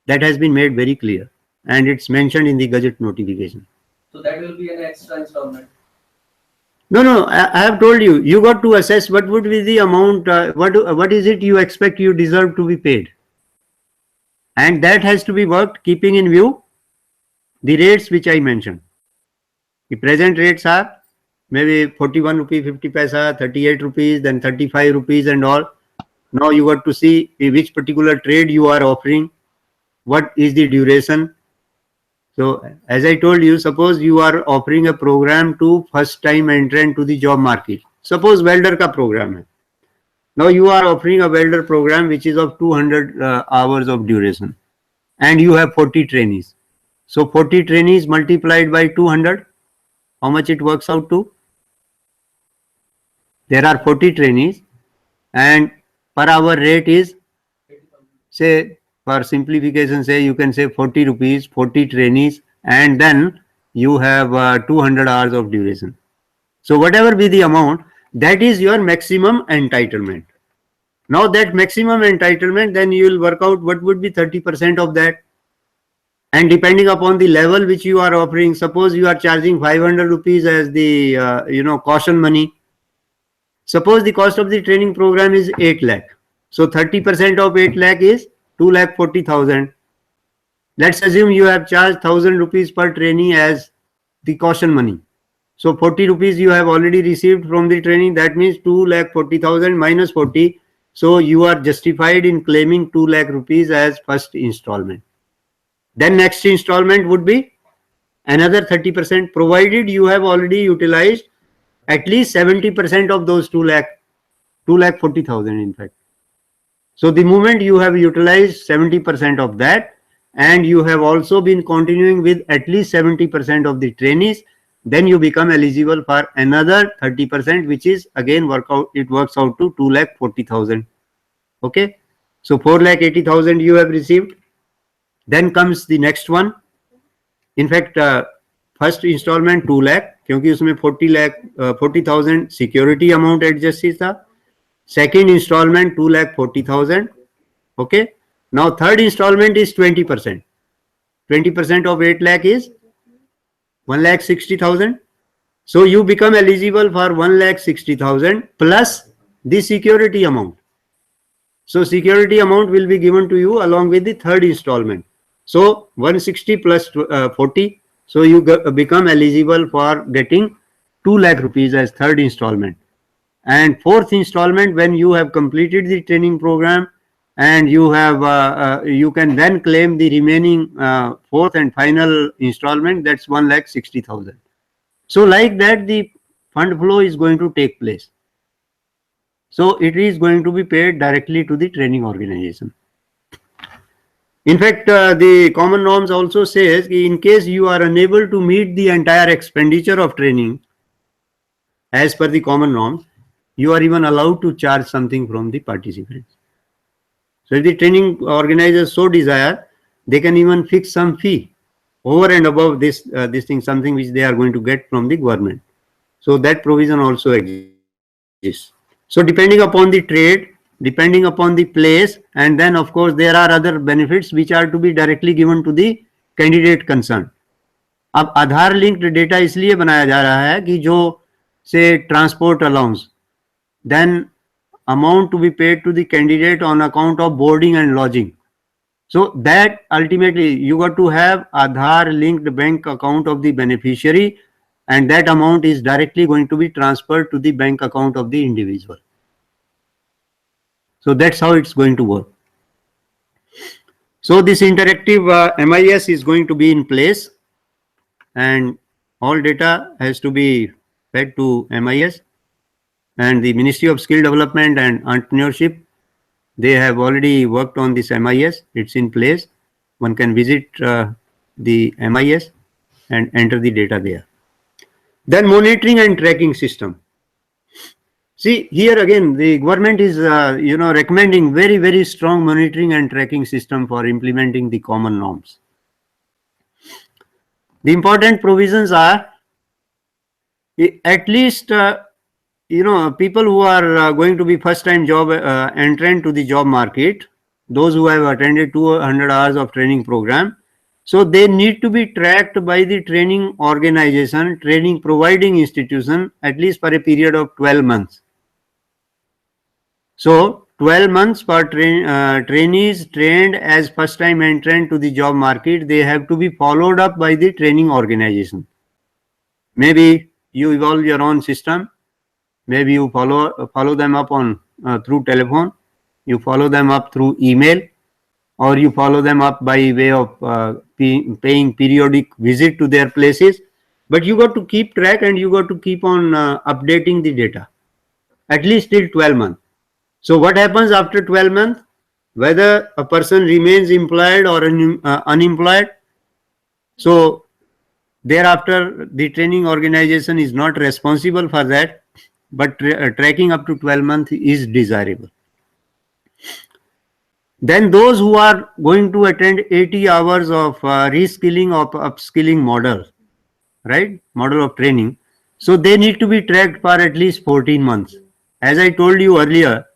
That has been made very clear and it's mentioned in the Gazette notification. So that will be an extra installment. No, I have told you, you got to assess what would be the amount, what is it you expect you deserve to be paid. And that has to be worked keeping in view the rates which I mentioned. The present rates are maybe 41 rupees 50 paisa, 38 rupees, then 35 rupees and all. Now you got to see which particular trade you are offering, what is the duration. So as I told you, suppose you are offering a program to first time entrant to the job market. Suppose welder ka program hai. Now you are offering a welder program which is of 200 hours of duration and you have 40 trainees. So 40 trainees multiplied by 200, how much it works out to? There are 40 trainees and per hour rate is, say for simplification, say you can say 40 rupees, 40 trainees and then you have 200 hours of duration. So whatever be the amount, that is your maximum entitlement. Now that maximum entitlement, then you will work out what would be 30% of that. And depending upon the level which you are offering, suppose you are charging 500 rupees as the caution money. Suppose the cost of the training program is 8 lakh. So 30% of 8 lakh is 2,40,000. Let's assume you have charged 1,000 rupees per trainee as the caution money. So 40 rupees you have already received from the training. That means 2,40,000 minus 40. So you are justified in claiming 2 lakh rupees as first installment. Then next installment would be another 30%, provided you have already utilized at least 70% of those 2,40,000 in fact. So the moment you have utilized 70% of that and you have also been continuing with at least 70% of the trainees, then you become eligible for another 30%, which is again works out to 2,40,000. Okay, so 4,80,000 you have received. Then comes the next one. In fact, first installment 2 lakh, क्योंकि उसमें 40,000 security amount adjust था. Second installment 2,40,000. Okay. Now third installment is 20%. 20% of 8 lakh is 1,60,000. So you become eligible for 1,60,000 plus the security amount. So security amount will be given to you along with the third installment. So 160 plus 40. So you become eligible for getting 2 lakh rupees as third installment. And fourth installment, when you have completed the training program and you have you can then claim the remaining fourth and final installment, that's 1,60,000. So like that the fund flow is going to take place. So it is going to be paid directly to the training organization. In fact, the common norms also says in case you are unable to meet the entire expenditure of training as per the common norms, you are even allowed to charge something from the participants. So if the training organizers so desire, they can even fix some fee over and above this thing, something which they are going to get from the government. So that provision also exists. So depending upon the trade, depending upon the place, and then of course there are other benefits which are to be directly given to the candidate concerned. अब आधार linked data इसलिए बनाया जा रहा है कि जो से transport allowance, then amount to be paid to the candidate on account of boarding and lodging. So that ultimately you got to have Aadhaar linked bank account of the beneficiary, and that amount is directly going to be transferred to the bank account of the individual. So that's how it's going to work. So this interactive MIS is going to be in place, and all data has to be fed to MIS. And the Ministry of Skill Development and Entrepreneurship, they have already worked on this MIS. It's in place. One can visit the MIS and enter the data there. Then monitoring and tracking system. See, here again, the government is, recommending very, very strong monitoring and tracking system for implementing the common norms. The important provisions are at least, people who are going to be first-time job entrant to the job market, those who have attended 200 hours of training program, so they need to be tracked by the training organization, training providing institution, at least for a period of 12 months. So 12 months for trainees trained as first-time entrant to the job market, they have to be followed up by the training organization. Maybe you evolve your own system. Maybe you follow them up on through telephone, you follow them up through email, or you follow them up by way of paying periodic visit to their places. But you got to keep track and you got to keep on updating the data, at least till 12 months. So what happens after 12 months? Whether a person remains employed or unemployed. So thereafter, the training organization is not responsible for that, but tracking up to 12 months is desirable. Then those who are going to attend 80 hours of reskilling or upskilling model, right? Model of training. So they need to be tracked for at least 14 months. As I told you earlier,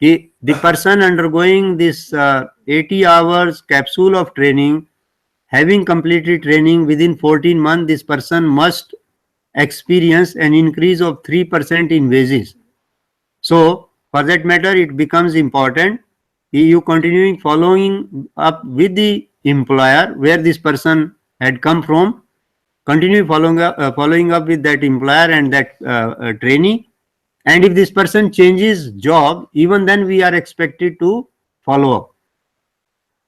the person undergoing this 80 hours capsule of training, having completed training within 14 months, this person must experience an increase of 3% in wages. So for that matter, it becomes important you continuing following up with the employer where this person had come from, continue following up with that employer and that trainee. And if this person changes job, even then we are expected to follow up.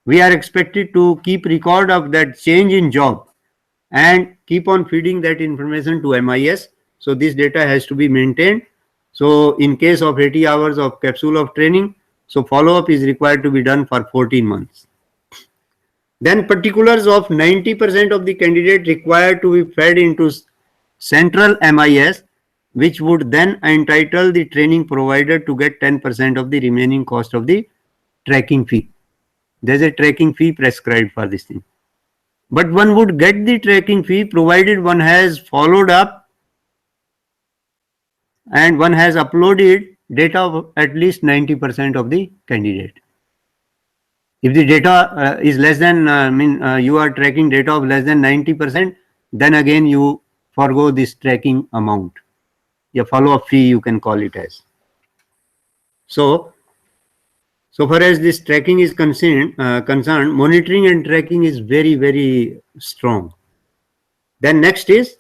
We are expected to keep record of that change in job and keep on feeding that information to MIS. So this data has to be maintained. So in case of 80 hours of capsule of training, so follow-up is required to be done for 14 months. Then particulars of 90% of the candidate required to be fed into central MIS, which would then entitle the training provider to get 10% of the remaining cost of the tracking fee. There's a tracking fee prescribed for this thing. But one would get the tracking fee provided one has followed up and one has uploaded data of at least 90% of the candidate. If the data is less than, you are tracking data of less than 90%, then again you forgo this tracking amount. A follow-up fee, you can call it as. So far as this tracking is concerned, monitoring and tracking is very, very strong. Then next is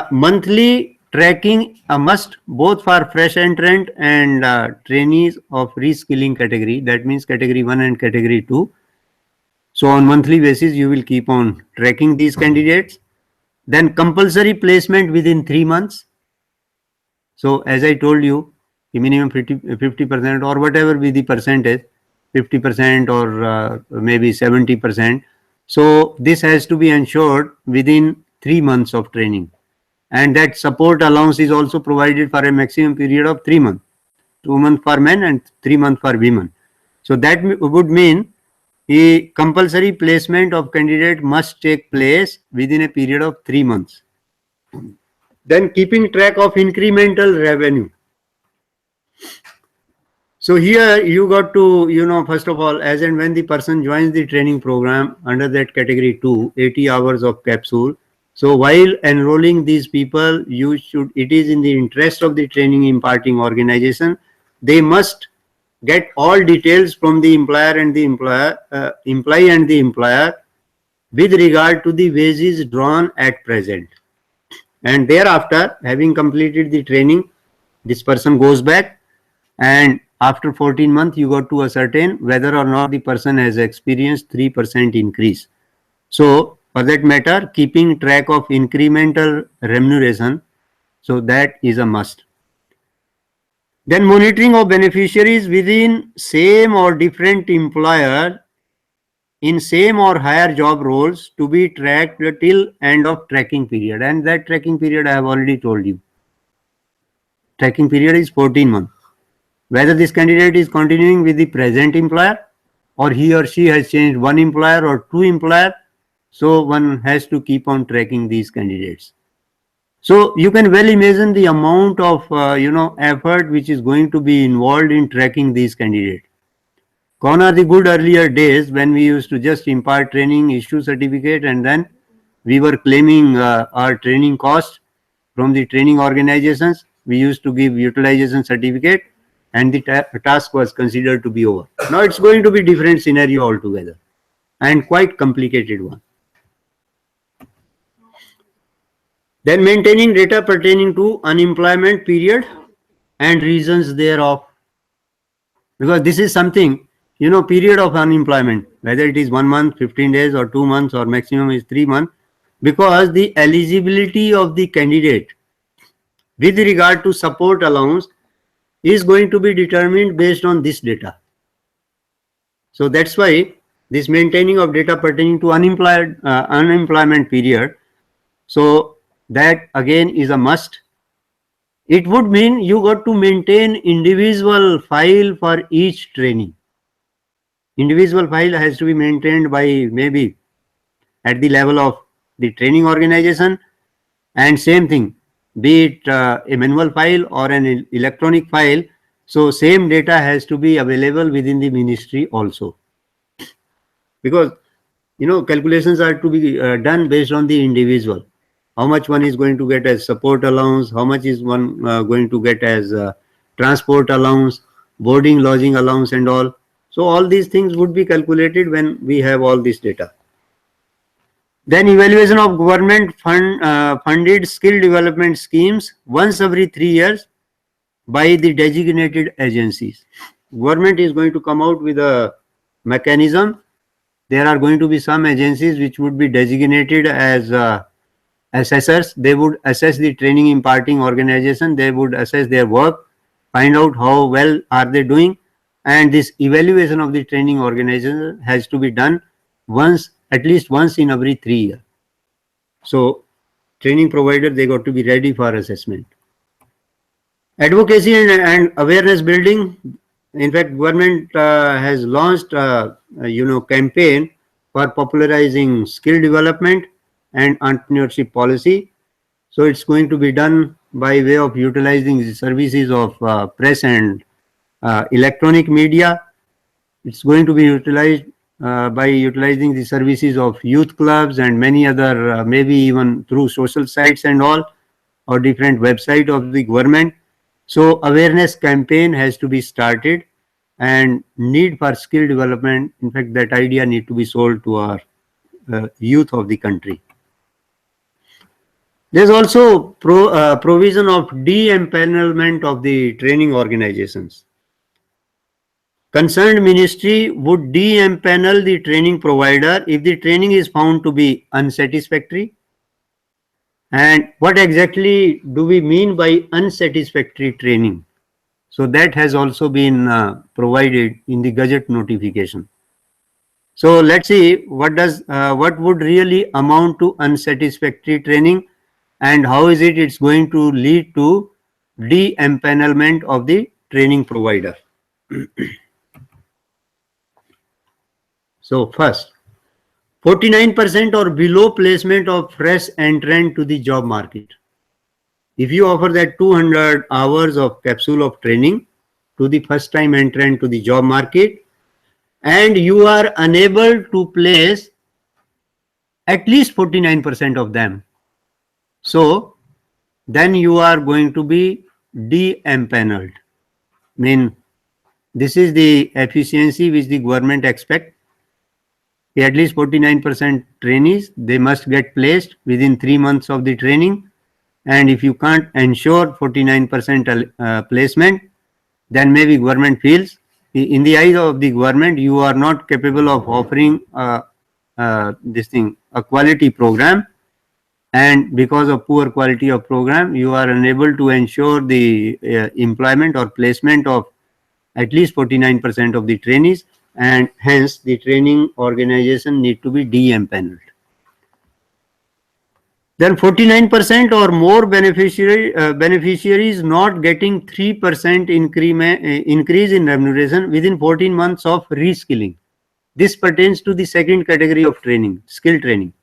monthly tracking, a must both for fresh entrant and trainees of reskilling category. That means category 1 and category 2. So on monthly basis, you will keep on tracking these candidates. Then compulsory placement within 3 months. So as I told you, the minimum 50% or whatever be the percentage, 50% or maybe 70%. So this has to be ensured within 3 months of training. And that support allowance is also provided for a maximum period of 3 months. 2 months for men and 3 months for women. So that would mean a compulsory placement of candidate must take place within a period of 3 months. Then keeping track of incremental revenue. So here you got to, first of all, as and when the person joins the training program under that category 2, 80 hours of capsule. So while enrolling these people, it is in the interest of the training imparting organization, they must get all details from the employer and the employee and the employer with regard to the wages drawn at present. And thereafter, having completed the training, this person goes back, and after 14 months, you got to ascertain whether or not the person has experienced 3% increase. So for that matter, keeping track of incremental remuneration, so that is a must. Then monitoring of beneficiaries within same or different employer in same or higher job roles to be tracked till end of tracking period. And that tracking period I have already told you. Tracking period is 14 months. Whether this candidate is continuing with the present employer or he or she has changed one employer or two employer. So one has to keep on tracking these candidates. So you can well imagine the amount of effort which is going to be involved in tracking these candidates. Gone are the good earlier days when we used to just impart training, issue certificate, and then we were claiming our training cost from the training organizations. We used to give utilization certificate and the task was considered to be over. Now it's going to be different scenario altogether and quite complicated one. Then maintaining data pertaining to unemployment period and reasons thereof. Because this is something, period of unemployment, whether it is 1 month, 15 days or 2 months or maximum is 3 months, because the eligibility of the candidate with regard to support allowance is going to be determined based on this data. So that's why this maintaining of data pertaining to unemployment period. So that again is a must. It would mean you got to maintain individual file for each training. Individual file has to be maintained by maybe at the level of the training organization, and same thing, be it a manual file or an electronic file. So same data has to be available within the ministry also. Because, calculations are to be done based on the individual. How much one is going to get as support allowance, how much is one going to get as transport allowance, boarding, lodging allowance and all. So all these things would be calculated when we have all this data. Then evaluation of government funded skill development schemes once every 3 years by the designated agencies. Government is going to come out with a mechanism. There are going to be some agencies which would be designated as assessors. They would assess the training imparting organization. They would assess their work, find out how well are they doing. And this evaluation of the training organization has to be done at least once in every 3 years. So training provider, they got to be ready for assessment. Advocacy and awareness building. In fact, government has launched campaign for popularizing skill development and entrepreneurship policy. So it's going to be done by way of utilizing the services of press and electronic media. It's going to be utilized by utilizing the services of youth clubs and many other, maybe even through social sites and all, or different website of the government. So awareness campaign has to be started, and need for skill development. In fact, that idea need to be sold to our youth of the country. There's also provision of de-empanelment of the training organizations. Concerned ministry would de-empanel the training provider if the training is found to be unsatisfactory. And what exactly do we mean by unsatisfactory training? So that has also been provided in the Gazette notification. So let's see what would really amount to unsatisfactory training, and how is it's going to lead to de-empanelment of the training provider. So first, 49% or below placement of fresh entrant to the job market. If you offer that 200 hours of capsule of training to the first time entrant to the job market, and you are unable to place at least 49% of them, so then you are going to be de-empaneled. This is the efficiency which the government expects. At least 49% trainees, they must get placed within 3 months of the training. And if you can't ensure 49% placement, then maybe government feels, in the eyes of the government, you are not capable of offering a quality program, and because of poor quality of program, you are unable to ensure the employment or placement of at least 49% of the trainees, and hence the training organization need to be de-empaneled. Then 49% or more beneficiaries not getting 3% increase in remuneration within 14 months of reskilling. This pertains to the second category of training, skill training.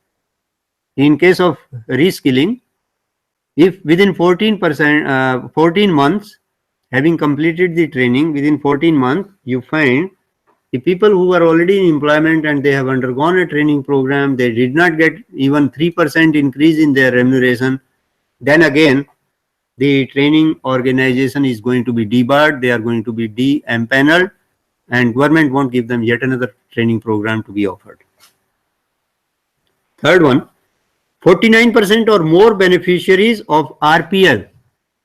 In case of reskilling, if within 14 months, having completed the training within 14 months, you find the people who are already in employment and they have undergone a training program, they did not get even 3% increase in their remuneration, then again, the training organization is going to be debarred, they are going to be de-empaneled, and government won't give them yet another training program to be offered. Third one, 49% or more beneficiaries of RPL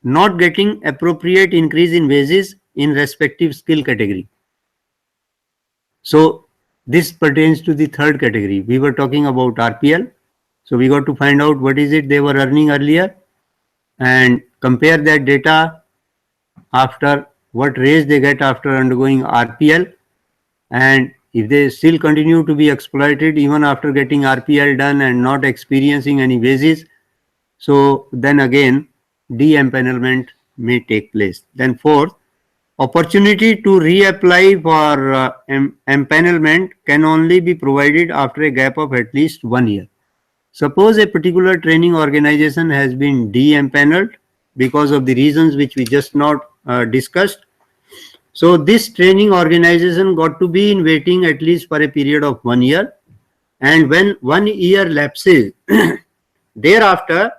not getting appropriate increase in wages in respective skill category. So this pertains to the third category. We were talking about RPL. So we got to find out what is it they were earning earlier and compare that data after what raise they get after undergoing RPL, and if they still continue to be exploited even after getting RPL done and not experiencing any wages, so then again de-empanelment may take place. Then fourth, opportunity to reapply for empanelment can only be provided after a gap of at least 1 year. Suppose a particular training organization has been de-empaneled because of the reasons which we just not discussed. So this training organization got to be in waiting at least for a period of 1 year, and when 1 year lapses, thereafter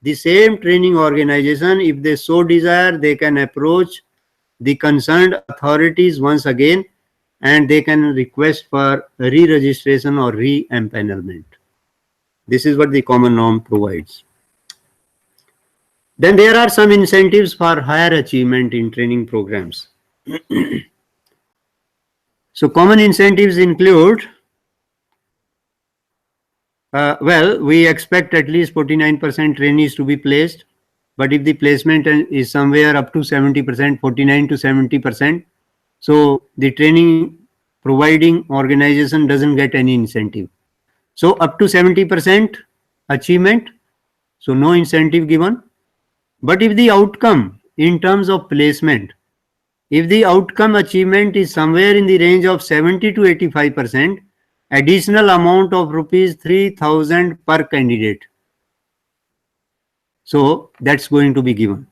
the same training organization, if they so desire, they can approach the concerned authorities once again, and they can request for re-registration or re-empanelment. This is what the common norm provides. Then there are some incentives for higher achievement in training programs. So common incentives include, well, we expect at least 49% trainees to be placed, but if the placement is somewhere up to 70%, 49 to 70%, so the training providing organization doesn't get any incentive. So up to 70% achievement, so no incentive given. But if the outcome in terms of placement, if the outcome achievement is somewhere in the range of 70 to 85%, additional amount of rupees 3,000 per candidate. So that's going to be given.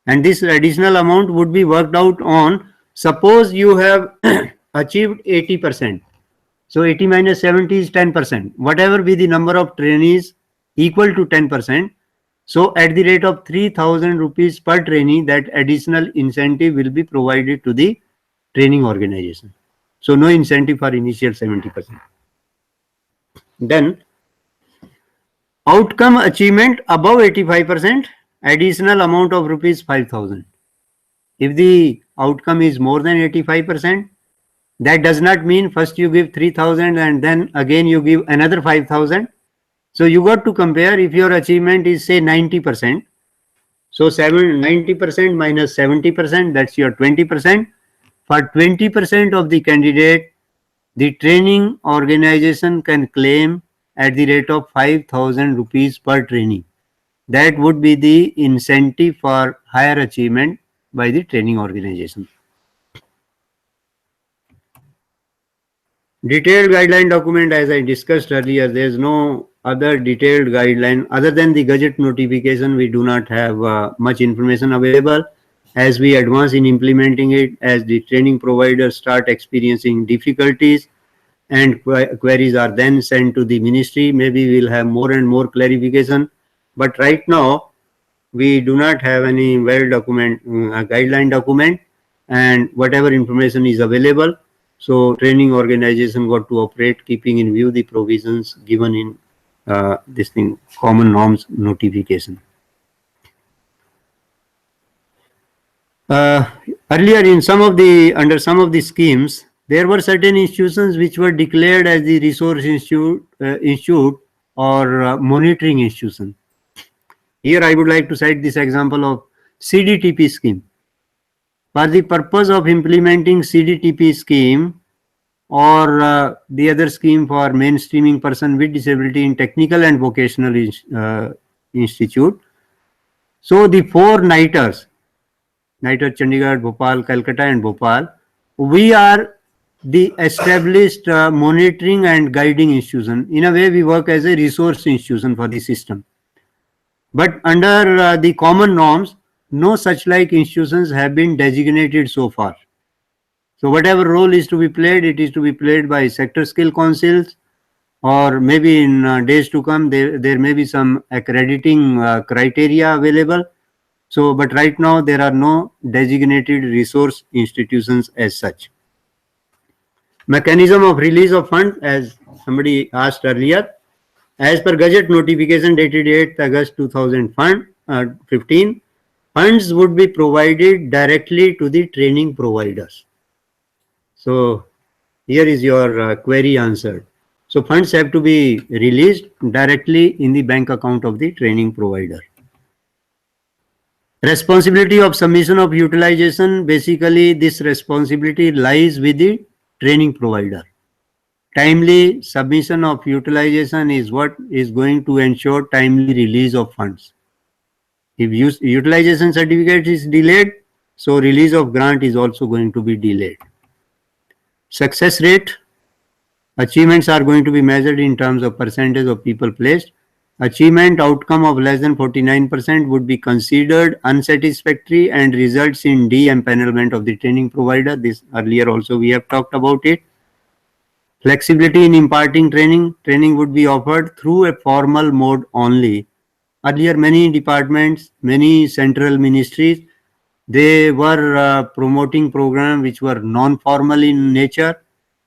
And this additional amount would be worked out on, suppose you have achieved 80%. So 80 minus 70 is 10%. Whatever be the number of trainees equal to 10%. So at the rate of 3,000 rupees per trainee, that additional incentive will be provided to the training organization. So no incentive for initial 70%. Then outcome achievement above 85%, additional amount of rupees 5,000. If the outcome is more than 85%, that does not mean first you give 3,000 and then again you give another 5,000. So you got to compare. If your achievement is say 90%, so 90% minus 70%, that's your 20%. For 20% of the candidate, the training organization can claim at the rate of 5,000 rupees per trainee. That would be the incentive for higher achievement by the training organization. Detailed guideline document, as I discussed earlier, there is no other detailed guideline other than the Gazette notification. We do not have much information available. As we advance in implementing it, as the training providers start experiencing difficulties and queries are then sent to the ministry, maybe we'll have more and more clarification. But right now, we do not have any guideline document, and whatever information is available. So training organization got to operate keeping in view the provisions given in this thing, common norms notification. Earlier in under some of the schemes, there were certain institutions which were declared as the resource institute or monitoring institution. Here I would like to cite this example of CDTP scheme. For the purpose of implementing CDTP scheme or the other scheme for mainstreaming person with disability in technical and vocational institute. So the 4 NITers, NITer Chandigarh, Bhopal, Calcutta and Bhopal, we are the established monitoring and guiding institution. In a way, we work as a resource institution for the system. But under the common norms, no such like institutions have been designated so far. So whatever role is to be played, it is to be played by sector skill councils, or maybe in days to come, there may be some accrediting criteria available. So, but right now there are no designated resource institutions as such. Mechanism of release of funds, as somebody asked earlier, as per Gazette notification dated 8th August 2015, funds would be provided directly to the training providers. So here is your query answered. So funds have to be released directly in the bank account of the training provider. Responsibility of submission of utilization, basically this responsibility lies with the training provider. Timely submission of utilization is what is going to ensure timely release of funds. If utilization certificate is delayed, so release of grant is also going to be delayed. Success rate, achievements are going to be measured in terms of percentage of people placed. Achievement outcome of less than 49% would be considered unsatisfactory and results in de-empanelment of the training provider. This earlier also we have talked about it. Flexibility in imparting training. Training would be offered through a formal mode only. Earlier, many departments, many central ministries, they were promoting programs which were non-formal in nature.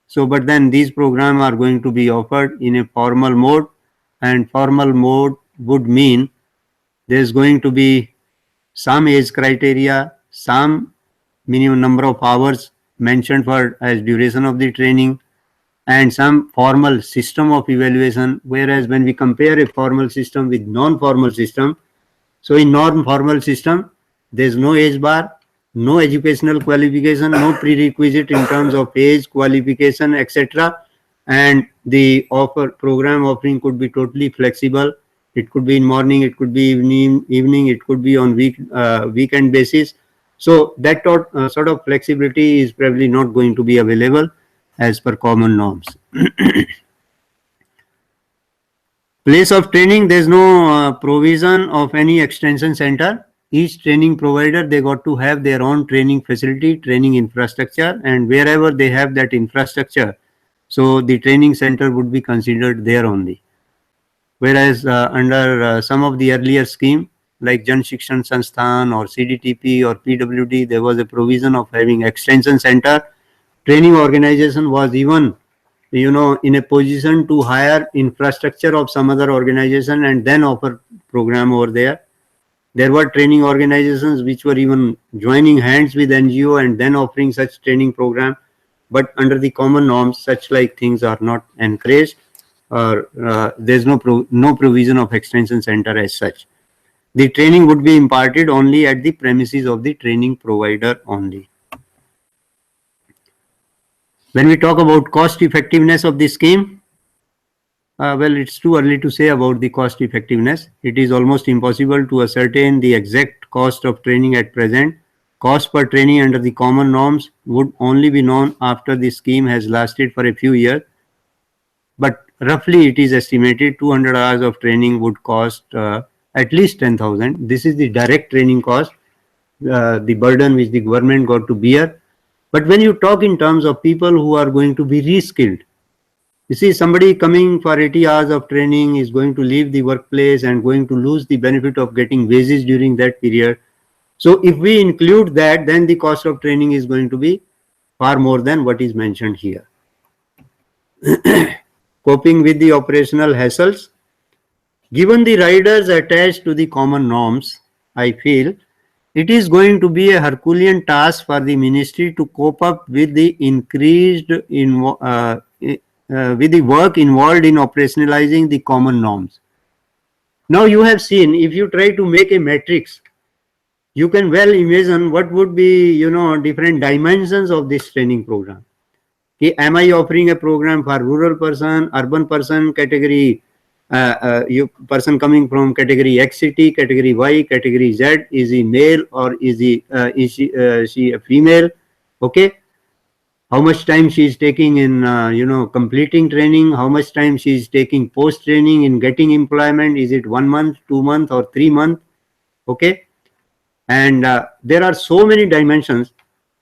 So, but then these programs are going to be offered in a formal mode, and formal mode would mean there's going to be some age criteria, some minimum number of hours mentioned for as duration of the training, and some formal system of evaluation. Whereas when we compare a formal system with non-formal system, so in non-formal system, there's no age bar, no educational qualification, no prerequisite in terms of age, qualification, etc. And the program offering could be totally flexible. It could be in morning, it could be evening, it could be on weekend basis. So that sort of flexibility is probably not going to be available as per common norms. Place of training, there's no provision of any extension center. each training provider, they got to have their own training facility, training infrastructure, and wherever they have that infrastructure, so the training center would be considered there only. Whereas under some of the earlier scheme, like Jan Shikshan Sansthan or CDTP or PWD, there was a provision of having extension center. Training organization was even, you know, in a position to hire infrastructure of some other organization and then offer program over there. There were training organizations which were even joining hands with NGO and then offering such training program. But under the common norms, such like things are not encouraged, or there's no provision of extension center as such. The training would be imparted only at the premises of the training provider only. When we talk about cost effectiveness of the scheme, well, it's too early to say about the cost effectiveness. It is almost impossible to ascertain the exact cost of training at present. Cost per training under the common norms would only be known after the scheme has lasted for a few years. But roughly it is estimated 200 hours of training would cost at least 10,000. This is the direct training cost, the burden which the government got to bear. But when you talk in terms of people who are going to be reskilled, you see, somebody coming for 80 hours of training is going to leave the workplace and going to lose the benefit of getting wages during that period. So if we include that, then the cost of training is going to be far more than what is mentioned here. Coping with the operational hassles. Given the riders attached to the common norms, I feel it is going to be a Herculean task for the ministry to cope up with the increased with the work involved in operationalizing the common norms. Now you have seen, if you try to make a matrix, you can well imagine what would be, you know, different dimensions of this training program. Okay, am I offering a program for rural person, urban person, category, person coming from category X city, category Y, category Z, is he male or is she a female? Okay. How much time she is taking in, you know, completing training, how much time she is taking post-training in getting employment, is it 1 month, 2 months or 3 months, okay? And there are so many dimensions.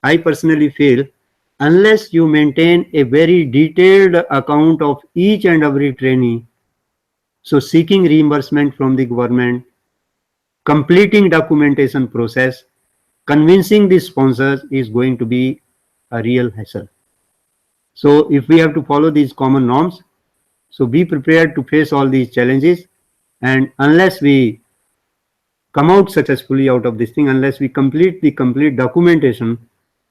I personally feel, unless you maintain a very detailed account of each and every trainee, so seeking reimbursement from the government, completing documentation process, convincing the sponsors is going to be a real hassle. So if we have to follow these common norms, so be prepared to face all these challenges, and unless we come out successfully out of this thing, unless we complete the complete documentation,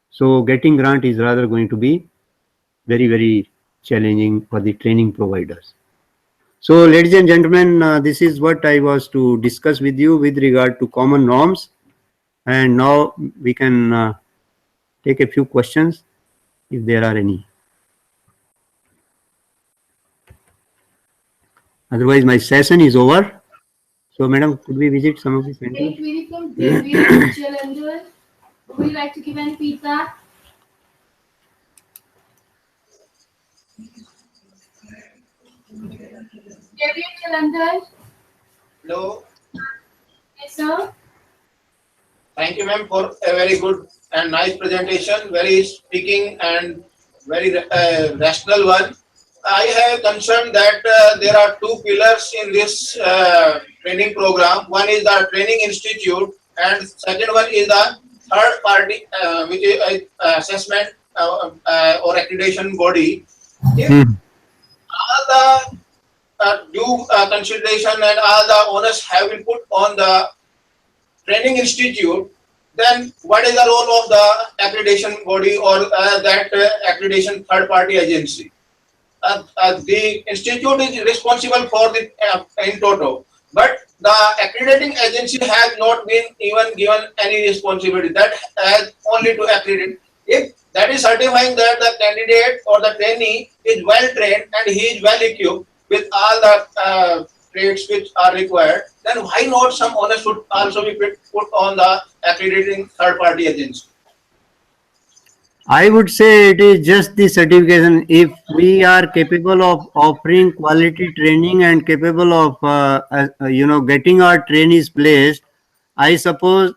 so getting grant is rather going to be very, very challenging for the training providers. So ladies and gentlemen, this is what I was to discuss with you with regard to common norms, and now we can take a few questions if there are any. Otherwise, my session is over. So, madam, could we visit some of the centers? Great query from David Jalandhar. Would you like to give any feedback? David Jalandhar. Hello. Yes, sir. Thank you, ma'am, for a very good and nice presentation, very speaking and very rational one. I have concern that there are two pillars in this training program. One is the training institute, and second one is the third party, which is assessment or accreditation body. If all the due consideration and all the onus have been put on the training institute, then what is the role of the accreditation body or that accreditation third party agency? The institute is responsible for the in toto, but the accrediting agency has not been even given any responsibility. That has only to accredit. If that is certifying that the candidate or the trainee is well trained and he is well equipped with all the traits which are required, then why not some onus should also be put on the accrediting third party agency? I would say it is just the certification. If we are capable of offering quality training and capable of, you know, getting our trainees placed, I suppose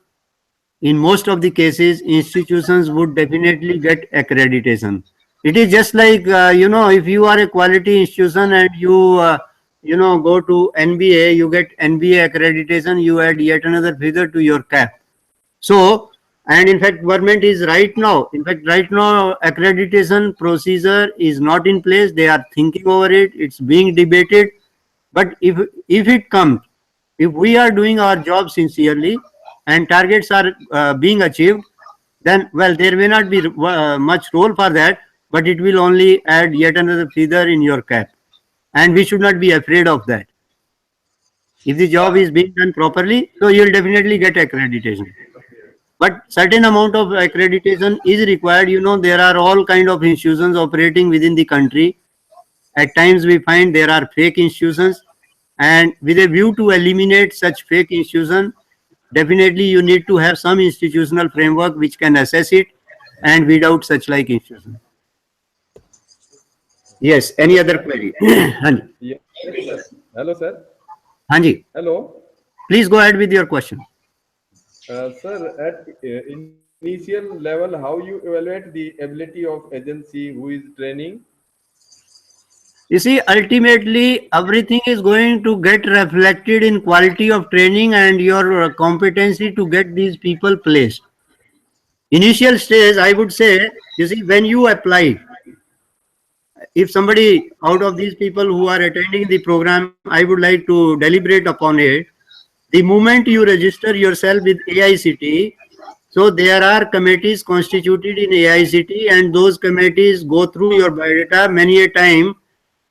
in most of the cases, institutions would definitely get accreditation. It is just like, if you are a quality institution and you, go to NBA, you get NBA accreditation, you add yet another figure to your cap. So, and in fact, government is right now accreditation procedure is not in place. They are thinking over it. It's being debated. But if it comes, if we are doing our job sincerely and targets are being achieved, then, well, there may not be much role for that, but it will only add yet another feather in your cap. And we should not be afraid of that. If the job is being done properly, so you'll definitely get accreditation. But certain amount of accreditation is required. There are all kind of institutions operating within the country. At times we find there are fake institutions, and with a view to eliminate such fake institutions, definitely you need to have some institutional framework which can assess it and weed out such like institutions. Yes, any other query? Hanji. Yeah. Hello, sir. Hanji. Hello. Please go ahead with your question. Sir, at initial level, how you evaluate the ability of agency who is training? You see, ultimately, everything is going to get reflected in quality of training and your competency to get these people placed. Initial stage, I would say, you see, when you apply, if somebody out of these people who are attending the program, I would like to deliberate upon it. The moment you register yourself with AICTE, so there are committees constituted in AICTE, and those committees go through your biodata. Many a time,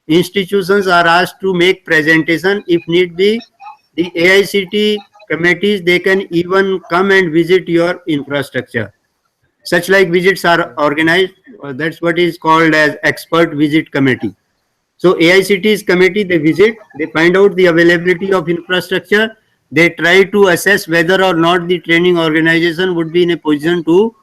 institutions are asked to make presentation. If need be, the AICTE committees, they can even come and visit your infrastructure. Such like visits are organized. That's what is called as expert visit committee. So AICTE's committee, they visit, they find out the availability of infrastructure. They try to assess whether or not the training organization would be in a position to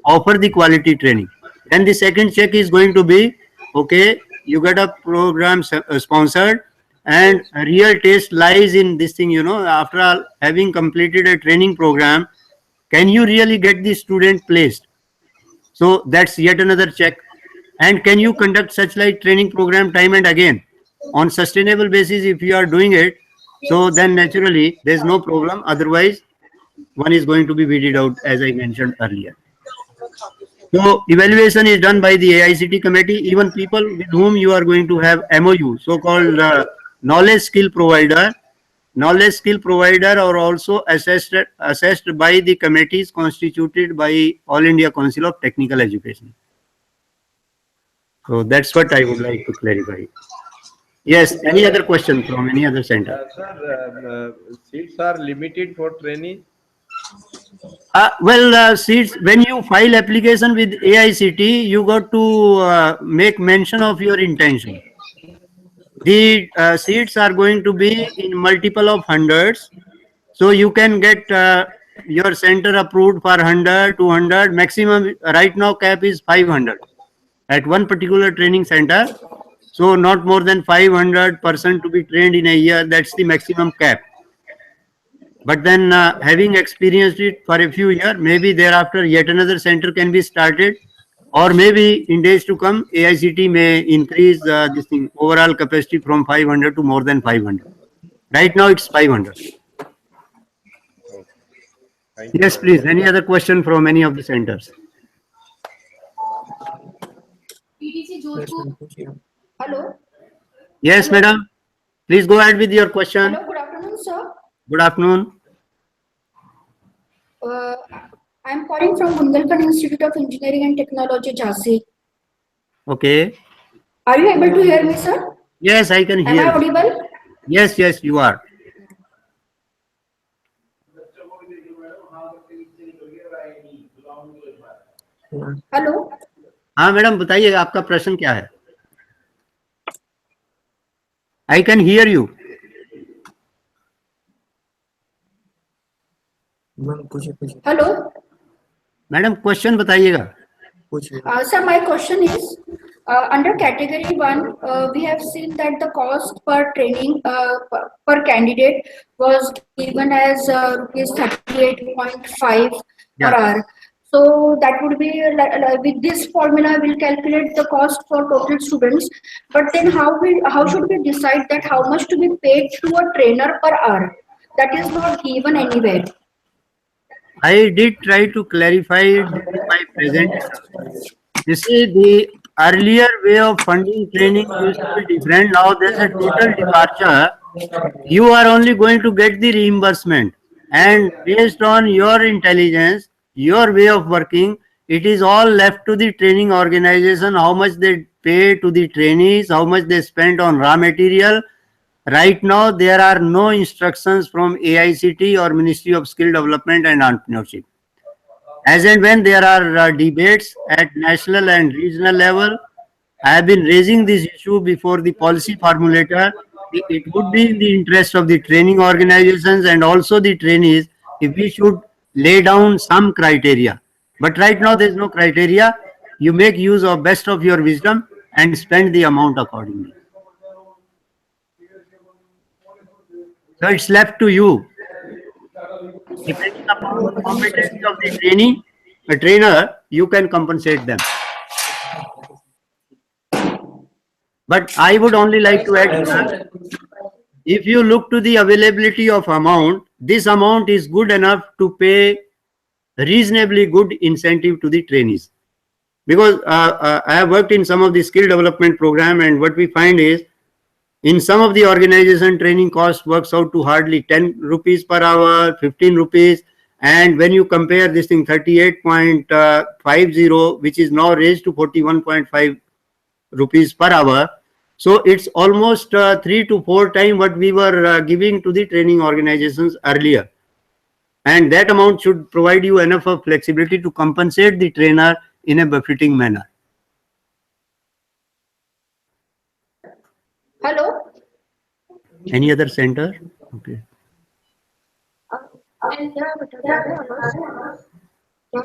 offer the quality training. Then the second check is going to be, okay, you got a program sponsored, and a real taste lies in this thing, after all, having completed a training program, can you really get the student placed? So that's yet another check. And can you conduct such like training program time and again on sustainable basis? If you are doing it, so then naturally there's no problem. Otherwise, one is going to be weeded out, as I mentioned earlier. So evaluation is done by the AICTE committee. Even people with whom you are going to have MOU, so-called knowledge skill provider are also assessed by the committees constituted by All India Council of Technical Education. So that's what I would like to clarify. Yes, any other question from any other center? Sir, seats are limited for training? Seats, when you file application with AICTE, you got to make mention of your intention. The seats are going to be in multiple of hundreds. So you can get your center approved for 100, 200, maximum right now cap is 500 at one particular training center. So not more than 500 person to be trained in a year. That's the maximum cap. But then having experienced it for a few years, maybe thereafter yet another center can be started, or maybe in days to come, AICTE may increase this thing overall capacity from 500 to more than 500. Right now it's 500. Yes, please. Any other question from any of the centers? PTC Jodhpur. Hello. Yes, madam. Please go ahead with your question. Hello, good afternoon, sir. Good afternoon. I'm calling from Bundelkhand Institute of Engineering and Technology, Jhansi. Okay. Are you able to hear me, sir? Yes, I can hear. Am I audible? Yes, yes, you are. Hello. हाँ madam बताइए आपका प्रश्न क्या है? I can hear you. Hello. Madam question बताइएगा. Sir, my question is, Under category 1, we have seen that the cost per training per candidate was given as rupees 38.5 per Yeah. hour. So that would be with this formula we'll calculate the cost for total students. But then how should we decide that how much to be paid to a trainer per hour? That is not given anywhere. I did try to clarify it during my presentation. You see, the earlier way of funding training used to be different. Now there's a total departure. You are only going to get the reimbursement, and based on your intelligence, your way of working, it is all left to the training organization, how much they pay to the trainees, how much they spend on raw material. Right now, there are no instructions from AICT or Ministry of Skill Development and Entrepreneurship. As and when there are debates at national and regional level, I have been raising this issue before the policy formulator. It would be in the interest of the training organizations and also the trainees if we should lay down some criteria. But right now there is no criteria. You make use of best of your wisdom and spend the amount accordingly. So it's left to you. Depending upon the competency of the trainer, you can compensate them. But I would only like to add, if you look to the availability of amount, this amount is good enough to pay reasonably good incentive to the trainees. Because I have worked in some of the skill development program, and what we find is, in some of the organization, training cost works out to hardly 10 rupees per hour, 15 rupees. And when you compare this thing 38.50, which is now raised to 41.5 rupees per hour. So it's almost 3 to 4 times what we were giving to the training organizations earlier. And that amount should provide you enough of flexibility to compensate the trainer in a befitting manner. Hello? Any other center? Okay.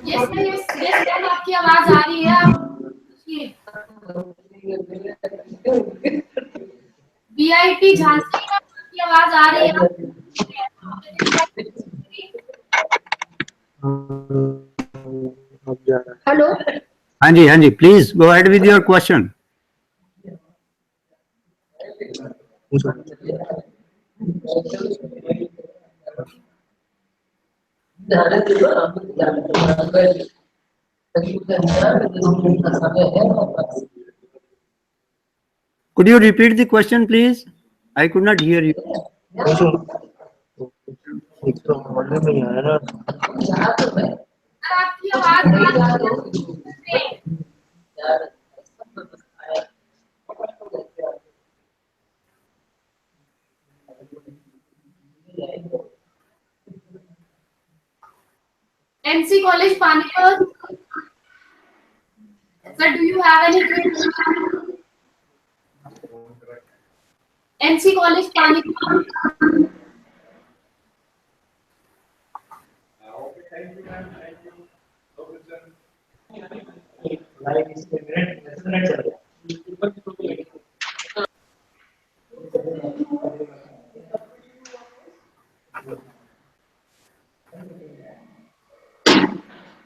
Yes, ma'am, आपकी आवाज आ रही है. BIT Jhansi में आपकी आवाज आ रही है. Hello? हाँ जी, please go ahead with your question. Could you repeat the question, please? I could not hear you. आपकी आवाज NC College Panipat. Sir, do you have any queries? NC College Panipat.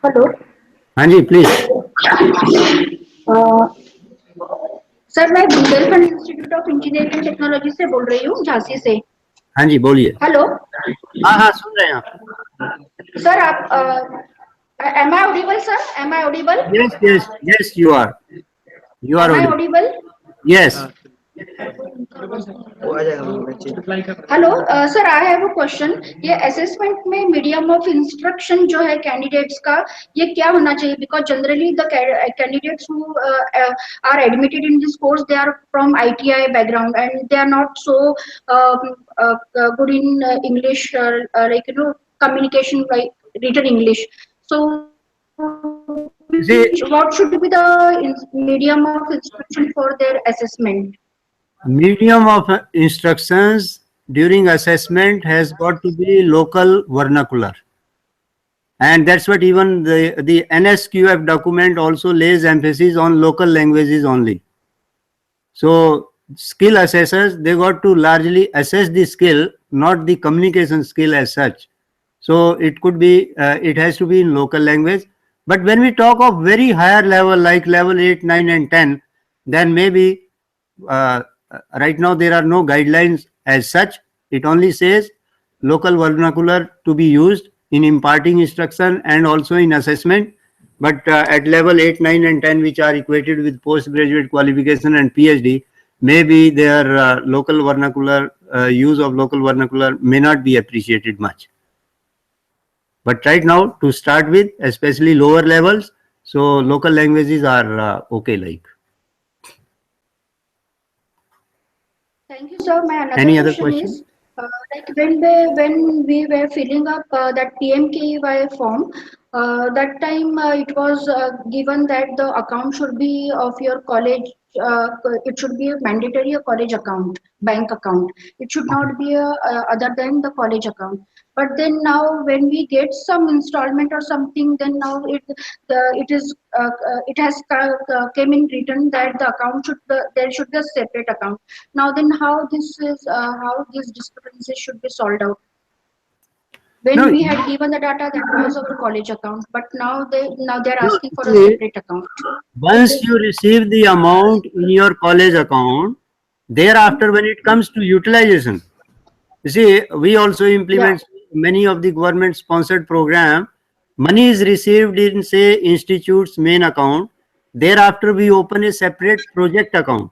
Hello हाँ जी please sir मैं Bundelkhand institute of engineering and technology से बोल रही हूँ झांसी से. हाँ जी बोलिए. हेलो. हाँ सुन रहे हैं आप. सर आप am I audible, sir? Am I audible? Yes you are. You are am I audible? Yes. Hello sir, I have a question. ये असेसमेंट में मीडियम ऑफ इंस्ट्रक्शन जो है कैंडिडेट्स का, ये क्या होना चाहिए? Because generally the candidates who are admitted in this course, they are from ITI background and they are not so good in English, like you know communication like written English. So what should be the medium of instruction for their assessment? Medium of instructions during assessment has got to be local vernacular. And that's what even the NSQF document also lays emphasis on local languages only. So skill assessors, they got to largely assess the skill, not the communication skill as such. So it could be, it has to be in local language. But when we talk of very higher level, like level 8, 9 and 10, then maybe right now there are no guidelines as such. It only says local vernacular to be used in imparting instruction and also in assessment. But at level 8, 9 and 10, which are equated with postgraduate qualification and PhD, maybe their local vernacular, use of local vernacular may not be appreciated much. But right now, to start with, especially lower levels, so local languages are okay like. Thank you, sir. My another Any other question question? is, like when we were filling up that PMKY form, that time it was given that the account should be of your college. It should be a mandatory college account, bank account. It should not be other than the college account. But then now, when we get some installment or something, then now it has came in written that the account should there should be a separate account. Now then, how these discrepancies should be solved out? When No, we had given the data that was our college account, but now they're no, asking for a see, separate account. once you receive the amount in your college account, thereafter when it comes to utilization, you see, we also implement many of the government sponsored program. Money is received in, say, institute's main account. Thereafter, we open a separate project account.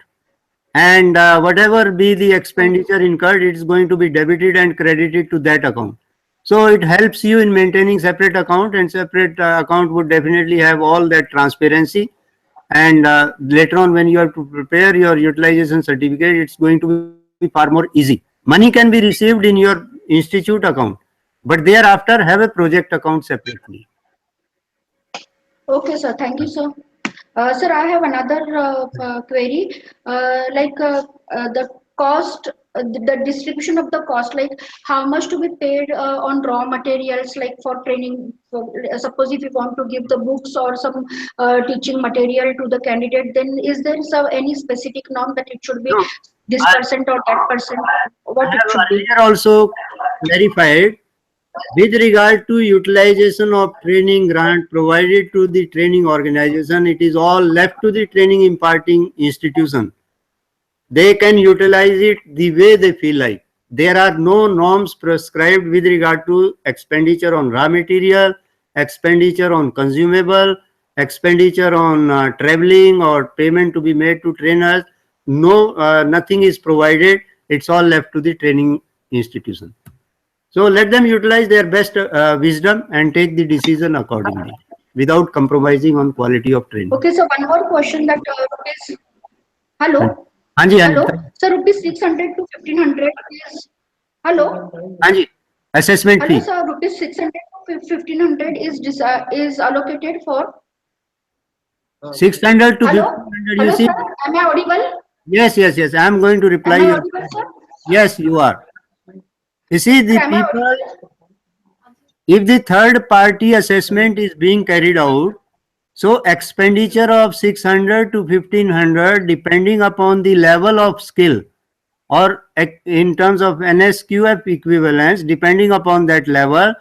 And whatever be the expenditure incurred, it's going to be debited and credited to that account. So it helps you in maintaining separate account, and separate account would definitely have all that transparency. And later on, when you have to prepare your utilization certificate, it's going to be far more easy. Money can be received in your institute account, but thereafter have a project account separately. Okay, sir. Thank you, sir. Sir, I have another query. The cost, the distribution of the cost, like how much to be paid on raw materials, like for training. Suppose if you want to give the books or some teaching material to the candidate, then is there any specific norm that it should be this percent or that percent? What I it should have be? earlier also clarified with regard to utilization of training grant provided to the training organization. It is all left to the training imparting institution. They can utilize it the way they feel like. There are no norms prescribed with regard to expenditure on raw material, expenditure on consumable, expenditure on traveling or payment to be made to trainers. No, nothing is provided. It's all left to the training institution. So let them utilize their best wisdom and take the decision accordingly without compromising on quality of training. Okay, so one more question that rupees. Hello. Hanji, Hello. So rupees 600 to 1500 is. Hello. Hanji, assessment Hello, fee. sir. Rupees 600 to 1500 is allocated for. 600 to Hello. 1500. Hello, You see? sir. Am I audible? Yes. I am going to reply. Am I audible, sir? Yes, you are. You see, the Am I people, audible? if the third party assessment is being carried out, so expenditure of 600 to 1500 depending upon the level of skill, or in terms of NSQF equivalence, depending upon that level,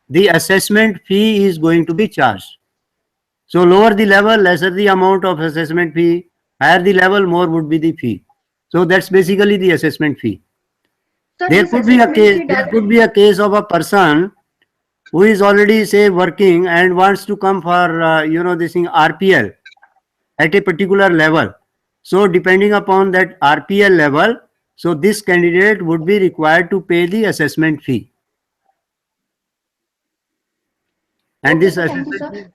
the assessment fee is going to be charged. So lower the level, lesser the amount of assessment fee, higher the level, more would be the fee. So that's basically the assessment fee. Sir, There this could be a assessment case. fee There does. could be a case of a person who is already, say, working and wants to come for this thing RPL at a particular level. So depending upon that RPL level, so this candidate would be required to pay the assessment fee. And Okay, this sir. Thank you, sir. assessment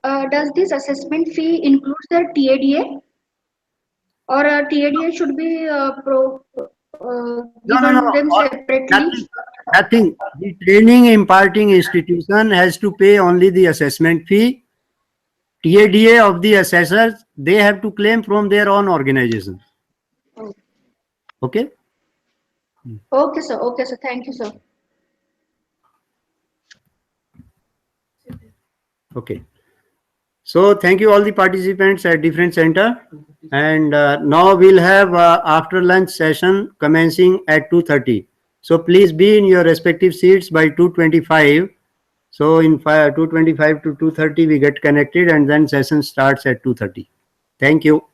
Sir, does this assessment fee include the TADA, or TADA should be given them separately? nothing. The training imparting institution has to pay only the assessment fee. TADA of the assessors, they have to claim from their own organization. Okay? Okay, sir. Okay, sir. Thank you, sir. Okay. So thank you all the participants at different center. And now we'll have after lunch session commencing at 2:30. So please be in your respective seats by 2:25. So in 2:25 to 2:30 we get connected and then session starts at 2:30. Thank you.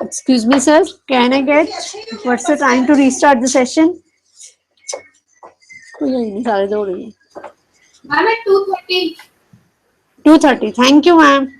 Excuse me, sir. Can I get what's the time to restart the session? I'm at 2:30. 2:30. Thank you, ma'am.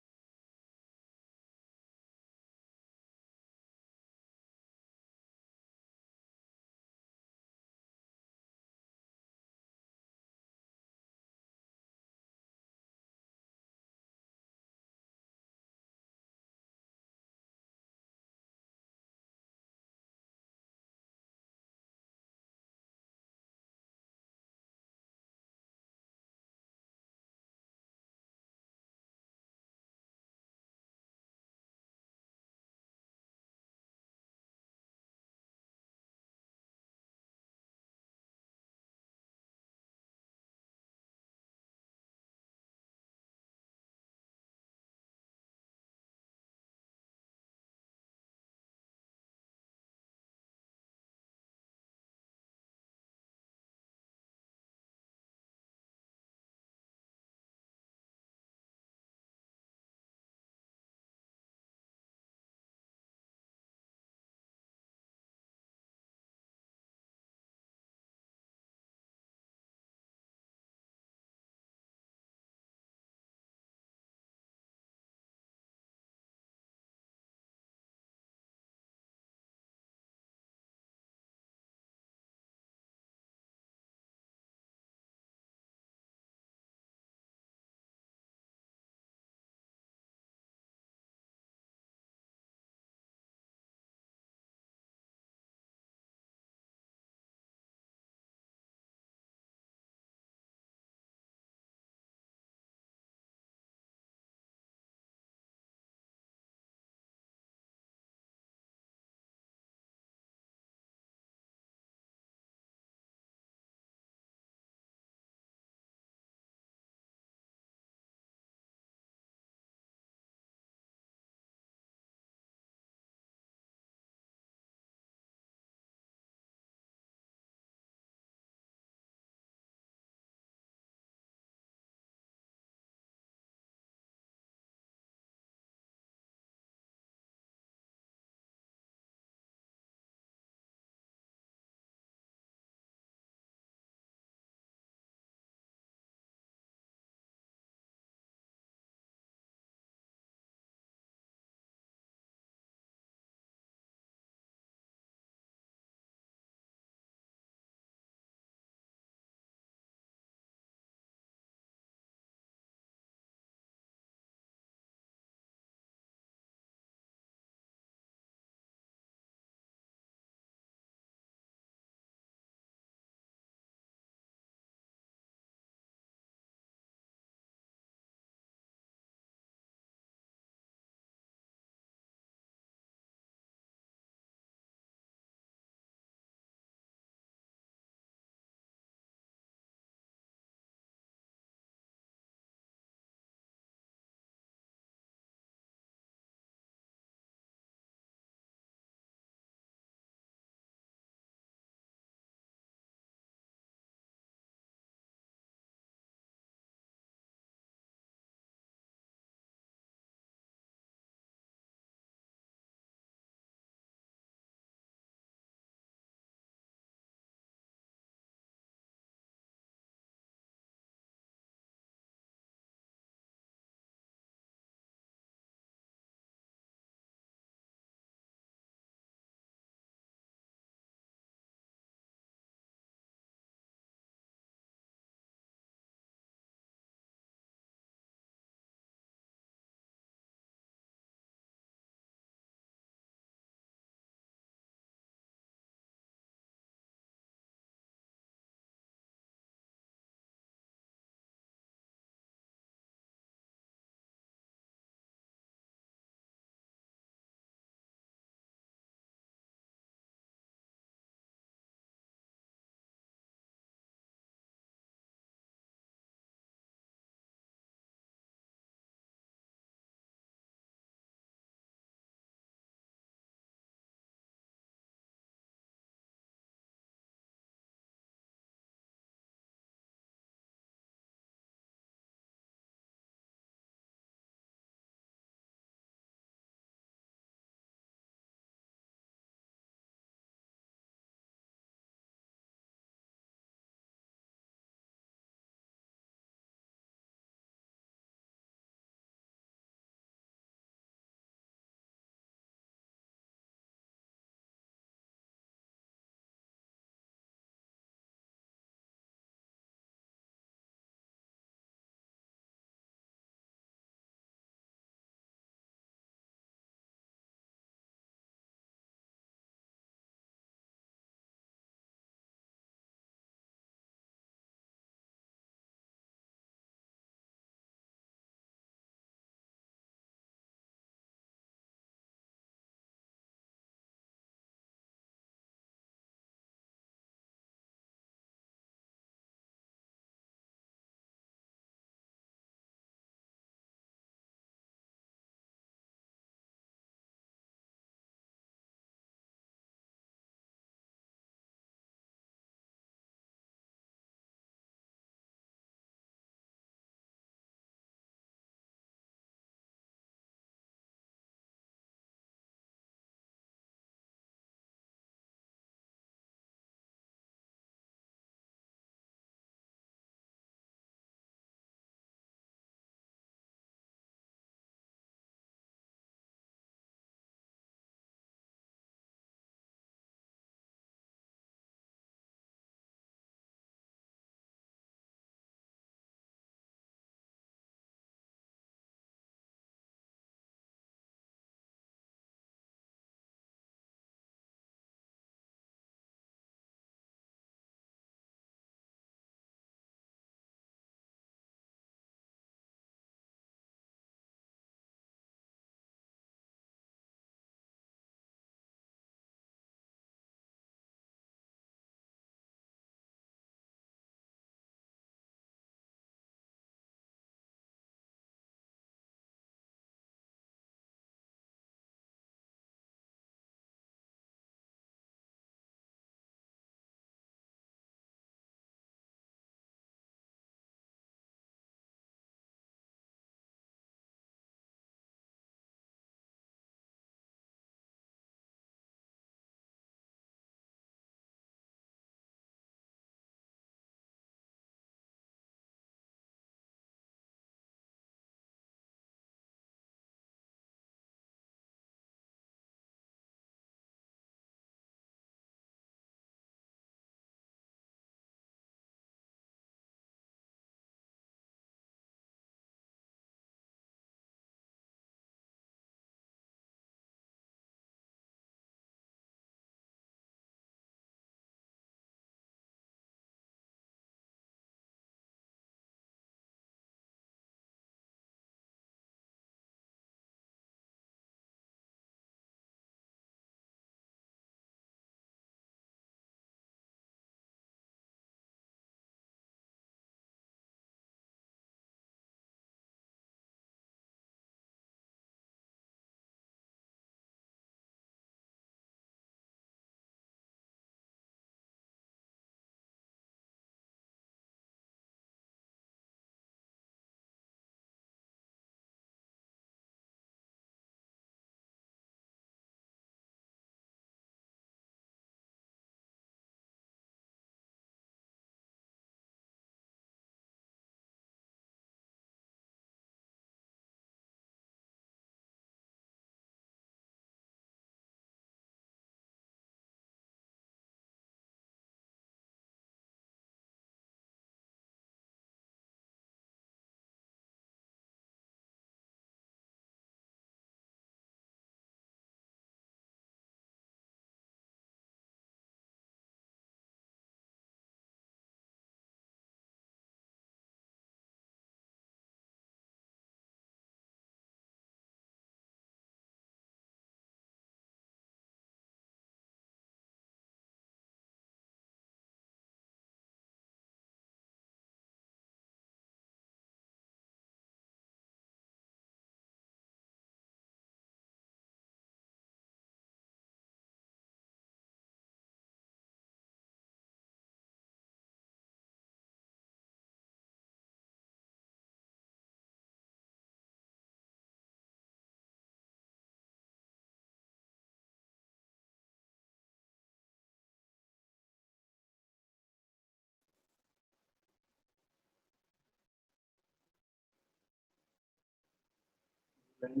Yeah.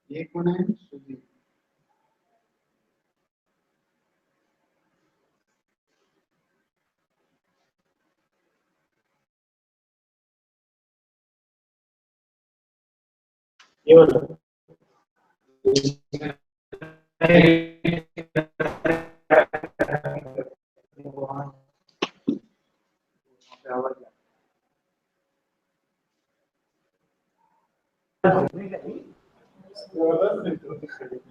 ये कौन है? ये वाला।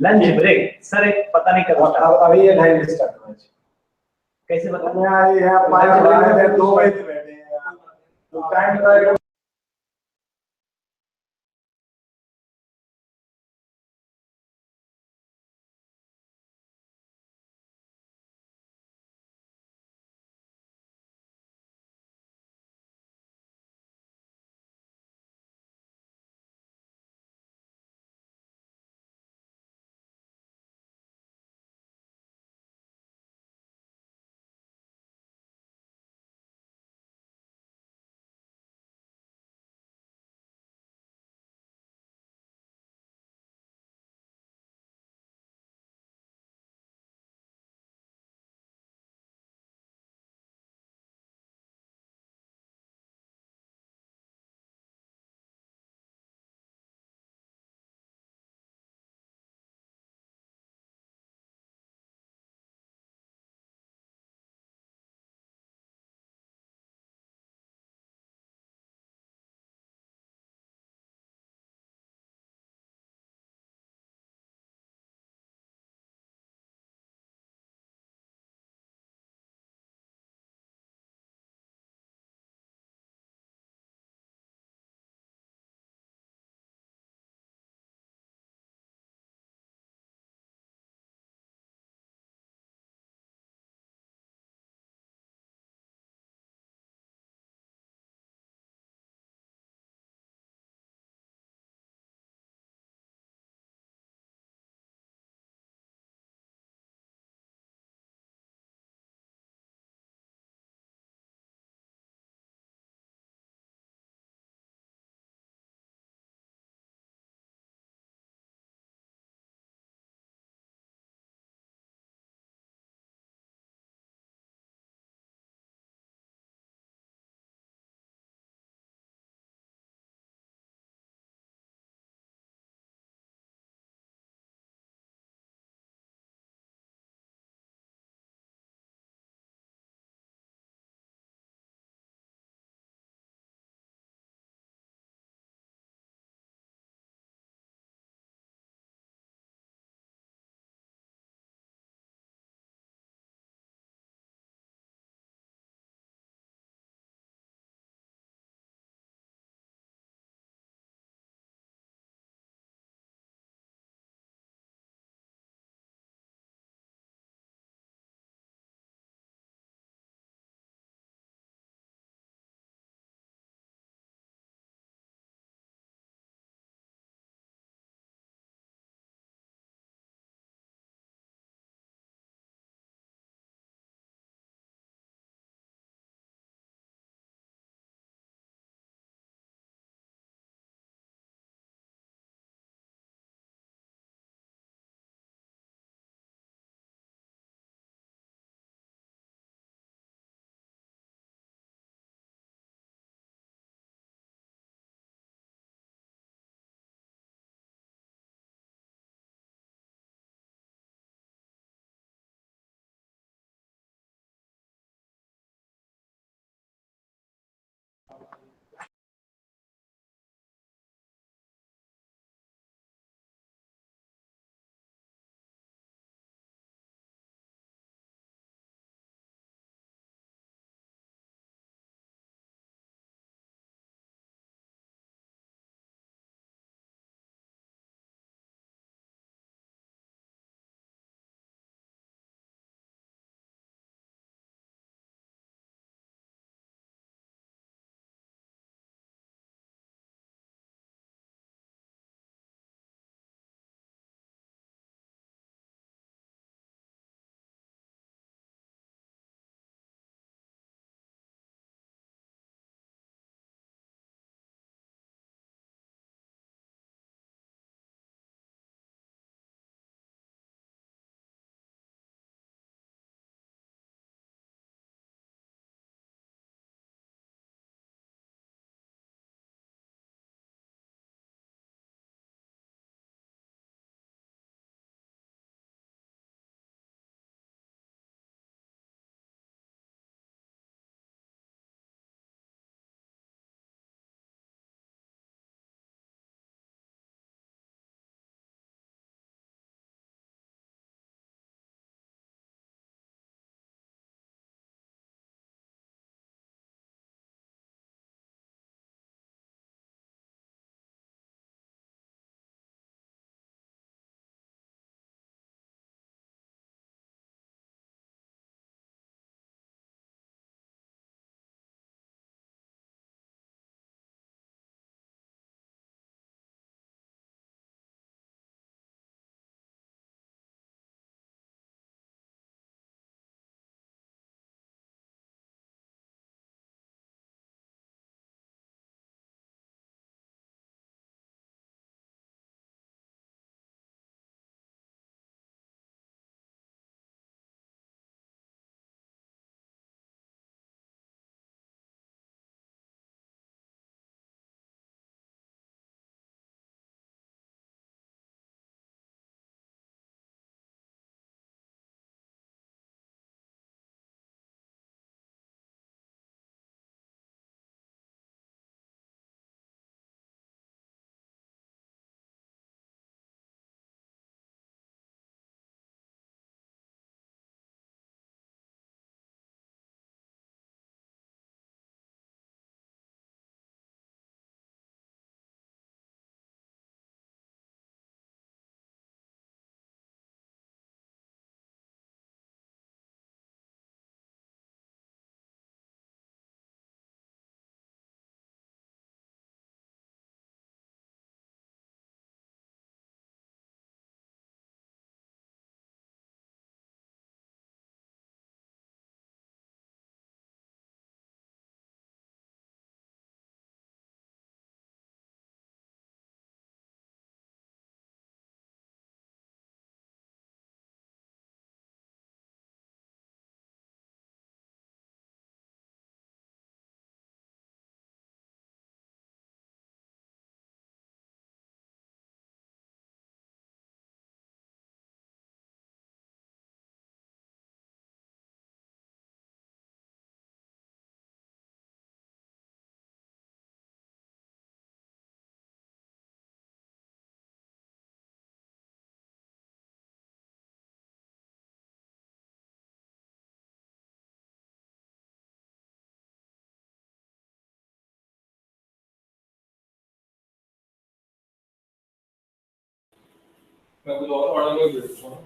Lunch break sir, एक पता नहीं कब अभी ये लाइव स्टार्ट हुआ है। कैसे पता? यहाँ 5 बजे 2 बजे बैठे हैं, तो टाइम मैं कुछ और ऑर्डर कर देता हूँ।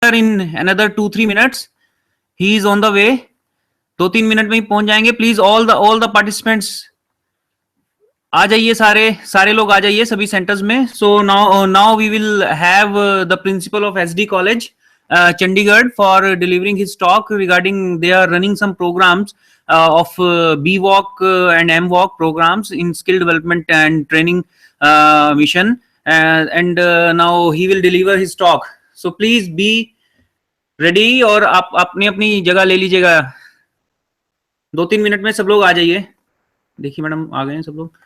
In another 2-3 minutes. He is on the way. 2-3 minute में ही पहुंच जाएंगे. Please all the participants आ जाइए, सारे लोग आ जाइए सभी सेंटर्स में. So now we will have the principal of SD College Chandigarh for delivering his talk regarding they are running some programs of BWalk and MWalk programs in skill development and training mission, and now he will deliver his talk. So please be ready और आप अपनी अपनी जगह ले लीजिएगा. 2-3 minute में सब लोग आ जाइए. देखिए मैडम आ गए हैं सब लोग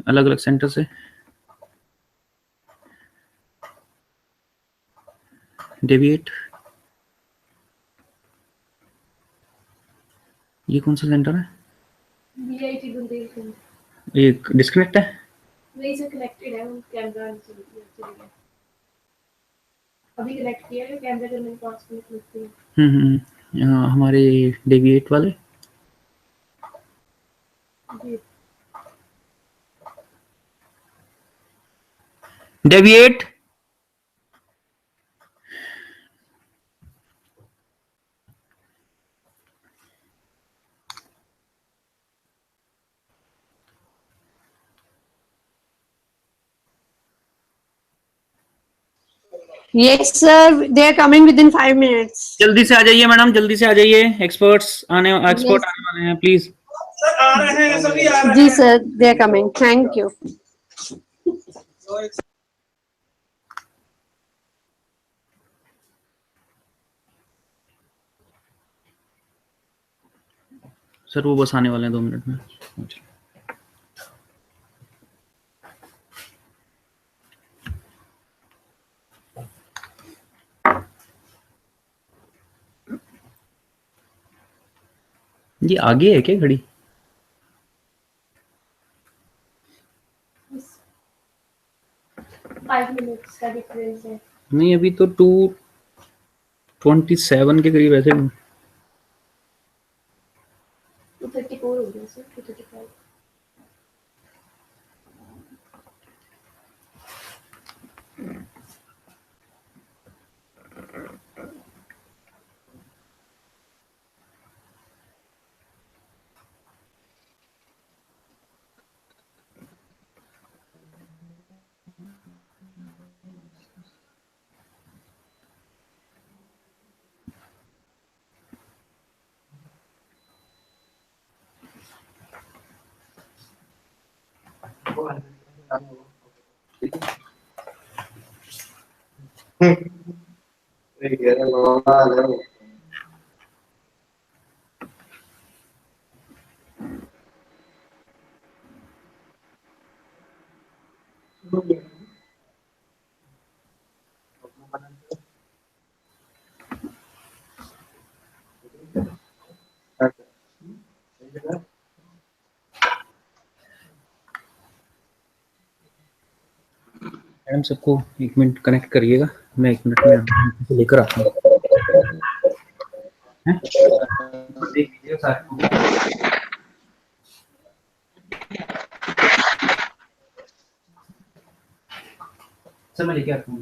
अलग अलग सेंटर से. डेविएट, ये कौन सा सेंटर है? VIT बुंदेलखंड. ये डिस्कनेक्ट है? नहीं सर, कनेक्टेड है. कैमरा अभी कनेक्ट किया है. कैमरा करने में 5 मिनट लगते हैं. हमारे डेविएट वाले. Deviate, Yes, sir. They are coming within 5 minutes. जल्दी से आ जाइए मैडम, जल्दी से आ जाइए. एक्सपर्ट आने वाले हैं. प्लीज सर आ रहे हैं, सभी आ रहे हैं. जी sir, they are coming. Thank you. Sir वो बस आने वाले हैं 2 मिनट में. ये आगे है क्या घड़ी? मिनट्स का डिफरेंस है. नहीं अभी तो 2:27 के करीब ऐसे. 2:34 हो गया सर. 2:35. मैडम सबको 1 मिनट कनेक्ट करिएगा, मैं 1 मिनट में लेकर आता हूँ। देख लीजिए सारे। सर मैं लेके आता हूँ।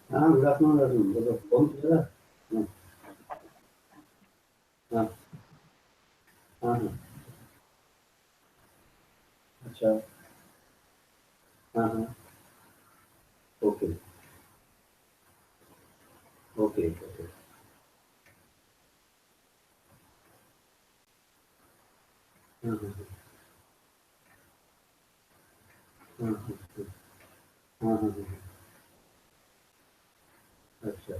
हाँ, गुड आफ्टरनून बोलो, कौन बोल रहा? हाँ हाँ हाँ, अच्छा, हाँ हाँ, ओके ओके ओके, हाँ हाँ हाँ हाँ हाँ हाँ हाँ, अच्छा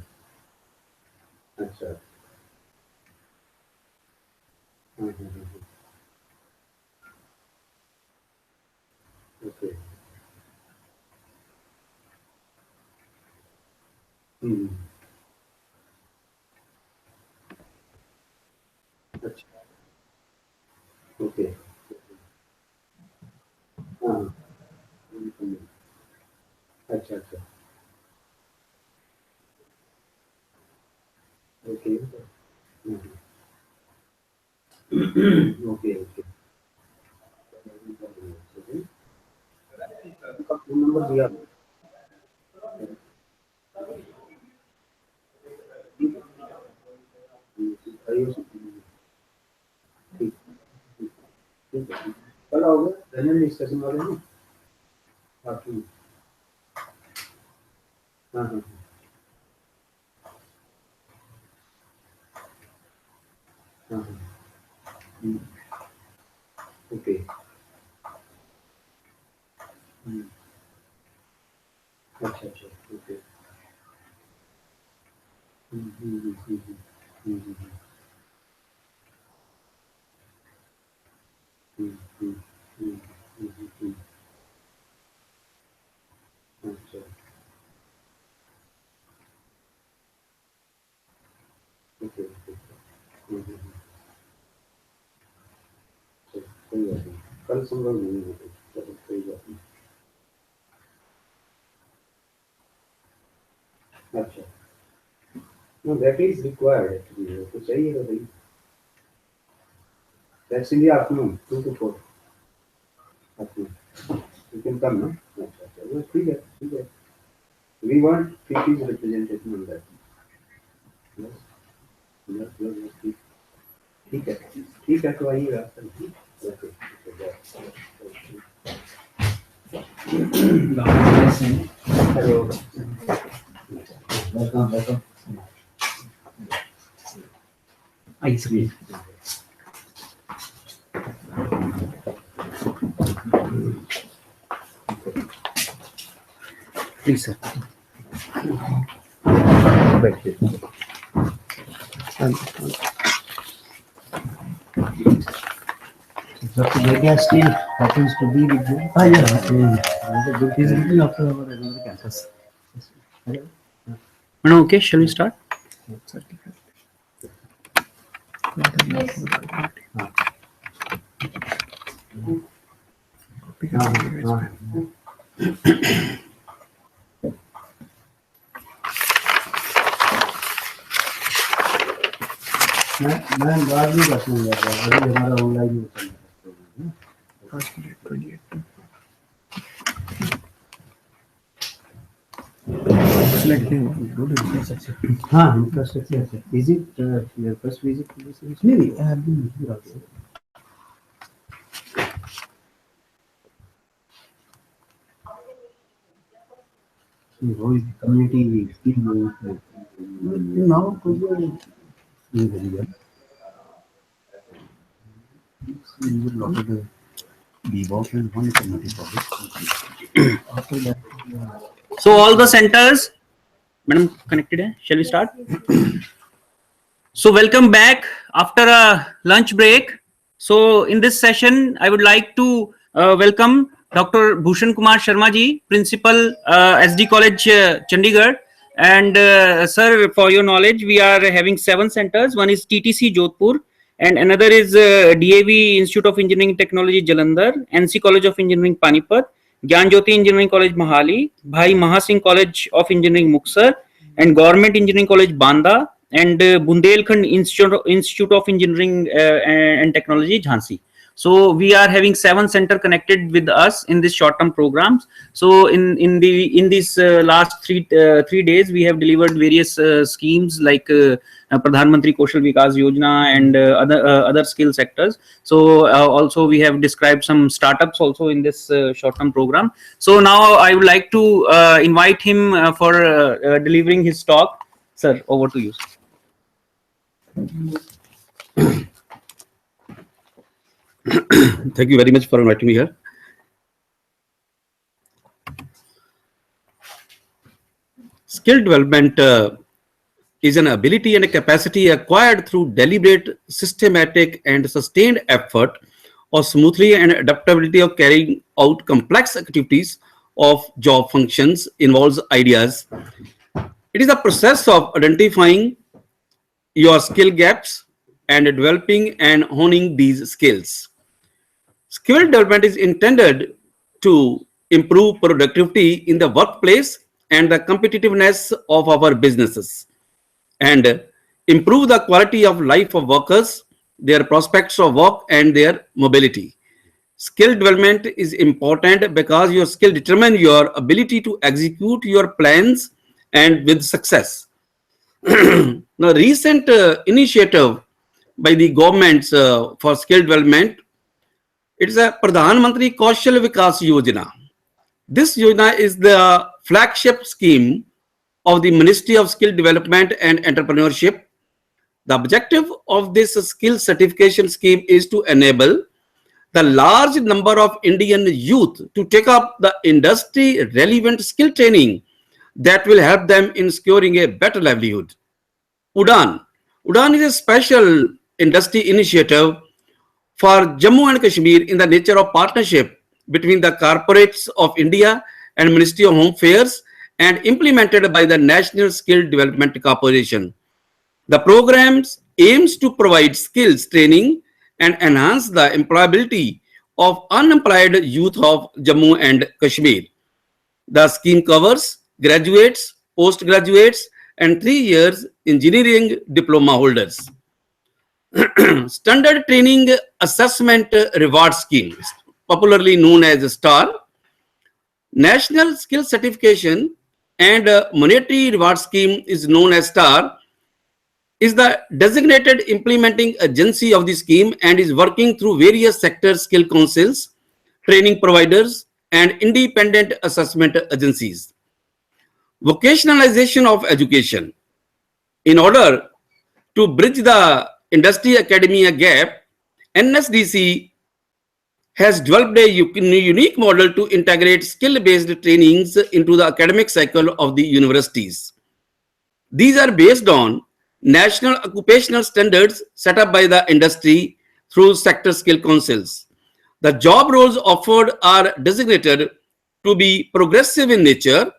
अच्छा, हाँ हाँ हाँ, ओके, अच्छा, ओके, हाँ, अच्छा अच्छा, ओके, ओके ओके, आपका फोन नंबर दिया, ठीक ठीक है, कल आओगे जनरल डिस्कशन वाले में? हाँ ठीक, हाँ हाँ हाँ हाँ, ओके, अच्छा अच्छा, ओके, अच्छा, ओके ओके, कोई बात नहीं, कल संभव नहीं है, चलो कोई बात नहीं, अच्छा, no that is required actually, वो तो चाहिए था भाई, that's in the afternoon 2 to 4 afternoon, you can come, no? अच्छा अच्छा, वो ठीक है, we want 50 representation on that, yes yes yes yes, ठीक है तो आइएगा, okay, hello, welcome welcome, I see. Please, sir. Dr. Vaidya still happens to be with you. Ah, yeah. He is looking after our another campus. Okay, shall we start? मैं बाद में कर लूँगा अभी हमारा ऑनलाइन हाँ infrastructure. Is it your first visit to this? Maybe I have been here also. How is the community still moving? Now, very well. We will lot of the work and one community project. After that, So all the centers, madam, connected hai? Shall we start? So welcome back after a lunch break. So in this session, I would like to welcome Dr. Bhushan Kumar Sharma ji, Principal SD College Chandigarh. And sir, for your knowledge, we are having 7 centers. One is TTC Jodhpur, and another is DAV Institute of Engineering Technology Jalandhar, NC College of Engineering Panipat, Gyan Jyoti Engineering College Mahali, Bhai Mahasingh College of Engineering Muksar, and Government Engineering College Banda, and Bundelkhand Institute of Engineering and Technology Jhansi. So we are having 7 centers connected with us in this short-term programs. So in these last three days, we have delivered various schemes like Pradhan Mantri Kaushal Vikas Yojana and other skill sectors. So also we have described some startups also in this short-term program. So now I would like to invite him for delivering his talk. Sir, over to you. Thank you very much for inviting me here. Skill development is an ability and a capacity acquired through deliberate, systematic, and sustained effort, or smoothly and adaptability of carrying out complex activities of job functions involves ideas. It is a process of identifying your skill gaps and developing and honing these skills. Skill development is intended to improve productivity in the workplace and the competitiveness of our businesses, and improve the quality of life of workers, their prospects of work, and their mobility. Skill development is important because your skill determines your ability to execute your plans and with success. Now, recent initiative by the governments for skill development, it is a Pradhan Mantri Kaushal Vikas Yojana. This Yojana is the flagship scheme of the Ministry of Skill Development and Entrepreneurship. The objective of this skill certification scheme is to enable the large number of Indian youth to take up the industry relevant skill training that will help them in securing a better livelihood. Udan is a special industry initiative for Jammu and Kashmir in the nature of partnership between the corporates of India and Ministry of Home Affairs and implemented by the National Skill Development Corporation. The programs aims to provide skills training and enhance the employability of unemployed youth of Jammu and Kashmir. The scheme covers graduates, postgraduates, and 3 years engineering diploma holders. Standard Training Assessment Reward Scheme, popularly known as STAR, National Skill Certification and Monetary Reward Scheme is known as STAR, is the designated implementing agency of the scheme and is working through various sector skill councils, training providers, and independent assessment agencies. Vocationalization of education. In order to bridge the industry academia gap, NSDC has developed a unique model to integrate skill-based trainings into the academic cycle of the universities. These are based on national occupational standards set up by the industry through sector skill councils. The job roles offered are designated to be progressive in nature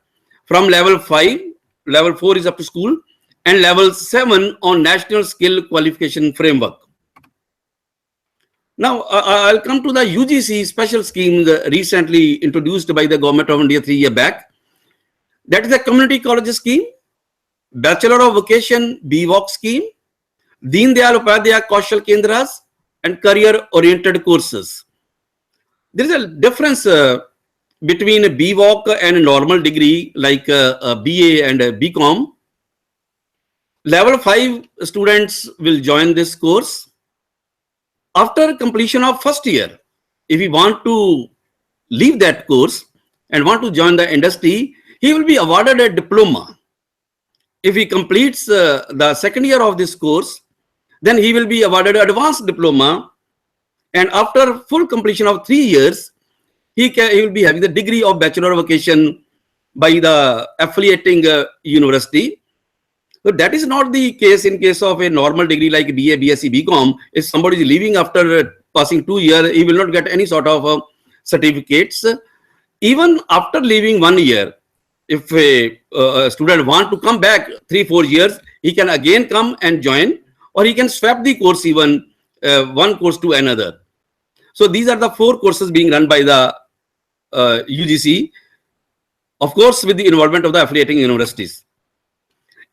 from level 5, level 4 is up to school, and level 7 on national skill qualification framework. Now, I'll come to the UGC special scheme recently introduced by the Government of India 3 years back. That is the community college scheme, Bachelor of Vocation BVOC scheme, Deen Dayal Upadhyaya Kaushal Kendras, and career-oriented courses. There is a difference between a BVOC and a normal degree like a BA and a BCom. Level 5 students will join this course. After completion of first year, if he want to leave that course and want to join the industry, he will be awarded a diploma. If he completes the second year of this course, then he will be awarded an advanced diploma. And after full completion of 3 years, he will be having the degree of Bachelor of Vocation by the affiliating university. So that is not the case in case of a normal degree like BA, BSc, BCom. If somebody is leaving after passing 2 years, he will not get any sort of certificates. Even after leaving 1 year, if a student want to come back 3-4 years, he can again come and join, or he can swap the course even one course to another. So these are the 4 courses being run by the UGC, of course, with the involvement of the affiliating universities.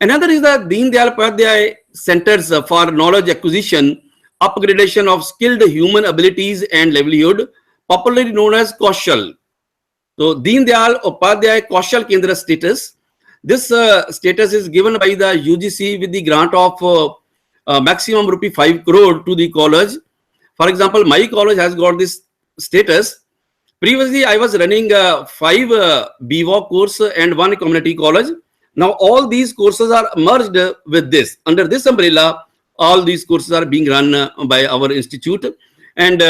Another is the Deen Dayal Upadhyaya Centers for Knowledge Acquisition, Upgradation of Skilled Human Abilities and Livelihood, popularly known as Kaushal. So Deen Dayal Upadhyaya Kaushal Kendra status. This status is given by the UGC with the grant of maximum rupee 5 crore to the college. For example, my college has got this status. Previously, I was running 5 BVOC course and 1 community college. Now, all these courses are merged with this. Under this umbrella, all these courses are being run by our institute. And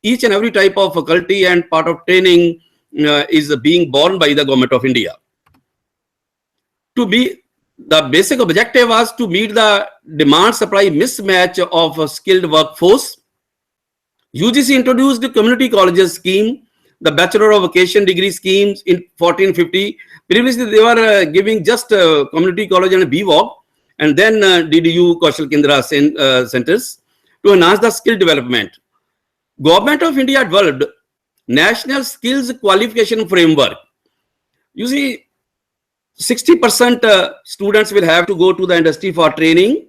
each and every type of faculty and part of training is being borne by the Government of India. The basic objective was to meet the demand-supply mismatch of a skilled workforce. UGC introduced the community colleges scheme, the Bachelor of Vocation degree schemes in 1450. Previously, they were giving just community college and BVOC, and then DDU Kaushal Kendra centers to enhance the skill development. Government of India developed National Skills Qualification Framework. You see, 60% students will have to go to the industry for training,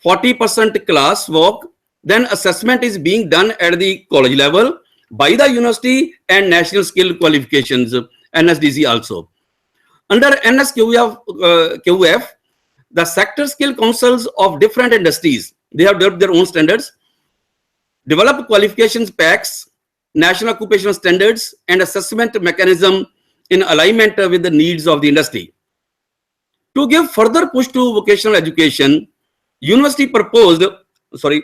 40% class work, then assessment is being done at the college level by the university and National Skill Qualifications, NSDC also. Under NSQF, the sector skill councils of different industries, they have developed their own standards, develop qualifications packs, national occupational standards, and assessment mechanism in alignment with the needs of the industry. To give further push to vocational education, university proposed, to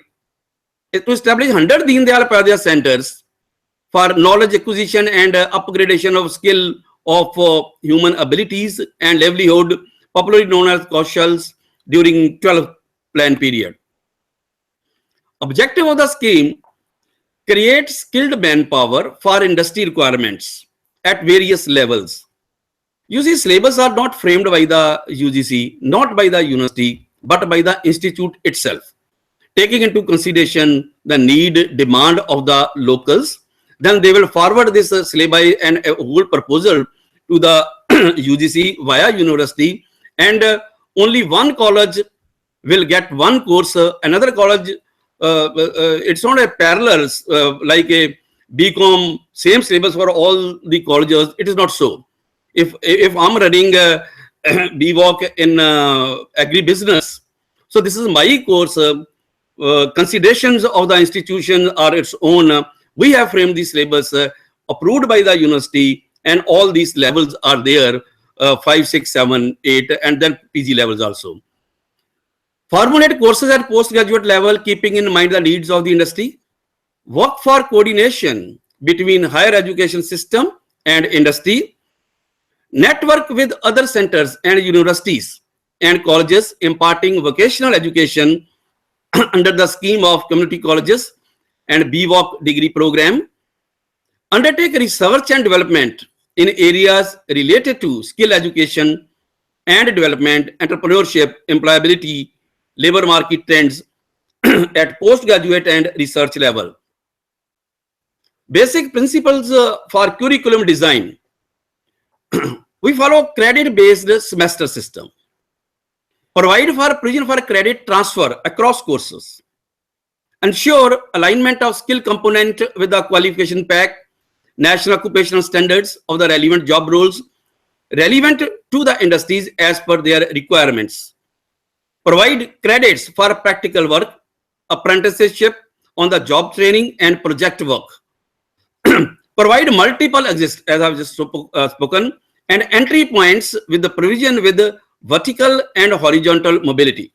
establish 100 Deen Dayal Upadhyaya centers for knowledge acquisition and upgradation of skill of human abilities and livelihood, popularly known as Kaushals, during 12th plan period. Objective of the scheme: create skilled manpower for industry requirements at various levels. You see, syllabus are not framed by the UGC, not by the university, but by the institute itself, taking into consideration the need, demand of the locals. Then they will forward this syllabi and a whole proposal to the UGC via university, and only one college will get one course. Another college, it's not a parallel like a BCom, same syllabus for all the colleges. It is not so. If I'm running BVOC in agribusiness, so this is my course. Considerations of the institution are its own. We have framed the syllabus approved by the university, and all these levels are there, 5, 6, 7, 8, and then PG levels also. Formulate courses at postgraduate level, keeping in mind the needs of the industry. Work for coordination between higher education system and industry. Network with other centers and universities and colleges imparting vocational education under the scheme of community colleges and BVOC degree program. Undertake research and development in areas related to skill education and development, entrepreneurship, employability, labor market trends at postgraduate and research level. Basic principles for curriculum design. We follow credit-based semester system. Provide for provision for credit transfer across courses. Ensure alignment of skill component with the qualification pack, national occupational standards of the relevant job roles, relevant to the industries as per their requirements. Provide credits for practical work, apprenticeship on the job training and project work. Provide multiple exist, as I've just spoken, and entry points with the provision with the vertical and horizontal mobility.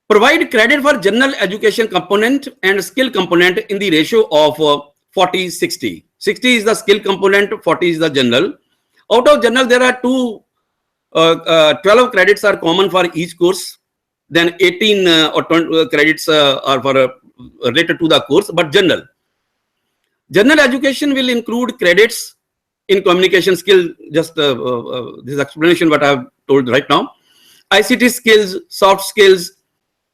Provide credit for general education component and skill component in the ratio of 40-60. 60 is the skill component, 40 is the general. Out of general, there are 12 credits are common for each course. Then 18 or 20 credits are for related to the course, but general. General education will include credits in communication skill, just this explanation what I have told right now. ICT skills, soft skills,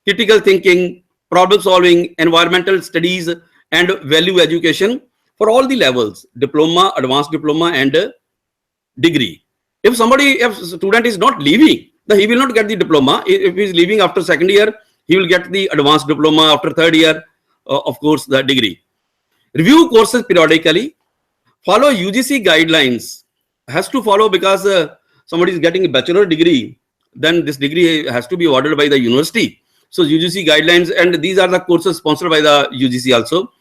critical thinking, problem solving, environmental studies, and value education for all the levels, diploma, advanced diploma, and degree. If a student is not leaving, then he will not get the diploma. If he is leaving after second year, he will get the advanced diploma. After third year, of course, the degree. Review courses periodically. Follow UGC guidelines. Has to follow because somebody is getting a bachelor degree, then this degree has to be awarded by the university. So UGC guidelines, and these are the courses sponsored by the UGC also.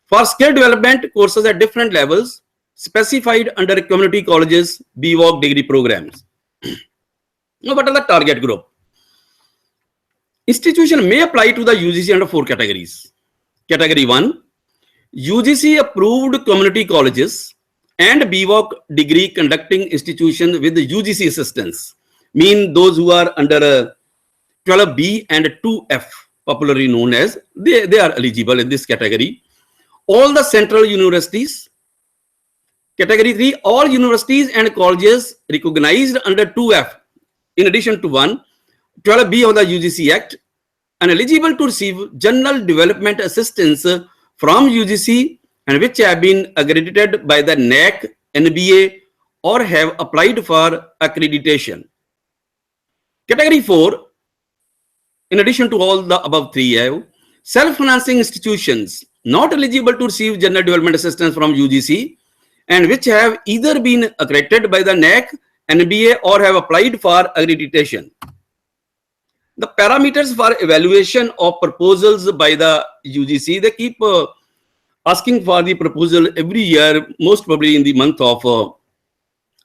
For skill development courses at different levels, specified under community colleges, BVOC degree programs. Now, what are the target group? Institution may apply to the UGC under 4 categories. Category 1, UGC approved community colleges and BVOC degree conducting institutions with the UGC assistance, mean those who are under 12B and 2F, popularly known as, they are eligible in this category. All the central universities. Category 3, all universities and colleges recognized under 2F, in addition to 12B of the UGC Act, and eligible to receive general development assistance from UGC and which have been accredited by the NAC, NBA, or have applied for accreditation. Category 4, in addition to all the above 3, self-financing institutions not eligible to receive general development assistance from UGC and which have either been accredited by the NAC, NBA, or have applied for accreditation. The parameters for evaluation of proposals by the UGC, they keep asking for the proposal every year, most probably in the month of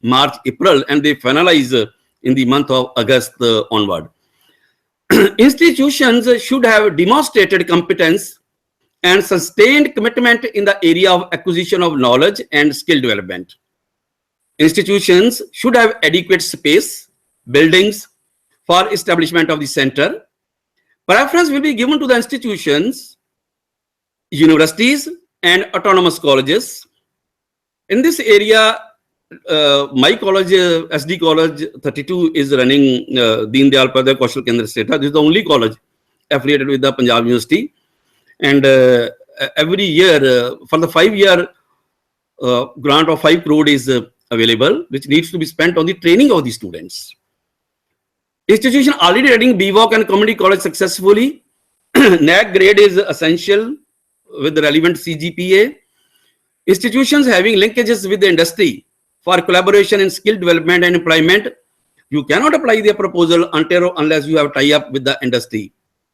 March, April, and they finalize in the month of August onward. Institutions should have demonstrated competence and sustained commitment in the area of acquisition of knowledge and skill development. Institutions should have adequate space, buildings for establishment of the center. Preference will be given to the institutions, universities, and autonomous colleges. In this area, my college, SD College 32, is running Deen Dayal Upadhyay Kaushal Kendra State. This is the only college affiliated with the Punjab University. And every year, for the 5-year grant of 5 crore is available, which needs to be spent on the training of the students. Institution already running BVOC and community college successfully. NAC grade is essential with the relevant CGPA. Institutions having linkages with the industry for collaboration in skill development and employment. You cannot apply their proposal unless you have tie-up with the industry.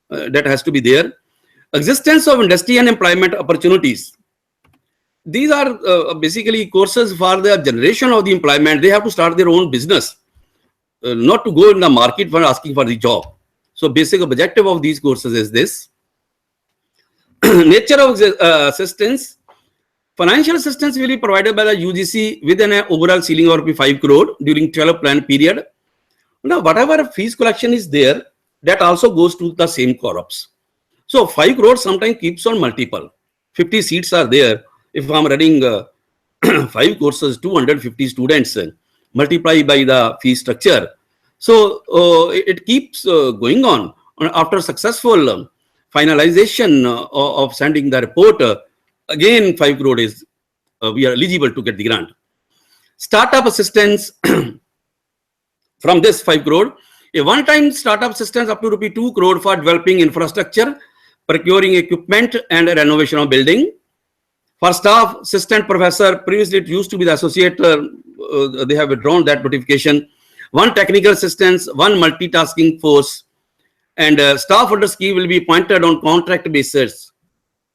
That has to be there. Existence of industry and employment opportunities. These are basically courses for the generation of the employment. They have to start their own business. not to go in the market for asking for the job. So basic objective of these courses is this. Nature of assistance. Financial assistance will be provided by the UGC within an overall ceiling of 5 crore during 12 plan period. Now, whatever fees collection is there, that also goes to the same corps. So 5 crore sometimes keeps on multiple. 50 seats are there. If I'm running 5 courses, 250 students, multiply by the fee structure. So it keeps going on. After successful finalization of sending the report, again 5 crore is we are eligible to get the grant. Startup assistance from this 5 crore, a one-time startup assistance up to rupee 2 crore for developing infrastructure, procuring equipment and renovation of building. For staff, assistant professor, previously it used to be the associate, they have withdrawn that notification. 1 technical assistance, 1 multitasking force, and staff under scheme will be appointed on contract basis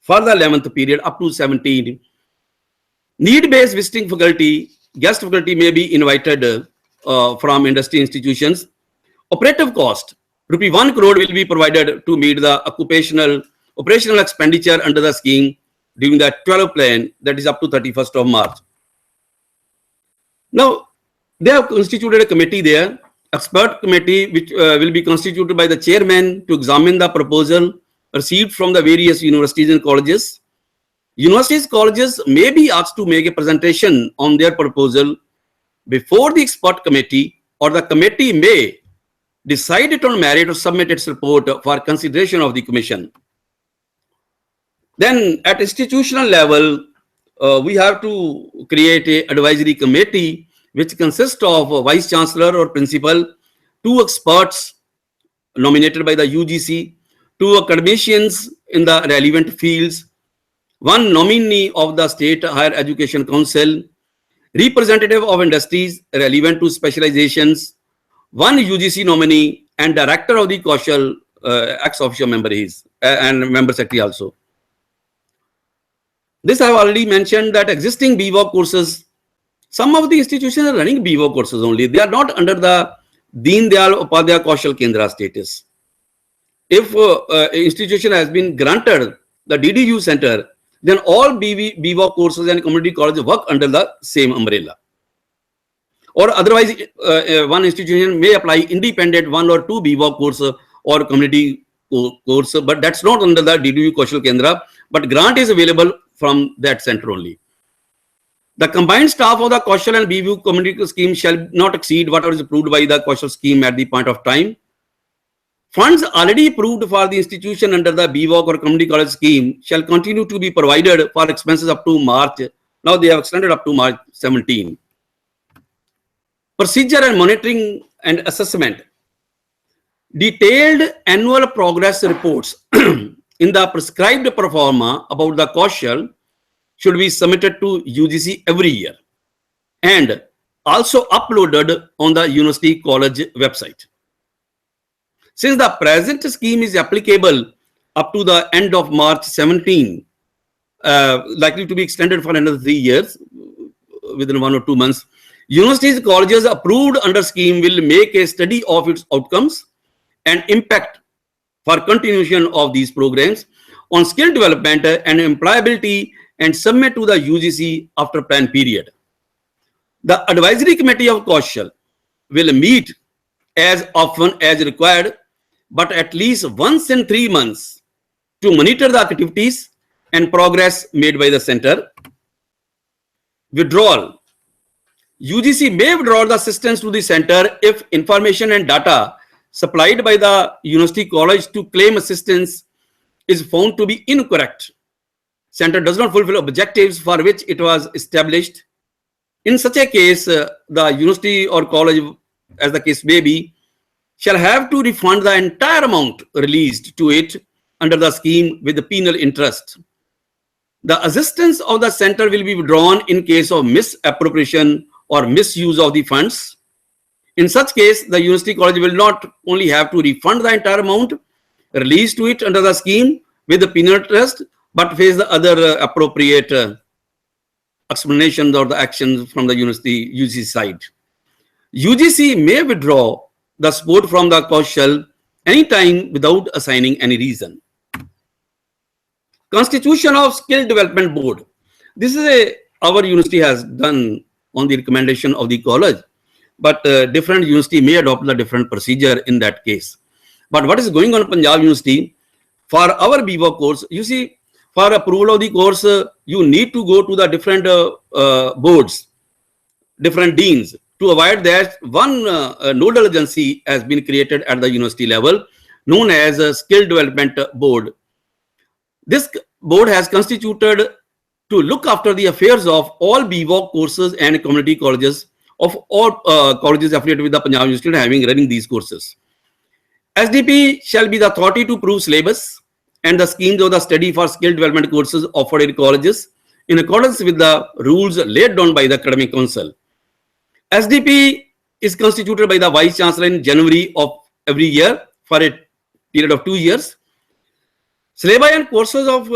for the 11th period up to 17. Need-based visiting faculty, guest faculty may be invited from industry institutions. Operative cost, rupee 1 crore will be provided to meet the operational expenditure under the scheme during the 12 plan, that is up to 31st of March. Now, they have constituted a committee there, expert committee, which will be constituted by the chairman to examine the proposal received from the various universities and colleges. Universities, colleges may be asked to make a presentation on their proposal before the expert committee, or the committee may decide it on merit or submit its report for consideration of the commission. Then at institutional level, we have to create an advisory committee which consists of a vice chancellor or principal, 2 experts nominated by the UGC, 2 academicians in the relevant fields, 1 nominee of the State Higher Education Council, representative of industries relevant to specializations, 1 UGC nominee, and director of the Kaushal ex officio member is, and member secretary also. This I have already mentioned that existing BVOC courses, some of the institutions are running BVOC courses only. They are not under the Deen Dayal Upadhyaya Kaushal Kendra status. If an institution has been granted the DDU center, then all BVOC courses and community colleges work under the same umbrella. Or otherwise, one institution may apply independent 1 or 2 BVOC course or community course, but that's not under the DDU Kaushal Kendra, but grant is available from that center only. The combined staff of the Kaushal and BVU community scheme shall not exceed whatever is approved by the Kaushal scheme at the point of time. Funds already approved for the institution under the BVOC or community college scheme shall continue to be provided for expenses up to March. Now they have extended up to March 17. Procedure and monitoring and assessment. Detailed annual progress reports in the prescribed pro forma about the Kaushal should be submitted to UGC every year and also uploaded on the university college website. Since the present scheme is applicable up to the end of March 17, likely to be extended for another 3 years within 1 or 2 months, universities, colleges approved under scheme will make a study of its outcomes and impact for continuation of these programs on skill development and employability and submit to the UGC after plan period. The advisory committee of Kaushal will meet as often as required, but at least once in 3 months to monitor the activities and progress made by the center. Withdrawal. UGC may withdraw the assistance to the center if information and data supplied by the university college to claim assistance is found to be incorrect. Center does not fulfill objectives for which it was established. In such a case, the university or college, as the case may be, shall have to refund the entire amount released to it under the scheme with the penal interest. The assistance of the center will be withdrawn in case of misappropriation or misuse of the funds. In such case, the university college will not only have to refund the entire amount released to it under the scheme with the penal interest, but face the other appropriate explanations or the actions from the university UGC side. UGC may withdraw the support from the Kaushal anytime without assigning any reason. Constitution of Skill Development Board. This is our university has done on the recommendation of the college, but different university may adopt the different procedure in that case. But what is going on in Punjab University, for our BVOC course, you see, for approval of the course, you need to go to the different boards, different deans. To avoid that, one nodal agency has been created at the university level, known as a Skill Development Board. This board has constituted to look after the affairs of all BVOC courses and community colleges of all colleges affiliated with the Punjab University running these courses. SDP shall be the authority to approve syllabus and the schemes of the study for skill development courses offered in colleges in accordance with the rules laid down by the Academic Council. SDP is constituted by the Vice Chancellor in January of every year for a period of 2 years. Syllabi and courses of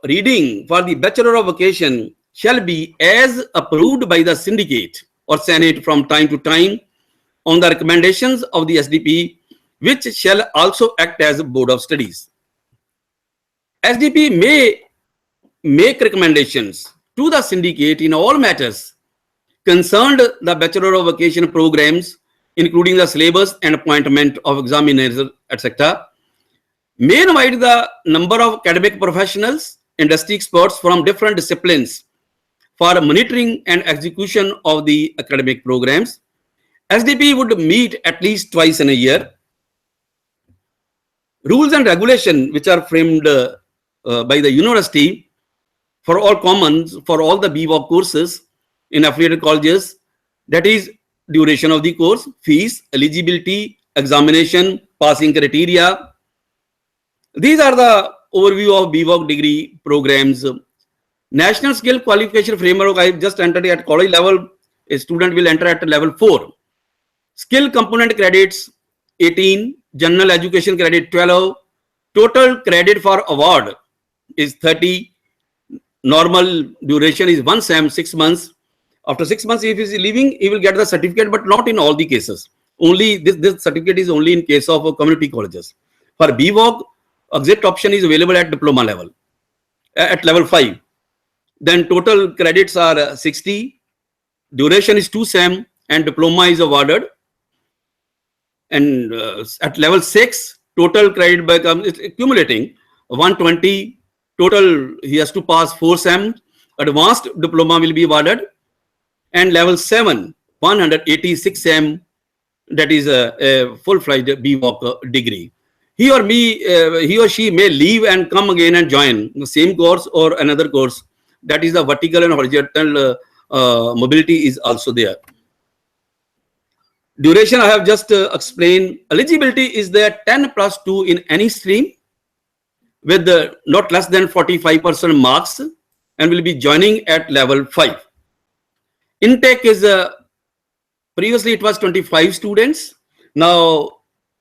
reading for the Bachelor of Vocation shall be as approved by the syndicate or senate from time to time on the recommendations of the SDP, which shall also act as a board of studies. SDP may make recommendations to the syndicate in all matters concerned the Bachelor of Vocation programs, including the syllabus and appointment of examiners, etc. May invite the number of academic professionals, industry experts from different disciplines for monitoring and execution of the academic programs. SDP would meet at least twice in a year. Rules and regulations which are framed by the university for all commons for all the BVOC courses in affiliated colleges, that is duration of the course, fees, eligibility, examination, passing criteria. These are the overview of BVOC degree programs. National Skill Qualification Framework, I just entered at college level, a student will enter at level 4. Skill component credits 18, general education credit 12, total credit for award is 30, normal duration is 1 sem, 6 months. After 6 months, if he is leaving, he will get the certificate, but not in all the cases. Only this certificate is only in case of community colleges. For BVOC, exit option is available at diploma level, at level 5. Then total credits are 60, duration is 2 sem, and diploma is awarded. And at level 6, total credit by is accumulating 120, total he has to pass 4 sem, advanced diploma will be awarded. And level 7, 186 sem, that is a full-fledged BVOC degree. He or she may leave and come again and join the same course or another course. That is the vertical and horizontal mobility is also there. Duration I have just explained. Eligibility is there 10 plus 2 in any stream with not less than 45% marks and will be joining at level 5. Intake is previously it was 25 students. Now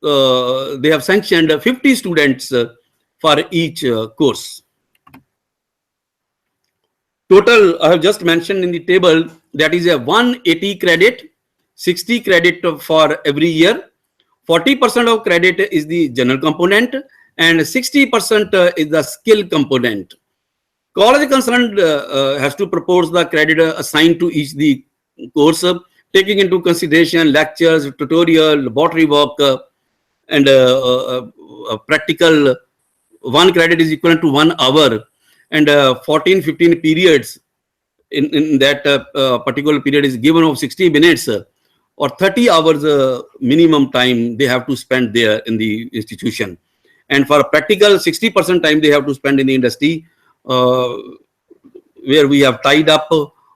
they have sanctioned 50 students for each course. Total I have just mentioned in the table, that is a 180 credit, 60 credit for every year. 40% of credit is the general component and 60% is the skill component. College concerned has to propose the credit assigned to each the course, taking into consideration lectures, tutorial, laboratory work, and practical. 1 credit is equivalent to 1 hour, and 14-15 periods in that particular period is given of 60 minutes or 30 hours minimum time they have to spend there in the institution. And for practical, 60% time they have to spend in the industry, where we have tied up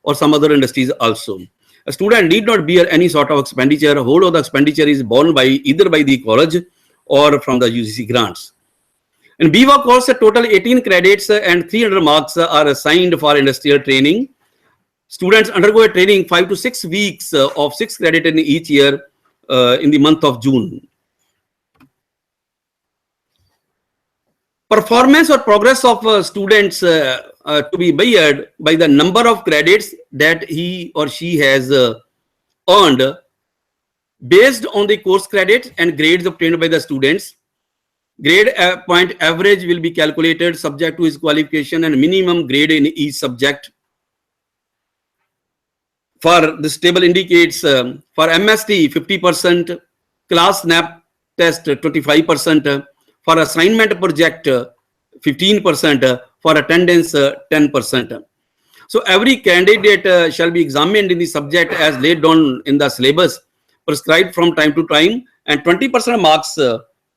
or some other industries also. A student need not bear any sort of expenditure. Whole of the expenditure is borne by either by the college or from the UGC grants. In BVOC course, a total 18 credits and 300 marks are assigned for industrial training. Students undergo a training 5 to 6 weeks of 6 credit in each year in the month of June. Performance or progress of students to be measured by the number of credits that he or she has earned based on the course credits and grades obtained by the students. Grade point average will be calculated subject to his qualification and minimum grade in each subject. For this table indicates for MST 50%, class NAP test 25%, for assignment project 15%, for attendance 10%. So every candidate shall be examined in the subject as laid down in the syllabus prescribed from time to time, and 20% marks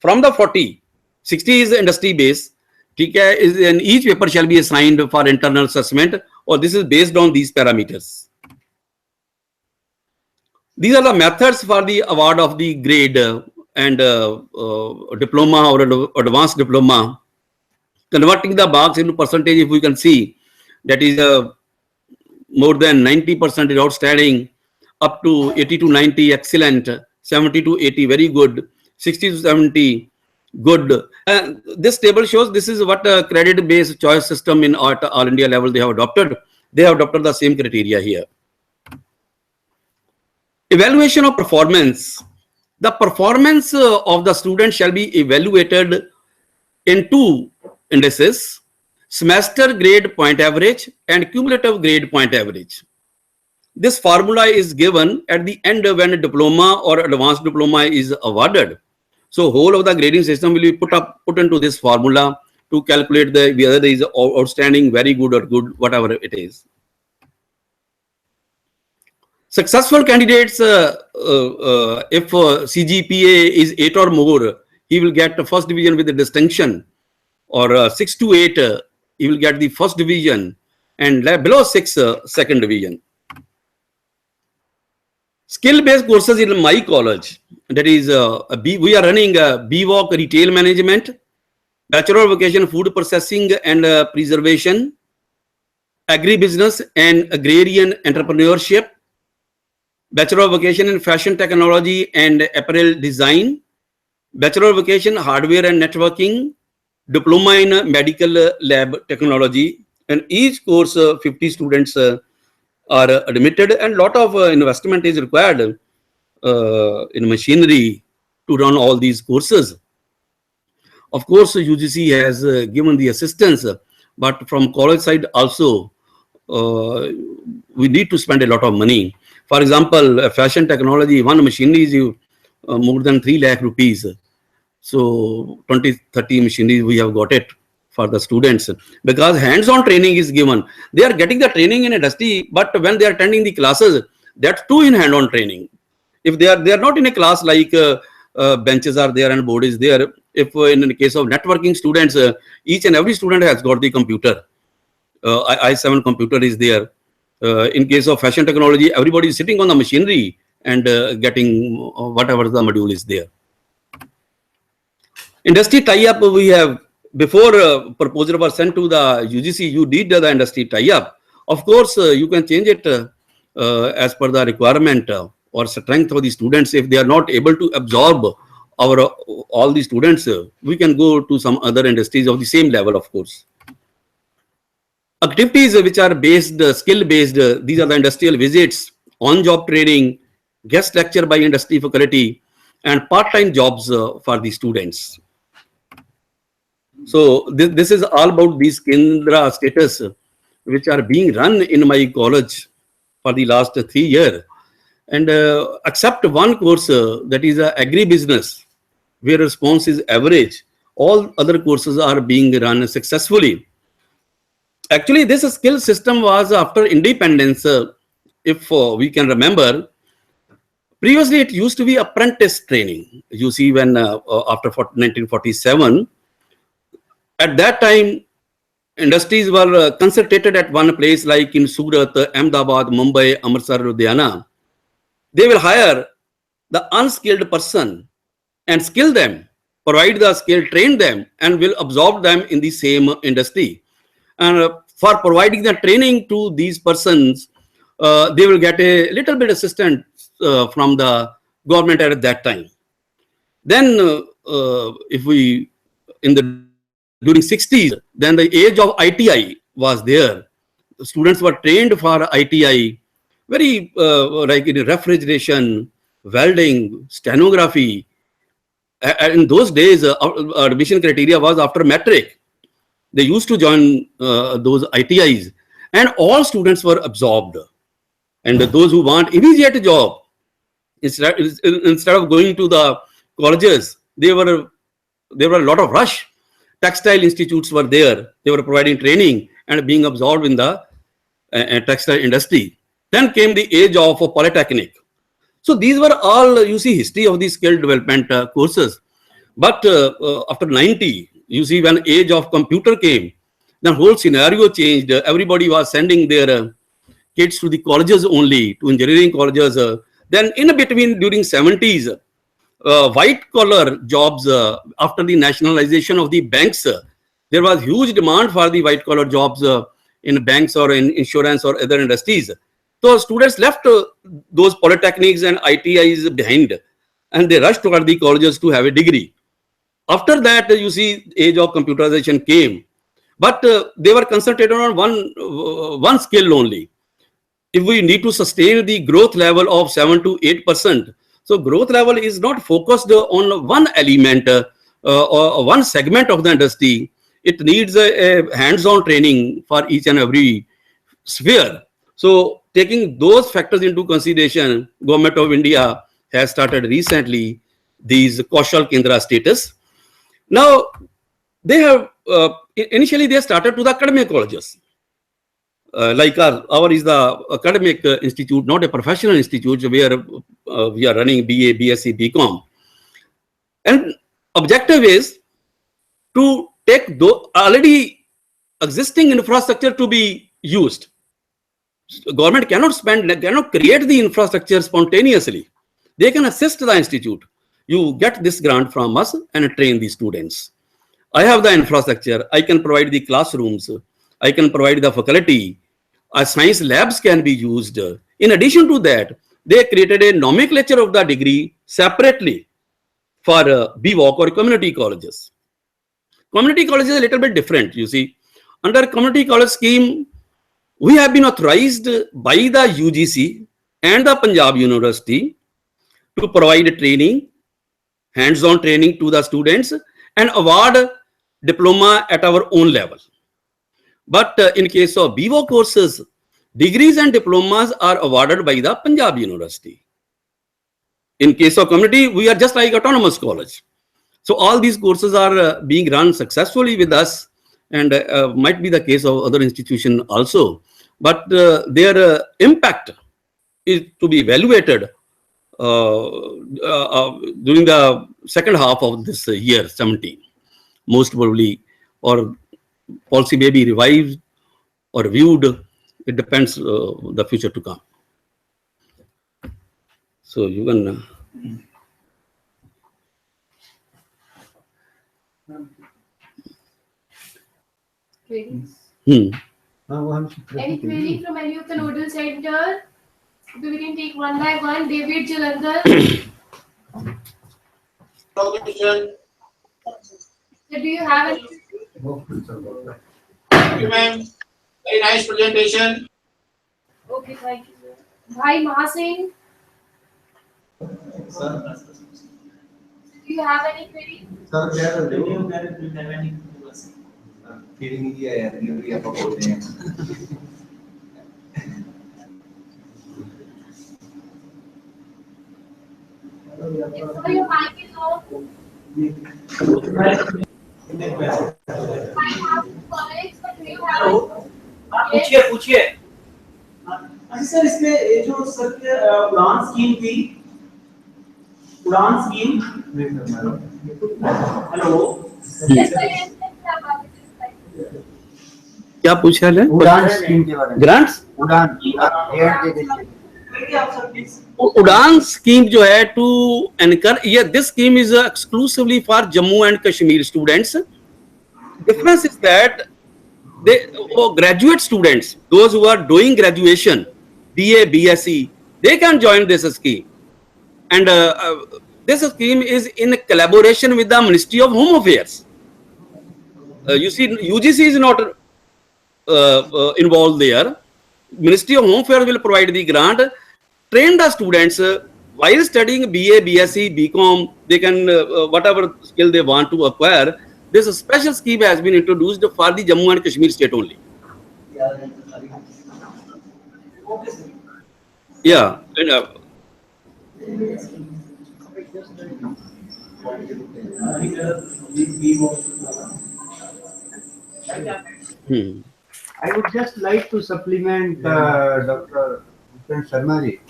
from the 40. 60 is industry base. TK is in each paper shall be assigned for internal assessment, or this is based on these parameters. These are the methods for the award of the grade and diploma or advanced diploma. Converting the marks into percentage, if we can see, that is more than 90% is outstanding, up to 80 to 90 excellent, 70 to 80 very good, 60 to 70 good. This table shows this is what a credit-based choice system in all India level they have adopted. They have adopted the same criteria here. Evaluation of performance. The performance of the student shall be evaluated in two indices: semester grade point average and cumulative grade point average. This formula is given at the end when a diploma or advanced diploma is awarded. So whole of the grading system will be put into this formula to calculate whether there is outstanding, very good, or good, whatever it is. Successful candidates, if CGPA is 8 or more, he will get the first division with the distinction, or 6 to 8, he will get the first division, and below 6, second division. Skill-based courses in my college, that is, we are running BVOC Retail Management, Bachelor of Vocation Food Processing and Preservation, Agribusiness and Agrarian Entrepreneurship, Bachelor of Vocation in Fashion Technology and Apparel Design, Bachelor of Vocation Hardware and Networking, Diploma in Medical Lab Technology, and each course 50 students are admitted, and lot of investment is required in machinery to run all these courses. Of course, UGC has given the assistance, but from college side also, we need to spend a lot of money. For example, fashion technology, one machinery is more than 3 lakh rupees. So 20-30 machineries we have got it for the students, because hands-on training is given. They are getting the training in industry, but when they are attending the classes, that's too in hand-on training. If they are not in a class like benches are there and board is there. If in the case of networking students, each and every student has got the computer. i7 computer is there. In case of fashion technology, everybody is sitting on the machinery and getting whatever the module is there. Industry tie-up, we have, before proposal was sent to the UGC, you did the industry tie-up. Of course, you can change it as per the requirement or strength of the students. If they are not able to absorb all the students, we can go to some other industries of the same level, of course. Activities which are based, skill-based, these are the industrial visits, on-job training, guest lecture by industry faculty, and part-time jobs for the students. So this is all about these Kendra status which are being run in my college for the last 3 years. And except one course, that is agribusiness, where response is average, all other courses are being run successfully. Actually, this skill system was after independence, if we can remember. Previously, it used to be apprentice training. You see, when after 1947, at that time, industries were concentrated at one place, like in Surat, Ahmedabad, Mumbai, Amritsar, Ludhiana. They will hire the unskilled person and skill them, provide the skill, train them, and will absorb them in the same industry. And for providing the training to these persons, they will get a little bit assistance from the government at that time. Then, if we during 60s, then the age of ITI was there. The students were trained for ITI, very like in refrigeration, welding, stenography. In those days, admission criteria was after matric. They used to join those ITIs, and all students were absorbed. And those who want immediate job, instead of going to the colleges, there were a lot of rush. Textile institutes were there. They were providing training and being absorbed in the textile industry. Then came the age of polytechnic. So these were all, you see, history of the skill development courses. But after 90, you see, when age of computer came, the whole scenario changed. Everybody was sending their kids to the colleges only, to engineering colleges. Then in between, during 70s, white collar jobs, after the nationalization of the banks, there was huge demand for the white collar jobs in banks or in insurance or other industries. So students left those polytechnics and ITIs behind, and they rushed toward the colleges to have a degree. After that, you see, age of computerization came, but they were concentrated on one skill only. If we need to sustain the growth level of 7 to 8%, so growth level is not focused on one element or one segment of the industry. It needs a hands-on training for each and every sphere. So taking those factors into consideration, Government of India has started recently these Kaushal Kendra status. Now, they have, initially they started to the academic colleges. Like our is the academic institute, not a professional institute where we are running BA, BSc, BCom. And objective is to take the already existing infrastructure to be used. Government cannot create the infrastructure spontaneously. They can assist the institute. You get this grant from us and train the students. I have the infrastructure. I can provide the classrooms. I can provide the faculty. Science labs can be used. In addition to that, they created a nomenclature of the degree separately for BVOC or community colleges. Community college is a little bit different, you see. Under community college scheme, we have been authorized by the UGC and the Punjab University to provide training, hands-on training to the students and award diploma at our own level. But in case of BVOC courses, degrees and diplomas are awarded by the Punjab University. In case of community, we are just like autonomous college. So all these courses are being run successfully with us, and might be the case of other institutions also. But their impact is to be evaluated during the second half of this year, 17, most probably, or policy may be revised or reviewed. It depends the future to come. So you can. Queries? Any Any query from any of the nodal center? We can take one by one. David Jalandhar. So do you have any? Thank you, ma'am. Very nice presentation. Okay, thank you, sir. Bhai Mahasingh. Sir, Do you have any query? sir, feeling delivery आप बोलते हैं. So your mic is on. पूछिए. अच्छा sir, इसमें ये जो sir उड़ान scheme थी, उड़ान स्कीम. हेलो. क्या पूछा है? उड़ान स्कीम के बारे में. ग्रांट्स? उड़ान उड़ान स्कीम जो है टू एनकर, ये this scheme is exclusively for Jammu and Kashmir students. Difference is that graduate students, those who are doing graduation, BA, BSc, they can join this scheme. And this scheme is in collaboration with the Ministry of Home Affairs. You see, UGC is not involved there. Ministry of Home Affairs will provide the grant, train the students while studying BA, BSc, BCom, they can, whatever skill they want to acquire, this special scheme has been introduced for the Jammu and Kashmir state only. Yeah. And, I would just like to supplement Dr. Sharma ji.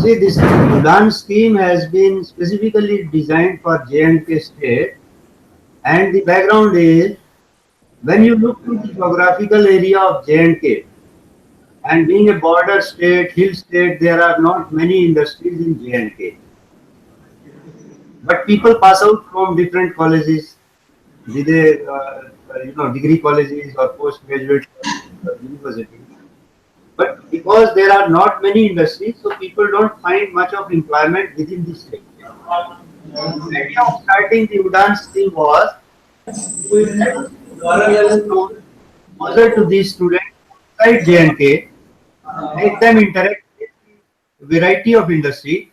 See, this Udaan scheme has been specifically designed for J&K state, and the background is when you look to the geographical area of J&K, and being a border state, hill state, there are not many industries in J&K. But people pass out from different colleges, be they degree colleges or postgraduate universities. But because there are not many industries, so people don't find much of employment within the state. The idea of starting the Udaan scheme was closer to these students inside J&K, make them interact with a variety of industry,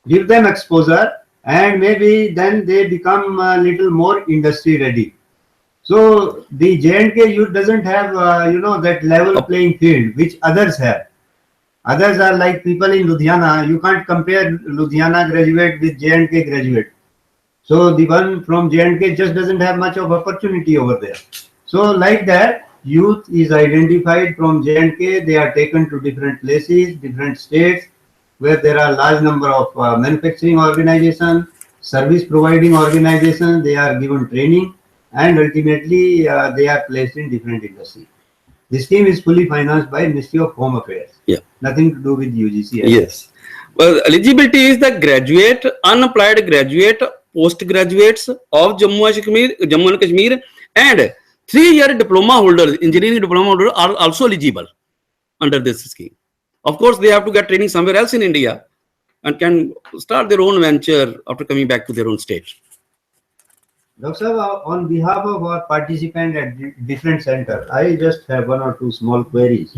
give them exposure, and maybe then they become a little more industry ready. So the J&K youth doesn't have, that level playing field which others have. Others are like people in Ludhiana. You can't compare Ludhiana graduate with J&K graduate. So the one from J&K just doesn't have much of opportunity over there. So like that, youth is identified from J&K. They are taken to different places, different states, where there are large number of manufacturing organizations, service providing organizations. They are given training, and ultimately they are placed in different industries. The scheme is fully financed by Ministry of Home Affairs. Yeah. Nothing to do with UGC. Yes. Well, eligibility is the graduate, unapplied graduate, postgraduates of Jammu and Kashmir, and 3-year diploma holders, engineering diploma holders are also eligible under this scheme. Of course, they have to get training somewhere else in India and can start their own venture after coming back to their own state. Dr. Sahab, on behalf of our participants at different centers, I just have one or two small queries.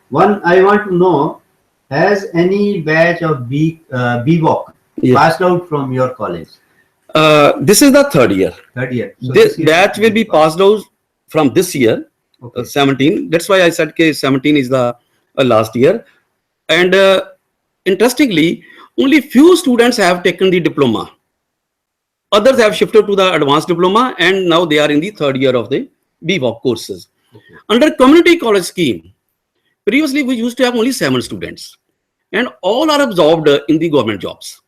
One, I want to know, has any batch of BVOC passed out from your college? This is the third year. Third year. So this batch will be passed out from this year, 17. That's why I said 17 is the last year. And interestingly, only few students have taken the diploma. Others have shifted to the advanced diploma, and now they are in the third year of the BVOC courses. Under community college scheme, previously we used to have only 7 students, and all are absorbed in the government jobs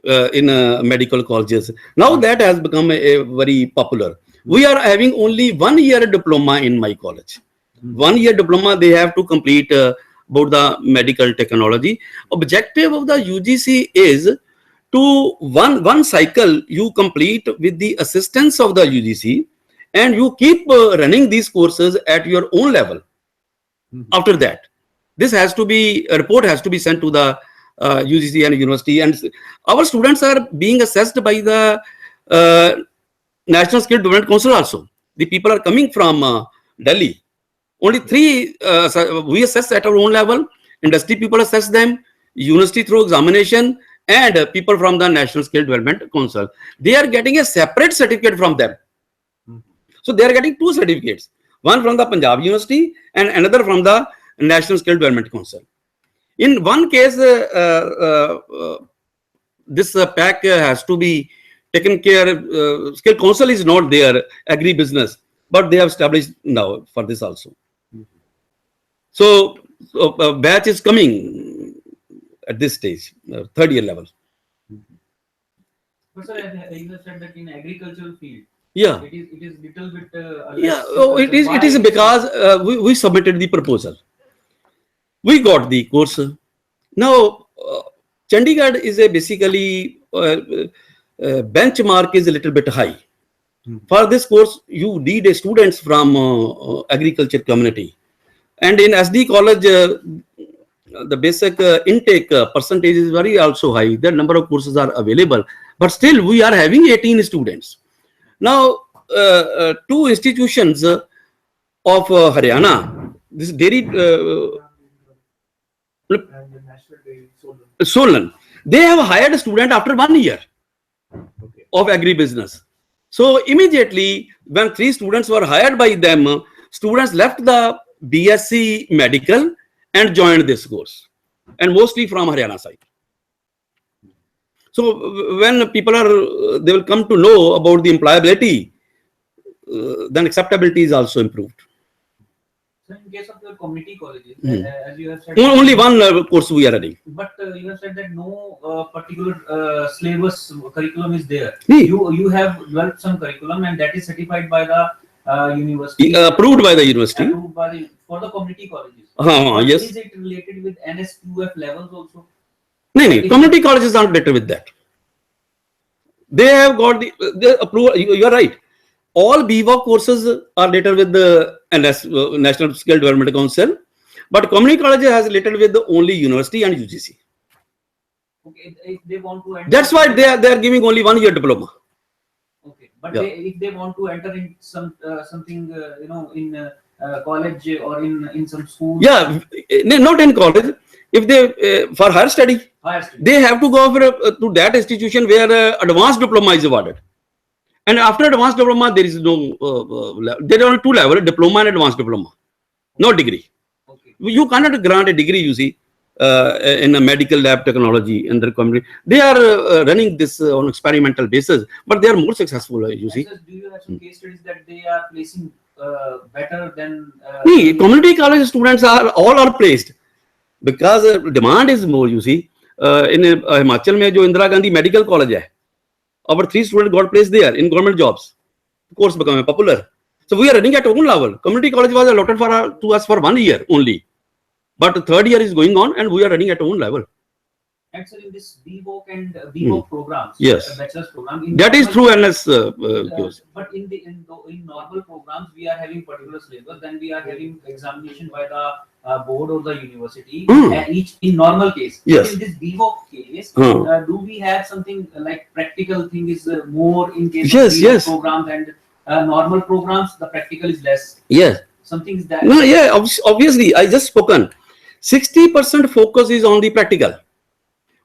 in medical colleges. Now that has become a very popular. We are having only 1-year diploma in my college. 1-year diploma they have to complete about the medical technology. Objective of the UGC is to one cycle you complete with the assistance of the UGC, and you keep running these courses at your own level. After that, this has to be, a report has to be sent to the UGC and university, and our students are being assessed by the National Skill Development Council also. The people are coming from Delhi. Only 3 we assess at our own level, industry people assess them, university through examination, and people from the National Skill Development Council. They are getting a separate certificate from them. So they are getting 2 certificates, one from the Punjab University and another from the National Skill Development Council. In one case, this pack has to be taken care. Skill Council is not there, agri-business, but they have established now for this also. So batch is coming at this stage, 3rd year level. But sir, you have said that in agricultural field, yeah, it is little bit. Yeah, it is because we submitted the proposal. We got the course. Now, Chandigarh is a basically benchmark is a little bit high. For this course, you need a students from agriculture community, and in SD college, the basic intake percentage is very also high. The number of courses are available, but still we are having 18 students. Now, 2 institutions of Haryana, this dairy, Solon. They have hired a student after 1 year of agribusiness. So immediately when 3 students were hired by them, students left the BSc medical and joined this course, and mostly from Haryana side. So when people are, they will come to know about the employability, then acceptability is also improved. So in case of the community colleges, as you have said, Only one course we are running. but you have said that no particular syllabus curriculum is there. Hmm. You have developed some curriculum, and that is certified by the university. Approved by the university. Approved by the, for the community colleges. Yes. Is it related with NSQF levels also? No, community colleges aren't better with that. They have got the approval. You are right. All BVOC courses are later with the National Skill Development Council, but community colleges has related with the only university and UGC. Okay, if they want to enter, That's why they are giving only 1 year diploma. okay, but Yeah. if they want to enter in some something in college or in some school. Yeah, not in college. If they for higher study, they have to go for, to that institution where advanced diploma is awarded. And after advanced diploma, there is no, there are only 2 levels, diploma and advanced diploma, no degree. Okay. You cannot grant a degree, you see, in a medical lab technology in the community. They are running this on experimental basis, but they are more successful, you see. Do you have some case studies that they are placing better than? Community college students all are placed because demand is more, you see. In Himachal mein jo Indira Gandhi Medical College hai, our 3 students got placed there in government jobs. Course became popular. So we are running at own level. Community college was allotted to us for 1 year only, but the 3rd year is going on, and we are running at own level. And so in this BVOC and BVOC programs, Yes. bachelor's program, That is through NS. But in normal programs, we are having particular syllabus. Then we are having examination by the board or the university. Each in normal case. Yes. But in this BVOC case, Hmm. do we have something like practical thing is more in case Yes, of BVOC yes. programs, and normal programs the practical is less. Yes. Something is that. No, yeah, obviously, I just spoken. 60% focus is on the practical.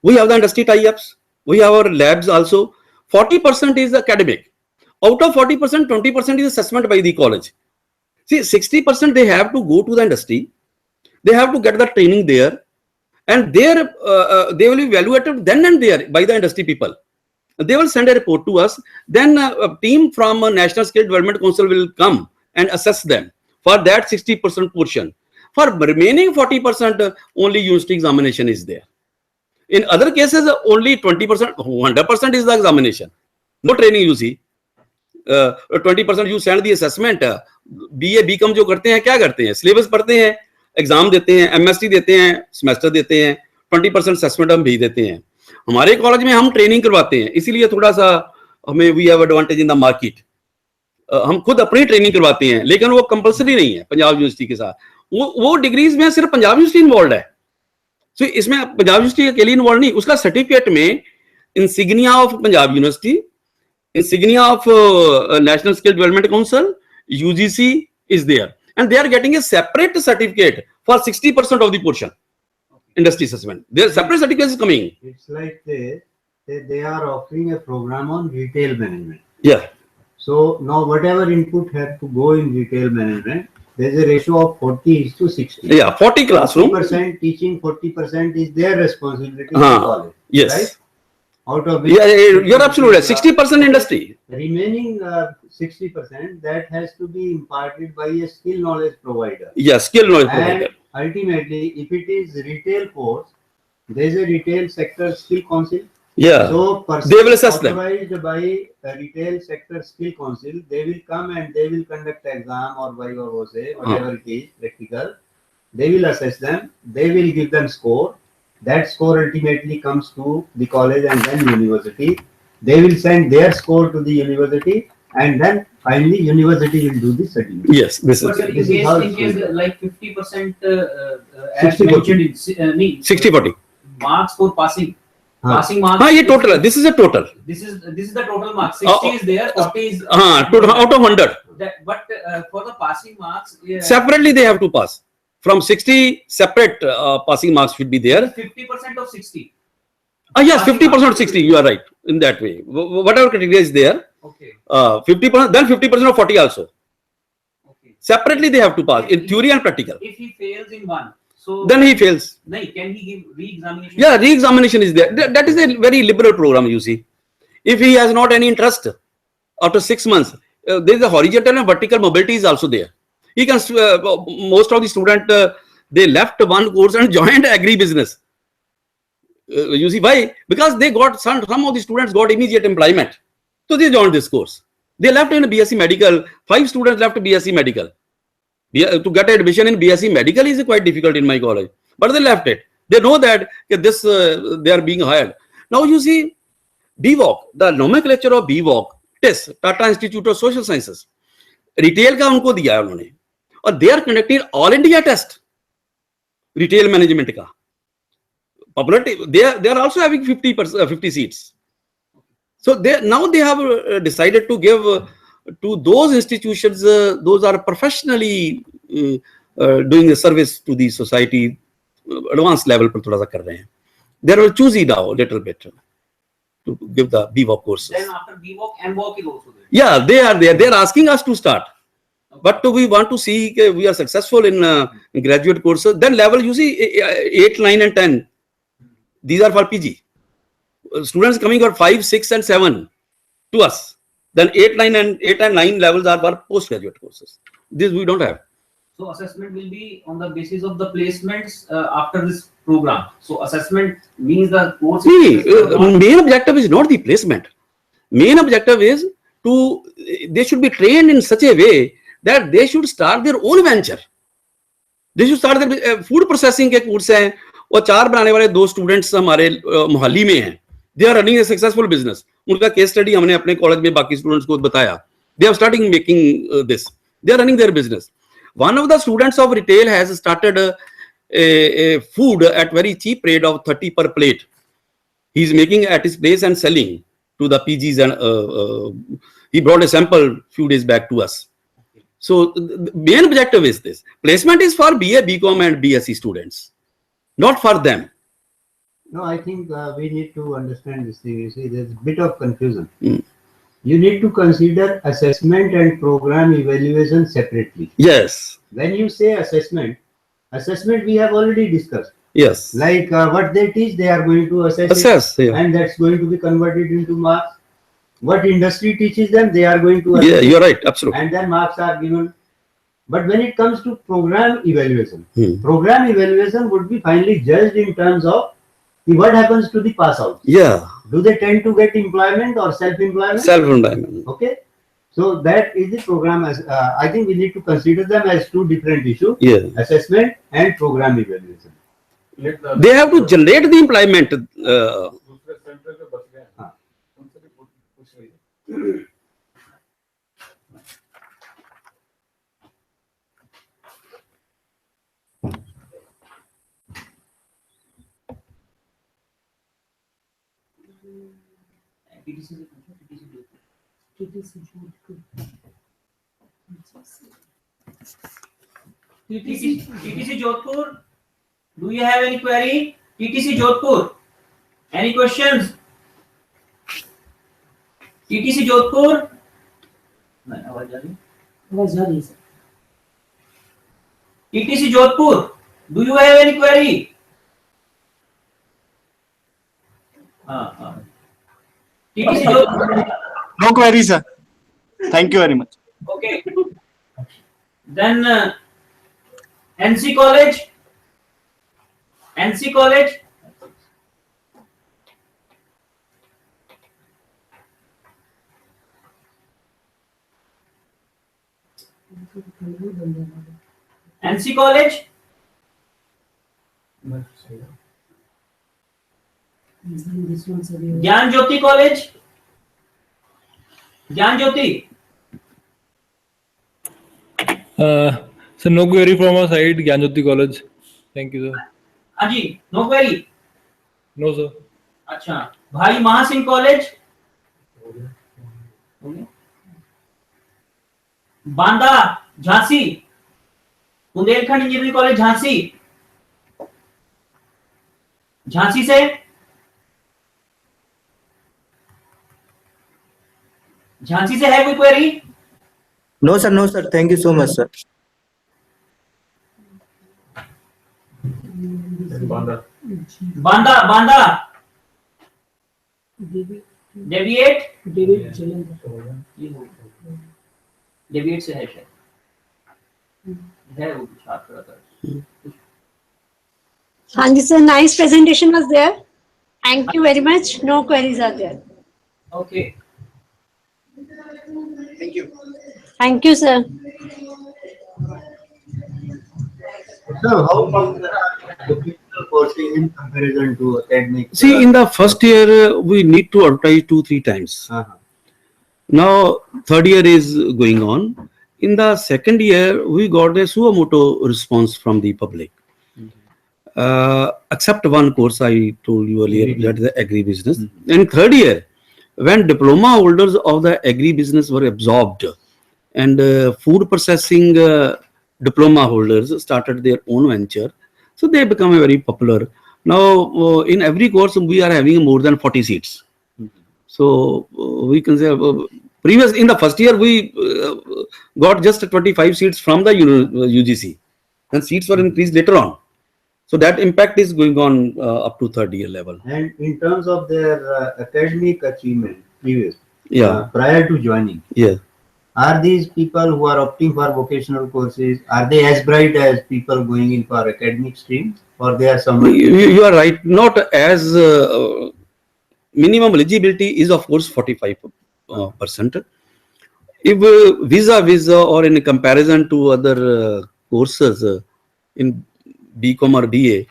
We have the industry tie-ups. We have our labs also. 40% is academic. Out of 40%, 20% is assessment by the college. See, 60% they have to go to the industry. They have to get the training there, and there they will be evaluated then and there by the industry people. They will send a report to us. Then a team from National Skill Development Council will come and assess them for that 60% portion. For remaining 40%, only university examination is there. In other cases, only 20%, 100% is the examination. No training, you see. 20% you send the assessment. BA, BCom जो करते हैं क्या करते हैं? Syllabus पढ़ते हैं, exam देते हैं, MSc देते हैं, सेमेस्टर देते हैं, 20% assessment हम भेज देते हैं. हमारे कॉलेज में हम ट्रेनिंग करवाते हैं, इसीलिए थोड़ा सा हमें we have advantage in the market. हम खुद अपनी ट्रेनिंग करवाते हैं, लेकिन वो कंपलसरी नहीं है पंजाब यूनिवर्सिटी के साथ. वो डिग्रीज में सिर्फ पंजाब यूनिवर्सिटी इन्वॉल्व है. सो इसमें पंजाब यूनिवर्सिटी अकेली इन्वॉल्व नहीं. उसका सर्टिफिकेट में insignia of Punjab university, insignia of national skill development council, UGC is there, and they are getting a separate certificate for 60% of the portion. Industry assessment. Their separate certificate is coming. It's like they are offering a program on retail management. Yeah. So now whatever input have to go in retail management, there's a ratio of 40:60. Yeah, 40 classroom. 40% teaching, 40% is their responsibility to college. Yes. Right? Out of which, Yeah, you're absolutely right. 60% industry. Remaining 60% that has to be imparted by a skill knowledge provider. Yeah, skill knowledge And provider. ultimately, if it is retail course, there is a retail sector skill council. Yeah. So They will assess them. authorized by a retail sector skill council, they will come and they will conduct exam or whatever it is, practical. They will assess them. They will give them score. That score ultimately comes to the college and then university. They will send their score to the university, and then finally university will do the certificate. Yes, this is. But in This is how it's case going. like 50% as 60-40. mentioned in 60-40. marks for passing. हाँ. Passing marks. हाँ, ये total है. This is a total. This is the total marks. 60 is there, 40 is. हाँ, out of 100. But for the passing marks, Separately they have to pass. from 60 separate passing marks should be there. 50% of 60. Yes, 50% of 60. You are right in that way. Whatever criteria is there. Okay. 50%, then 50% of 40 also. Separately they have to pass in theory and practical. If he fails in one, so Then he fails. No, can he give re-examination? Yeah, re-examination is there. That is a very liberal program, you see. If he has not any interest, after 6 months, there is a horizontal and vertical mobility is also there. He can, most of the students, they left one course and joined agri-business. You see why? Because they got, some of the students got immediate employment. So they joined this course. They left in BSc Medical. 5 students left BSc Medical. To get admission in BSc Medical is quite difficult in my college. But they left it. They know that this they are being hired. Now you see, BVOC, the nomenclature of BVOC, TIS, Tata Institute of Social Sciences, retail का उनको दिया है उन्होंने, और they are conducting all India test, retail management का. Popularity, they are also having 50 seats. So now they have decided to give to those institutions, those are professionally doing the service to the society, advanced level पर थोड़ा सा कर रहे हैं. They are choosy now, little bit, to give the BVOC courses. Then after BVOC, MVOC is also there. Yeah, they are there. They are asking us to start. But we want to see we are successful in graduate courses. Then level, you see, 8, 9 and 10. These are for PG. Students coming for 5, 6 and 7 to us. Then 8 and 9 levels are for postgraduate courses. This we don't have. So assessment will be on the basis of the placements after this program. So assessment means the course. See, main objective is not the placement. Main objective is they should be trained in such a way that they should start their own venture. They should start their food processing के course हैं, और 4 बनाने वाले 2 students हमारे मोहाली में हैं. They are running a successful business. उनका case study हमने अपने college में बाकी students को बताया. They are starting making this. They are running their business. One of the students of retail has started a food at very cheap rate of 30 per plate. He is making at his place and selling to the PGs, and he brought a sample few days back to us. So the main objective is this. Placement is for BA, BCom and BSc students, not for them. No, I think we need to understand this thing. You see, there's a bit of confusion. You need to consider assessment and program evaluation separately. Yes. When you say assessment we have already discussed. Yes. Like what they teach, they are going to assess yeah. And that's going to be converted into marks. What industry teaches them, they are going to assess. Yeah, you're right, absolutely. And then marks are given. But when it comes to program evaluation, program evaluation would be finally judged in terms of what happens to the pass out. Yeah. Do they tend to get employment or self-employment? Self-employment. Okay. So that is the program. I think we need to consider them as 2 different issues. Yeah. Assessment and program evaluation. They have to generate the employment. TTC Jodhpur, do you have any query? TTC Jodhpur, any questions? TTC Jodhpur? TTC Jodhpur, do you have any query? TTC Jodhpur. No query, sir. Thank you very much. Okay. Then NC College. NC College. NC College. Gyan Jyoti College. Gyan Jyoti. So no query from our side, Gyan Jyoti College. Thank you, sir. Aji, no query. No, sir. अच्छा, भाई Maha Singh college. Banda Jhansi Bundelkhand engineering college Jhansi, Jhansi से है कोई query? No, sir. No, sir. Thank you so much, sir. Banda deviate से है शायद, है वो कुछ आप थोड़ा कर। हाँ जी sir, nice presentation was there. Thank you very much. No queries are there. Okay. Thank you. Thank you, sir. So how about the vocational courses in comparison to academic? See, in the first year, we need to advertise 2-3 times. Now, third year is going on. In the second year, we got a suo motu response from the public. Except one course I told you earlier, that is the agribusiness. In third year, when diploma holders of the agribusiness were absorbed and food processing diploma holders started their own venture, so they become very popular. Now, in every course, we are having more than 40 seats. So, we can say, in the first year, we got just 25 seats from the UGC, and seats were increased later on. So that impact is going on up to third year level. And in terms of their academic achievement, prior to joining, yeah, are these people who are opting for vocational courses, are they as bright as people going in for academic streams, or they are somewhere? You are right. Not as minimum eligibility is of course 45%. If visa or in comparison to other courses in BCom or BA,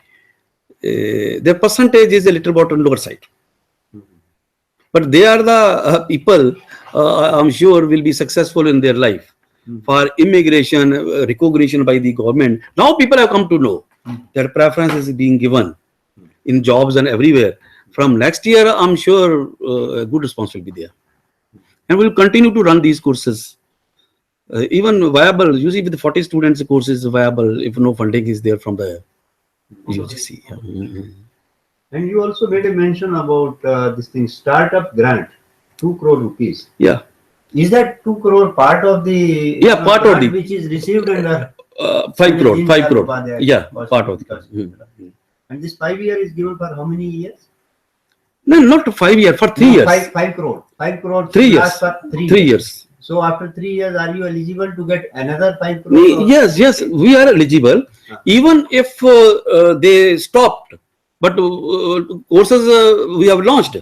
their percentage is a little bit on lower side. But they are the people I'm sure will be successful in their life. For immigration, recognition by the government. Now people have come to know that preference is being given in jobs and everywhere. From next year, I'm sure a good response will be there. And we'll continue to run these courses. Even viable, you see with the 40 students, the course is viable if no funding is there from the UGC. And you also made a mention about this thing, startup grant, 2 crore rupees. Yeah. Is that 2 crore part of the part of the which is received under 5 crore. Yeah, part of the. And this 5 year is given for how many years? No, not 5 years, for 3 years. 5 crore. 5 crore. 3 years. For 3 years. So after 3 years, are you eligible to get another 5 crore? Yes, we are eligible. Even if they stopped, but courses we have launched,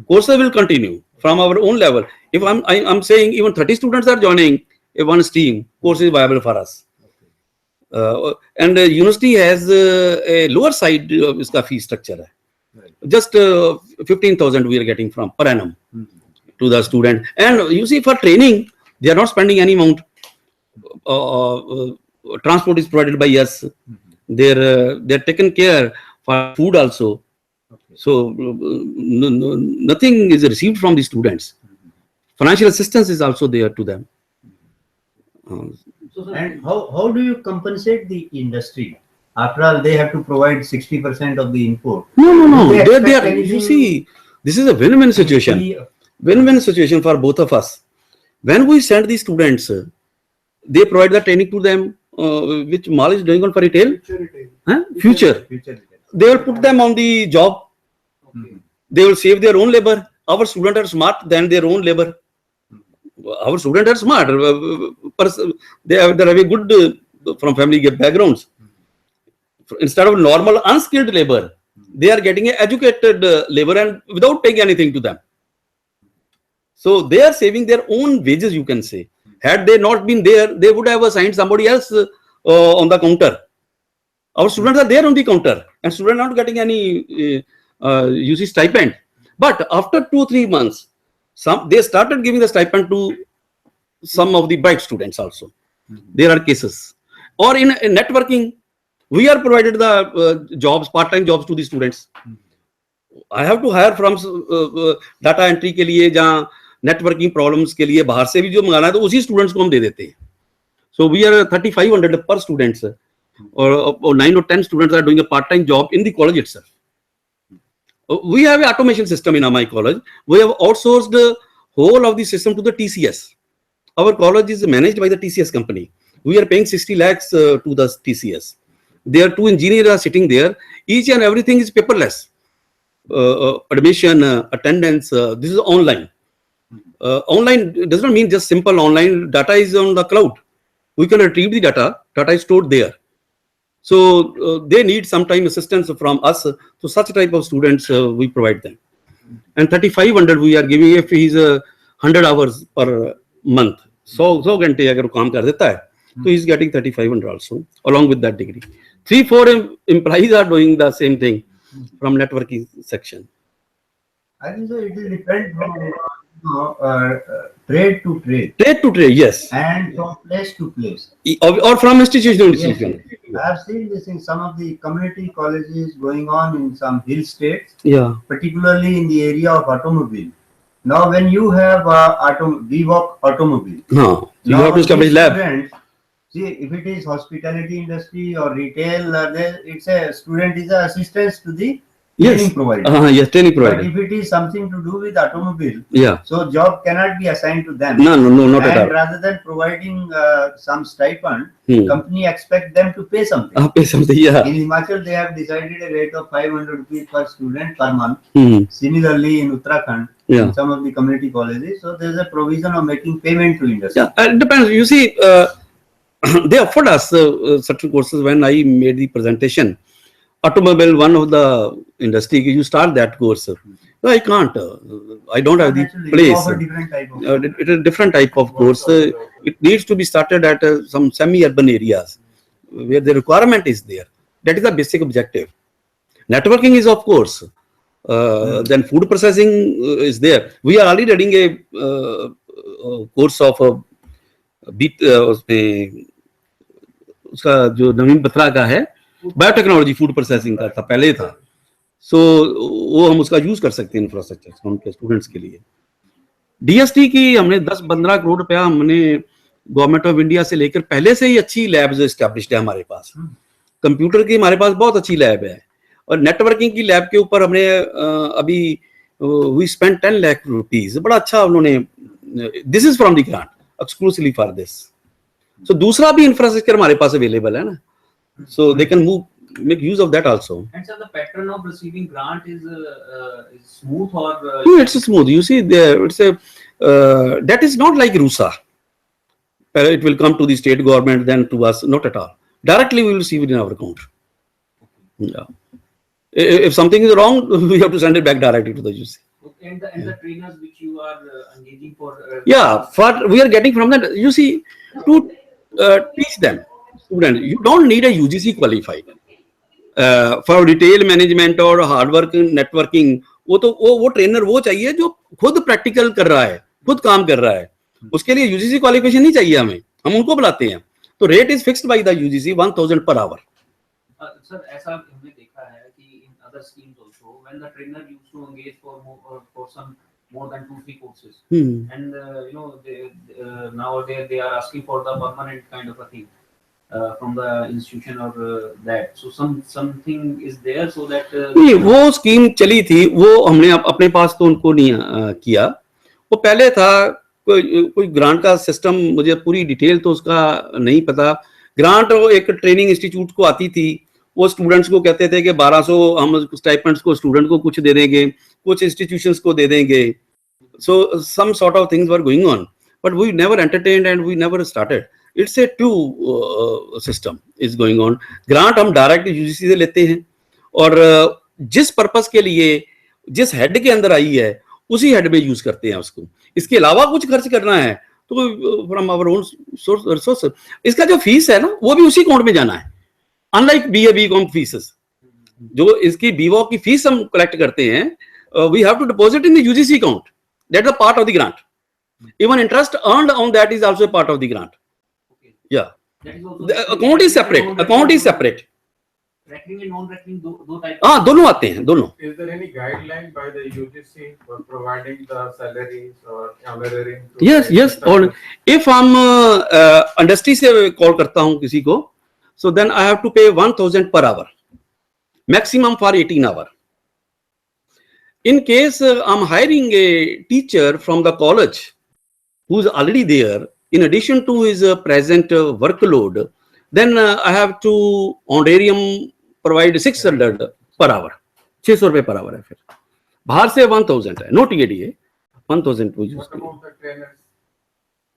courses will continue from our own level. If I'm saying even 30 students are joining one stream, course is viable for us. And university has a lower side of its fee structure. Just 15,000 we are getting from per annum to the student. And you see, for training, they are not spending any amount. Transport is provided by us. They're taken care for food also. So nothing is received from the students. Financial assistance is also there to them. And how do you compensate the industry? After all, they have to provide 60% of the input. No. They are, you see, this is a win-win situation. Win-win situation for both of us. When we send the students, they provide the training to them, which Mal is doing on for retail. Future. They will put them on the job. They will save their own labor. Our students are smart than their own labor. Our students are smart. They have a good from family backgrounds. Instead of normal unskilled labor, they are getting an educated labor and without paying anything to them. So they are saving their own wages, you can say. Had they not been there, they would have assigned somebody else on the counter. Our students are there on the counter and students are not getting any stipend. But after 2-3 months, they started giving the stipend to some of the bright students also. There are cases. Or in networking, we are provided the jobs, part-time jobs to the students. I have to hire from data entry के लिए जहाँ networking problems के लिए बाहर से भी जो मंगाना है तो उसी students को हम दे देते हैं. So we are 3,500 per students or 9 or 10 students are doing a part-time job in the college itself. We have an automation system in my college. We have outsourced the whole of the system to the TCS. Our college is managed by the TCS company. We are paying 60 lakhs to the TCS. There are 2 engineers are sitting there. Each and everything is paperless. Admission, attendance, this is online. Online does not mean just simple online. Data is on the cloud. We can retrieve the data. Data is stored there. So they need sometime assistance from us. So such type of students we provide them. And 3,500 we are giving if he is 100 hours per month. So घंटे अगर वो काम कर देता है, so he is getting 3,500 also along with that degree. 3-4 employees are doing the same thing from networking section. I think so it will depend from trade to trade. Trade to trade, yes. And from place to place. Or from institution to institution. Yes. I have seen this in some of the community colleges going on in some hill states. Yeah. Particularly in the area of automobile. Now, when you have VWalk automobile, no, you have to establish lab. See, if it is hospitality industry or retail, it's a student is an assistance to the training provider. Yes, training provider. But if it is something to do with automobile, yeah, so job cannot be assigned to them. No, not at all. And rather than providing some stipend, company expect them to pay something. Pay something, yeah. In Himachal, they have decided a rate of 500 rupees per student per month. Similarly, in Uttarakhand, in some of the community colleges, so there is a provision of making payment to industry. Yeah, it depends. You see, they offered us certain courses when I made the presentation. Automobile, one of the industry, you start that course. No, I can't. I don't have the place. It is a different type of course. It needs to be started at some semi-urban areas where the requirement is there. That is the basic objective. Networking is, of course. Then food processing is there. We are already running a course of उसका जो नवीन बत्रा का है biotechnology food processing का था पहले था सो वो हम उसका यूज कर सकते हैं इंफ्रास्ट्रक्चर उनके स्टूडेंट्स के लिए डीएसटी की हमने 10-15 करोड़ रुपया हमने गवर्नमेंट ऑफ इंडिया से लेकर पहले से ही अच्छी लैब्स एस्टैब्लिश्ड है हमारे पास कंप्यूटर की हमारे पास बहुत अच्छी लैब है और नेटवर्किंग की लैब के ऊपर हमने अभी वी स्पेंड 10 लाख रुपीस बड़ा अच्छा उन्होंने this is from the grant exclusively for this so दूसरा भी इंफ्रास्ट्रक्चर हमारे पास अवेलेबल है ना so they can make use of that also. And so the pattern of receiving grant is smooth or it's smooth. You see there it's a that is not like RUSA. It will come to the state government then to us, not at all. Directly we will receive it in our account. Yeah. If something is wrong, we have to send it back directly to the UC. And the trainers which you are engaging for we are getting from that you see to teach them. Student, you don't need a UGC qualified for retail management or hard work networking. वो trainer वो चाहिए जो खुद practical कर रहा है खुद काम कर रहा है उसके लिए यूजीसी क्वालिफिकेशन नहीं चाहिए हमें हम उनको बुलाते हैं तो rate is fixed by the UGC 1000 per hour. Sir ऐसा हमने देखा है कि in other schemes also when the trainer used to engage for some more than 2-3 courses and you know they nowadays they are asking for the permanent kind of a thing. From the institution or that so something is there so that नहीं वो scheme चली थी वो हमने अपने पास तो उनको नहीं किया वो पहले था कोई ग्रांट का सिस्टम मुझे पूरी डिटेल तो उसका नहीं पता ग्रांट एक ट्रेनिंग इंस्टीट्यूट को आती थी वो स्टूडेंट्स को कहते थे कि 1200 हम स्टाइपेंड्स को स्टूडेंट को कुछ दे देंगे कुछ इंस्टीट्यूशंस को दे देंगे so some sort of things were going on but we never entertained and we never started. It's a two system is going on. Grant हम डायरेक्ट यूजीसी से लेते हैं और जिस पर्पस के लिए जिस हेड के अंदर आई है उसी हेड में यूज करते हैं उसको इसके अलावा कुछ खर्च करना है तो फ्रॉम आवर ओन सोर्स इसका जो फीस है ना वो भी उसी अकाउंट में जाना है अनलाइक बीकॉम फीसेस जो इसकी बीवॉक की फीस हम कलेक्ट करते हैं we have to deposit in the UGC account that is a part of the grant even interest earned on that is also a part of the grant. Yeah, the account is separate. Account is separate. Recurring and non-recurring दो type. दोनों आते हैं दोनों. Is there any guideline by the UGC for providing the salaries or honoraring? Yes. और if हम industry से call करता हूँ किसी को So then I have to pay 1,000 per hour, maximum for 18 hours. In case I'm hiring a teacher from the college who's already there, in addition to his present workload, then I have to honorarium provide 600 per hour. 600 रुपए per hour है फिर. बाहर से 1,000 है, no TAD है, 1,000 to use. What about the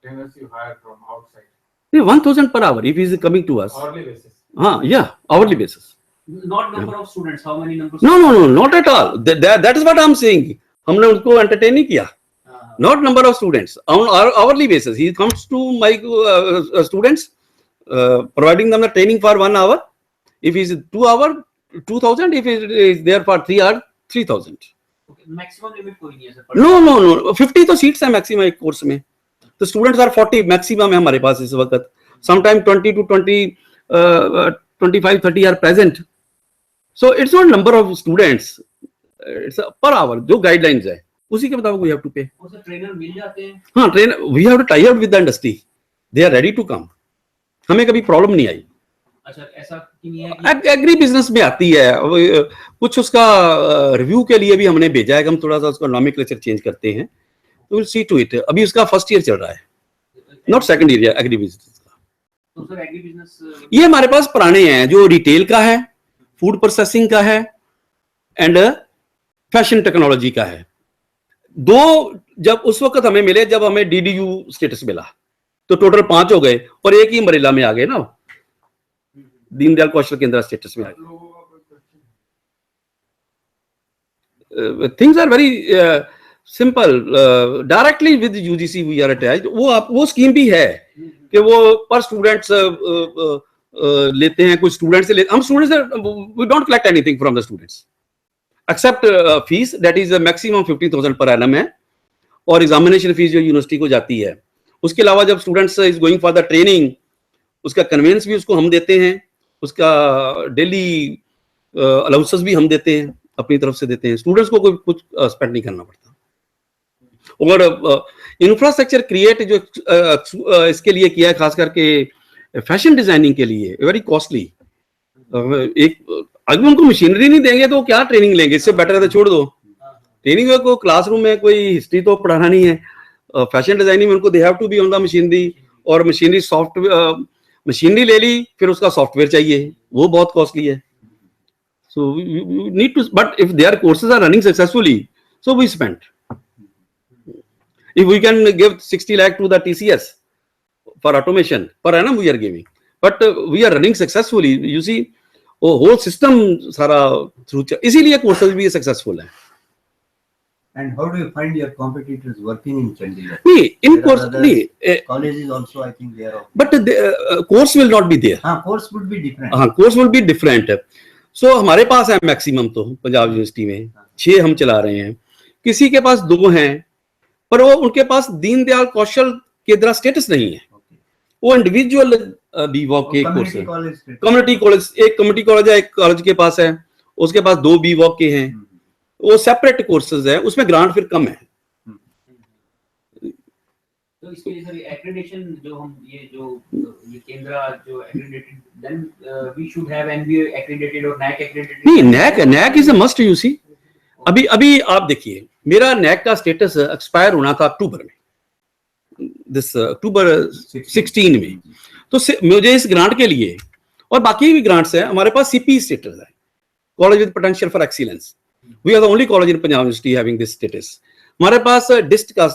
trainers you hire from outside? 1,000 per hour if he is coming to us. Hourly basis. Yeah, hourly basis. Not number of students. How many numbers? No, not at all. That is what I'm saying. हमने उनको entertain नहीं किया. Not number of students. On hourly basis, he comes to my students, providing them the training for 1 hour. If he's 2 hours, 2,000. If he is there for 3 hours, 3,000. Maximum limit कोई नहीं है sir. No. 50 तो seats है maximum एक course में. तो students are 40 maximum है हमारे पास इस वक्त. Sometime 20 to 25, 30 are present. So it's not number of students. It's per hour. जो guidelines है उसी के मुताबिक we have to pay. उसे ट्रेनर मिल जाते हैं. हाँ, trainer we have to tie up with the industry. They are ready to come. हमें कभी प्रॉब्लम नहीं आई. अच्छा, ऐसा नहीं है कि एग्री बिजनेस में आती है. कुछ उसका रिव्यू के लिए भी हमने भेजा है कि हम थोड़ा सा उसका नॉमेनक्लेचर चेंज करते हैं. तो विल सी टू इट. अभी उसका फर्स्ट ईयर चल रहा है, not second year agri business का. तो सर एग्री बिजनेस ये हमारे पास पुराने हैं जो रिटेल का है, फूड प्रोसेसिंग का है एंड फैशन टेक्नोलॉजी का है. दो जब उस वक्त हमें मिले जब हमें DDU स्टेटस मिला, तो टोटल 5 हो गए और एक ही अम्ब्रेला में आ गए ना, दीनदयाल कौशल केंद्र स्टेटस में आ गए. Things are very simple. Directly with UGC we are attached. वो स्कीम भी है कि वो पर स्टूडेंट्स लेते हैं. कुछ स्टूडेंट्स से लेते, हम students we don't collect anything from the students except fees that is maximum 50,000 per annum है, और एग्जामिनेशन फीस जो यूनिवर्सिटी को जाती है. उसके अलावा जब students is going for the training, उसका कन्वेंस भी उसको हम देते हैं, उसका डेली अलाउंसेस भी हम देते हैं, अपनी तरफ से देते हैं. स्टूडेंट्स को कोई कुछ स्पेंड नहीं करना पड़ता. और इंफ्रास्ट्रक्चर क्रिएट जो इसके लिए किया है, खास करके फैशन डिजाइनिंग के लिए, वेरी कॉस्टली. एक अगर उनको मशीनरी नहीं देंगे तो क्या ट्रेनिंग लेंगे? इससे बेटर है तो छोड़ दो ट्रेनिंग को. क्लासरूम में कोई हिस्ट्री तो पढ़ाना नहीं है. फैशन डिजाइनिंग में उनको they have to be on the machinery, और मशीनरी मशीनरी ले ली, फिर उसका सॉफ्टवेयर चाहिए, वो बहुत कॉस्टली है. So you need to, but if there courses are running successfully, so we spend. If we can give 60 lakh to the TCS for automation per annum, we are giving, but we are running successfully. You see, whole system सारा through, इसीलिए courses भी successful है. And how do you find your competitors working in Chandigarh? नहीं, in course नहीं. Colleges also, I think they are. But the course will not be there. हाँ, course would be different. हाँ, course will be different. So हमारे पास है maximum तो Punjab university में 6 हम चला रहे हैं, किसी के पास 2 हैं, पर वो उनके पास दीनदयाल कौशल केंद्र स्टेटस नहीं है. वो इंडिविजुअल बीवॉक के कोर्स है. कम्युनिटी कॉलेज, एक कम्युनिटी कॉलेज है, एक कॉलेज के पास है, उसके पास 2 बीवॉक के हैं. वो सेपरेट कोर्सेज है, उसमें ग्रांट फिर कम है. तो इसके लिए सर एक्रेडिटेशन जो हम ये केंद्र जो accredited, then we should have NBA accredited और NAAC एक्रेडिटेड. नहीं, NAAC is a must. You see, अभी आप देखिए, मेरा NAAC का स्टेटस एक्सपायर होना था अक्टूबर में, दिस अक्टूबर 16 में. तो मुझे इस ग्रांट के लिए, और बाकी भी ग्रांट्स हैं, हमारे पास CP स्टेटस है, college with potential for excellence. We are the only college in Panjab university having this status. हमारे पास डिस्ट का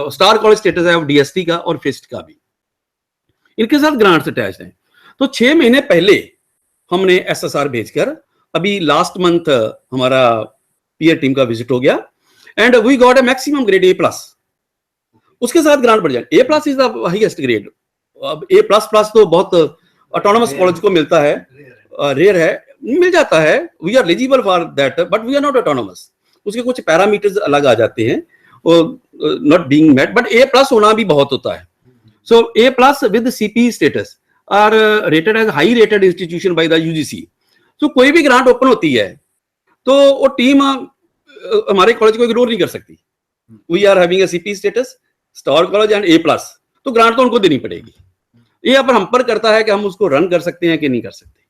स्टार कॉलेज स्टेटस है, DST का और FIST का भी. इनके साथ ग्रांट्स अटैच हैं. तो 6 महीने पहले हमने SSR भेजकर, अभी लास्ट मंथ हमारा पीयर टीम का विजिट हो गया, and we got a maximum grade A+. उसके साथ ग्रांट बढ़ जाए. A+ is the highest grade. अब A++ तो बहुत ऑटोनोमस कॉलेज को मिलता है, रेयर है, मिल जाता है. We are eligible for that, but we are not autonomous. उसके कुछ पैरामीटर्स अलग आ जाते हैं, not being met, but A+ होना भी बहुत होता है. सो A+ with CP status are rated as high rated institution by the UGC. तो कोई भी ग्रांट ओपन होती है तो वो टीम हमारे कॉलेज को इग्नोर नहीं कर सकती. We are having a CP status, star college and A+, तो ग्रांट तो उनको देनी पड़ेगी. ये पर हम पर करता है कि हम उसको रन कर सकते हैं कि नहीं कर सकते।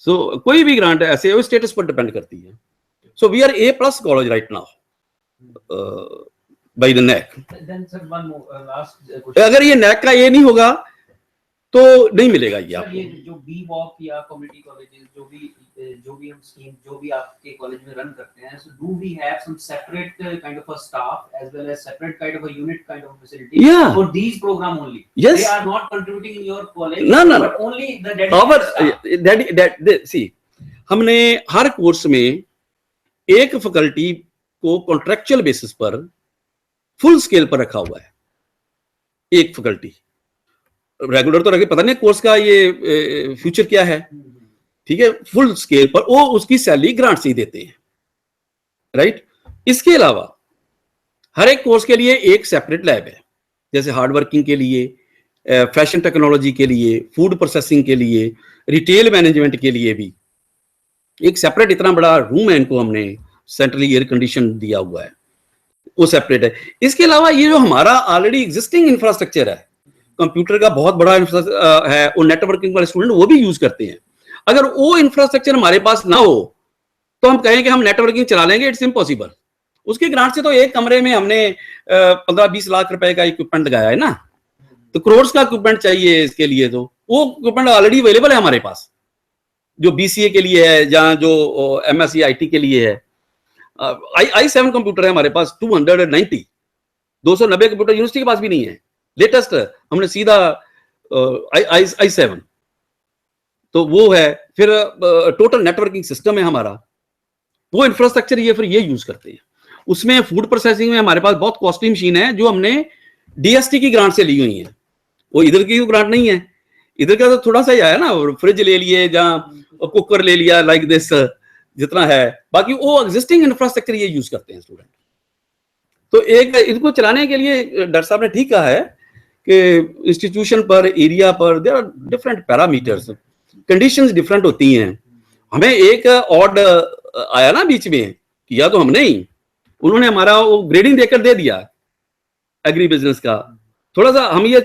सो कोई भी ग्रांट ऐसे वो स्टेटस पर डिपेंड करती है। So we are A+ college right now by the NAC। Then sir, one more last question. अगर ये NAC का ये नहीं होगा तो नहीं मिलेगा ये सर, आपको। ये जो BVOC या कम्युनिटी कॉलेजेस जो भी हम स्कीम जो भी आपके कॉलेज में रन करते हैं, so do we have some separate kind of a staff as well as separate kind of a unit kind of facility Yeah. for these program only? Yes. They are not contributing in your college. No, no, but no. only the dedicated staff. सी हमने हर course में एक faculty को contractual basis पर full scale पर रखा हुआ है। एक फैकल्टी रेगुलर तो रखे, पता नहीं कोर्स का ये फ्यूचर क्या है, ठीक है, फुल स्केल पर वो उसकी सैलरी ग्रांट से ही देते हैं, राइट। इसके अलावा हर एक कोर्स के लिए एक सेपरेट लैब है, जैसे हार्ड वर्किंग के लिए, फैशन टेक्नोलॉजी के लिए, फूड प्रोसेसिंग के लिए, रिटेल मैनेजमेंट के लिए भी एक सेपरेट इतना बड़ा रूम है, इनको हमने सेंट्रली एयर कंडीशन दिया हुआ है, वो सेपरेट है। इसके अलावा ये जो हमारा ऑलरेडी एग्जिस्टिंग इंफ्रास्ट्रक्चर है, कंप्यूटर का बहुत बड़ा है, और नेटवर्किंग वाले स्टूडेंट वो भी यूज करते हैं। अगर वो इंफ्रास्ट्रक्चर हमारे पास ना हो तो हम कहें कि हम नेटवर्किंग चला लेंगे, इट्स इम्पॉसिबल। उसके ग्रांट से तो एक कमरे में हमने 15-20 लाख रुपए का इक्विपमेंट लगाया है ना, तो करोड़ का इक्विपमेंट चाहिए इसके लिए, तो वो इक्विपमेंट ऑलरेडी अवेलेबल है हमारे पास, जो BCA के लिए है, जहाँ जो MSc IT के लिए है। i7 कंप्यूटर है हमारे पास 290 कंप्यूटर यूनिवर्सिटी के पास भी नहीं है, लेटेस्ट हमने सीधा i7, तो वो है। फिर टोटल नेटवर्किंग सिस्टम है हमारा, वो इंफ्रास्ट्रक्चर ये फिर ये यूज करते हैं। उसमें फूड प्रोसेसिंग में हमारे पास बहुत कॉस्टली मशीन है जो हमने DST की ग्रांट से ली हुई है, वो इधर की ग्रांट नहीं है, इधर का तो थोड़ा सा ही आया ना, फ्रिज ले लिए, जहाँ कुकर ले लिया, लाइक दिस जितना है, बाकी वो एग्जिस्टिंग इंफ्रास्ट्रक्चर ये यूज करते हैं स्टूडेंट। तो एक इनको चलाने के लिए डॉक्टर साहब ने ठीक कहा है कि इंस्टीट्यूशन पर, एरिया पर there are different parameters, conditions different होती हैं। हमें एक ऑड आया ना बीच में, किया तो हमने ही, उन्होंने हमारा वो ग्रेडिंग देकर दे दिया एग्री बिजनेस का, थोड़ा सा हम ये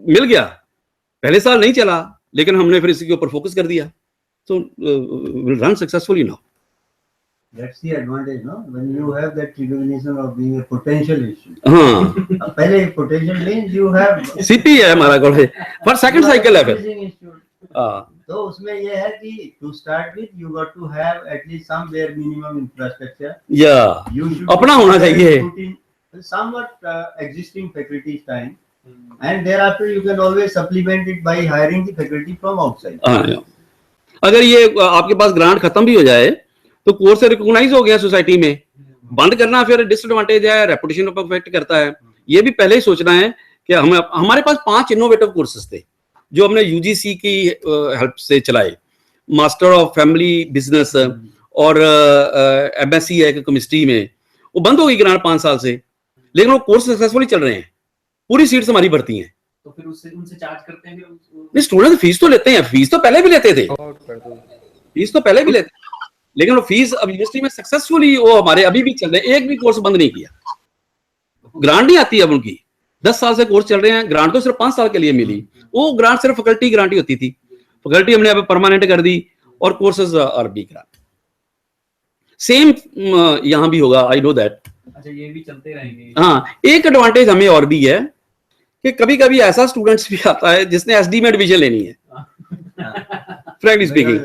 मिल गया, पहले साल नहीं चला, लेकिन हमने फिर इसके ऊपर फोकस कर दिया, तो will run successfully now. That's the advantage, no? When you have that recognition of being a potential issue. हाँ। पहले potential means you have. CP है हमारा कॉलेज, पर सेकंड साइकिल है फिर। हाँ। तो उसमें ये है कि to start with you got to have at least some bare minimum infrastructure. Yeah. You should अपना होना चाहिए। Somewhat existing faculty's time, and thereafter you can always supplement it by hiring the faculty from outside. हाँ। अगर ये आपके पास grant खत्म भी हो जाए तो कोर्स से रिकॉग्नाइज हो गया सोसाइटी में, बंद करना फिर डिसएडवांटेज है, रेपुटेशन पर इफेक्ट करता है। ये भी पहले ही सोचना है कि हमारे पास 5 इनोवेटिव कोर्सेज थे जो हमने UGC की हेल्प से चलाए, मास्टर ऑफ फैमिली बिजनेस और MSc है केमिस्ट्री में, वो बंद हो गई ग्रांट 5 साल से, लेकिन वो कोर्स सक्सेसफुली चल रहे हैं, पूरी सीट्स हमारी भरती हैं। तो फिर उनसे चार्ज करते हैं फिर नहीं, स्टूडेंट फीस तो लेते हैं, फीस तो पहले भी लेते थे, फीस तो पहले भी लेते, लेकिन वो फीस अब यूनिवर्सिटी में सक्सेसफुली वो हमारे अभी भी चल रहे हैं, एक भी कोर्स बंद नहीं किया। ग्रांट नहीं आती अब उनकी, 10 साल से कोर्स चल रहे हैं, ग्रांट तो सिर्फ 5 साल के लिए मिली, वो ग्रांट सिर्फ फैकल्टी ग्रांट ही होती थी, फैकल्टी हमने अब परमानेंट कर दी और courses are be grant. Same यहाँ भी होगा, आई नो दैट। अच्छा, ये भी चलते रहेंगे। हाँ, एक एडवांटेज हमें और भी है कि कभी कभी ऐसा स्टूडेंट्स भी आता है जिसने SD में एडमिशन लेनी है, फ्रैंकली स्पीकिंग,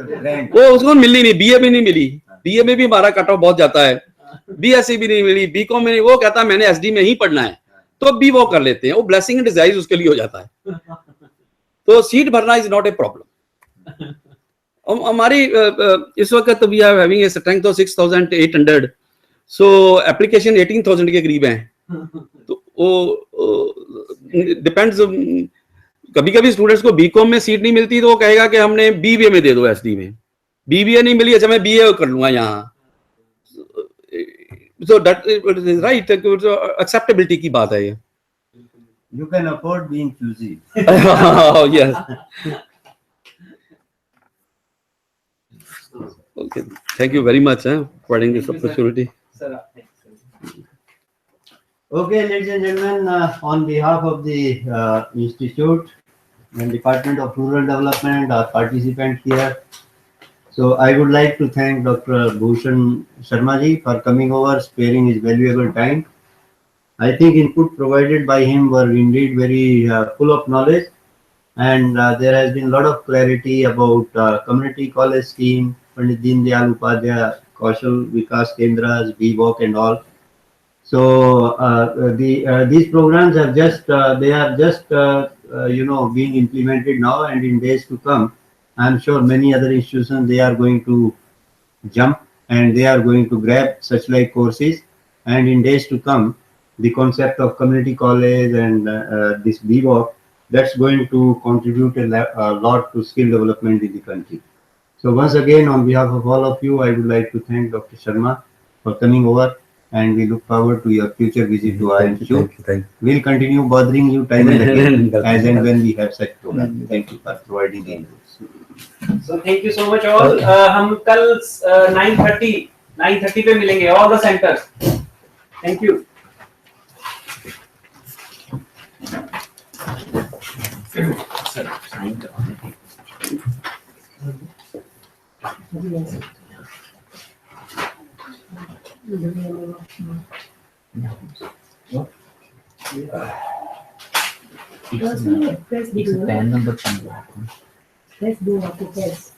वो उसको मिलनी नहीं, BA में नहीं मिली, BA में भी हमारा कट ऑफ बहुत जाता है, BSc भी नहीं मिली, BCom में नहीं, वो कहता है मैंने SD में ही पढ़ना है, तो अब भी वो कर लेते हैं, वो ब्लेसिंग इन डिस्गाइज उसके लिए हो जाता है। तो सीट भरना इज नॉट ए प्रॉब्लम। हमारी इस वक्त we are having a strength of 6800, so application 18,000 के करीब है, तो वो डिपेंड्स, कभी कभी स्टूडेंट्स को BCom में सीट नहीं मिलती तो वो कहेगा कि हमने BBA में दे दो, SD में BBA नहीं मिली, अच्छा मैं BA कर लूंगा यहाँ, so that is right, acceptability की बात है ये। You can afford being choosy. Oh, yes. Okay, thank you very much for providing this opportunity. Sir, Okay, ladies and gentlemen, on behalf of the Institute and Department of Rural Development, our participant here, so I would like to thank Dr. Bhushan Sharma ji for coming over, sparing his valuable time. I think input provided by him were indeed very full of knowledge, and there has been a lot of clarity about community college scheme, Pandit Deen Dayal Upadhyaya, Kaushal Vikas Kendras, BVOC and all. So these programs are just they are just being implemented now, and in days to come, I'm sure many other institutions, they are going to jump and they are going to grab such like courses, and in days to come, the concept of community college and this BVOC, that's going to contribute a lot to skill development in the country. So once again, on behalf of all of you, I would like to thank Dr. Sharma for coming over, and we look forward to your future visit to our institute. We'll continue bothering you time and again as and when we have such programs. Thank you for providing the inputs. So thank you so much all. हम कल 9:30 पे मिलेंगे all the centers. Thank you. Press the pen number. Let's do what it is.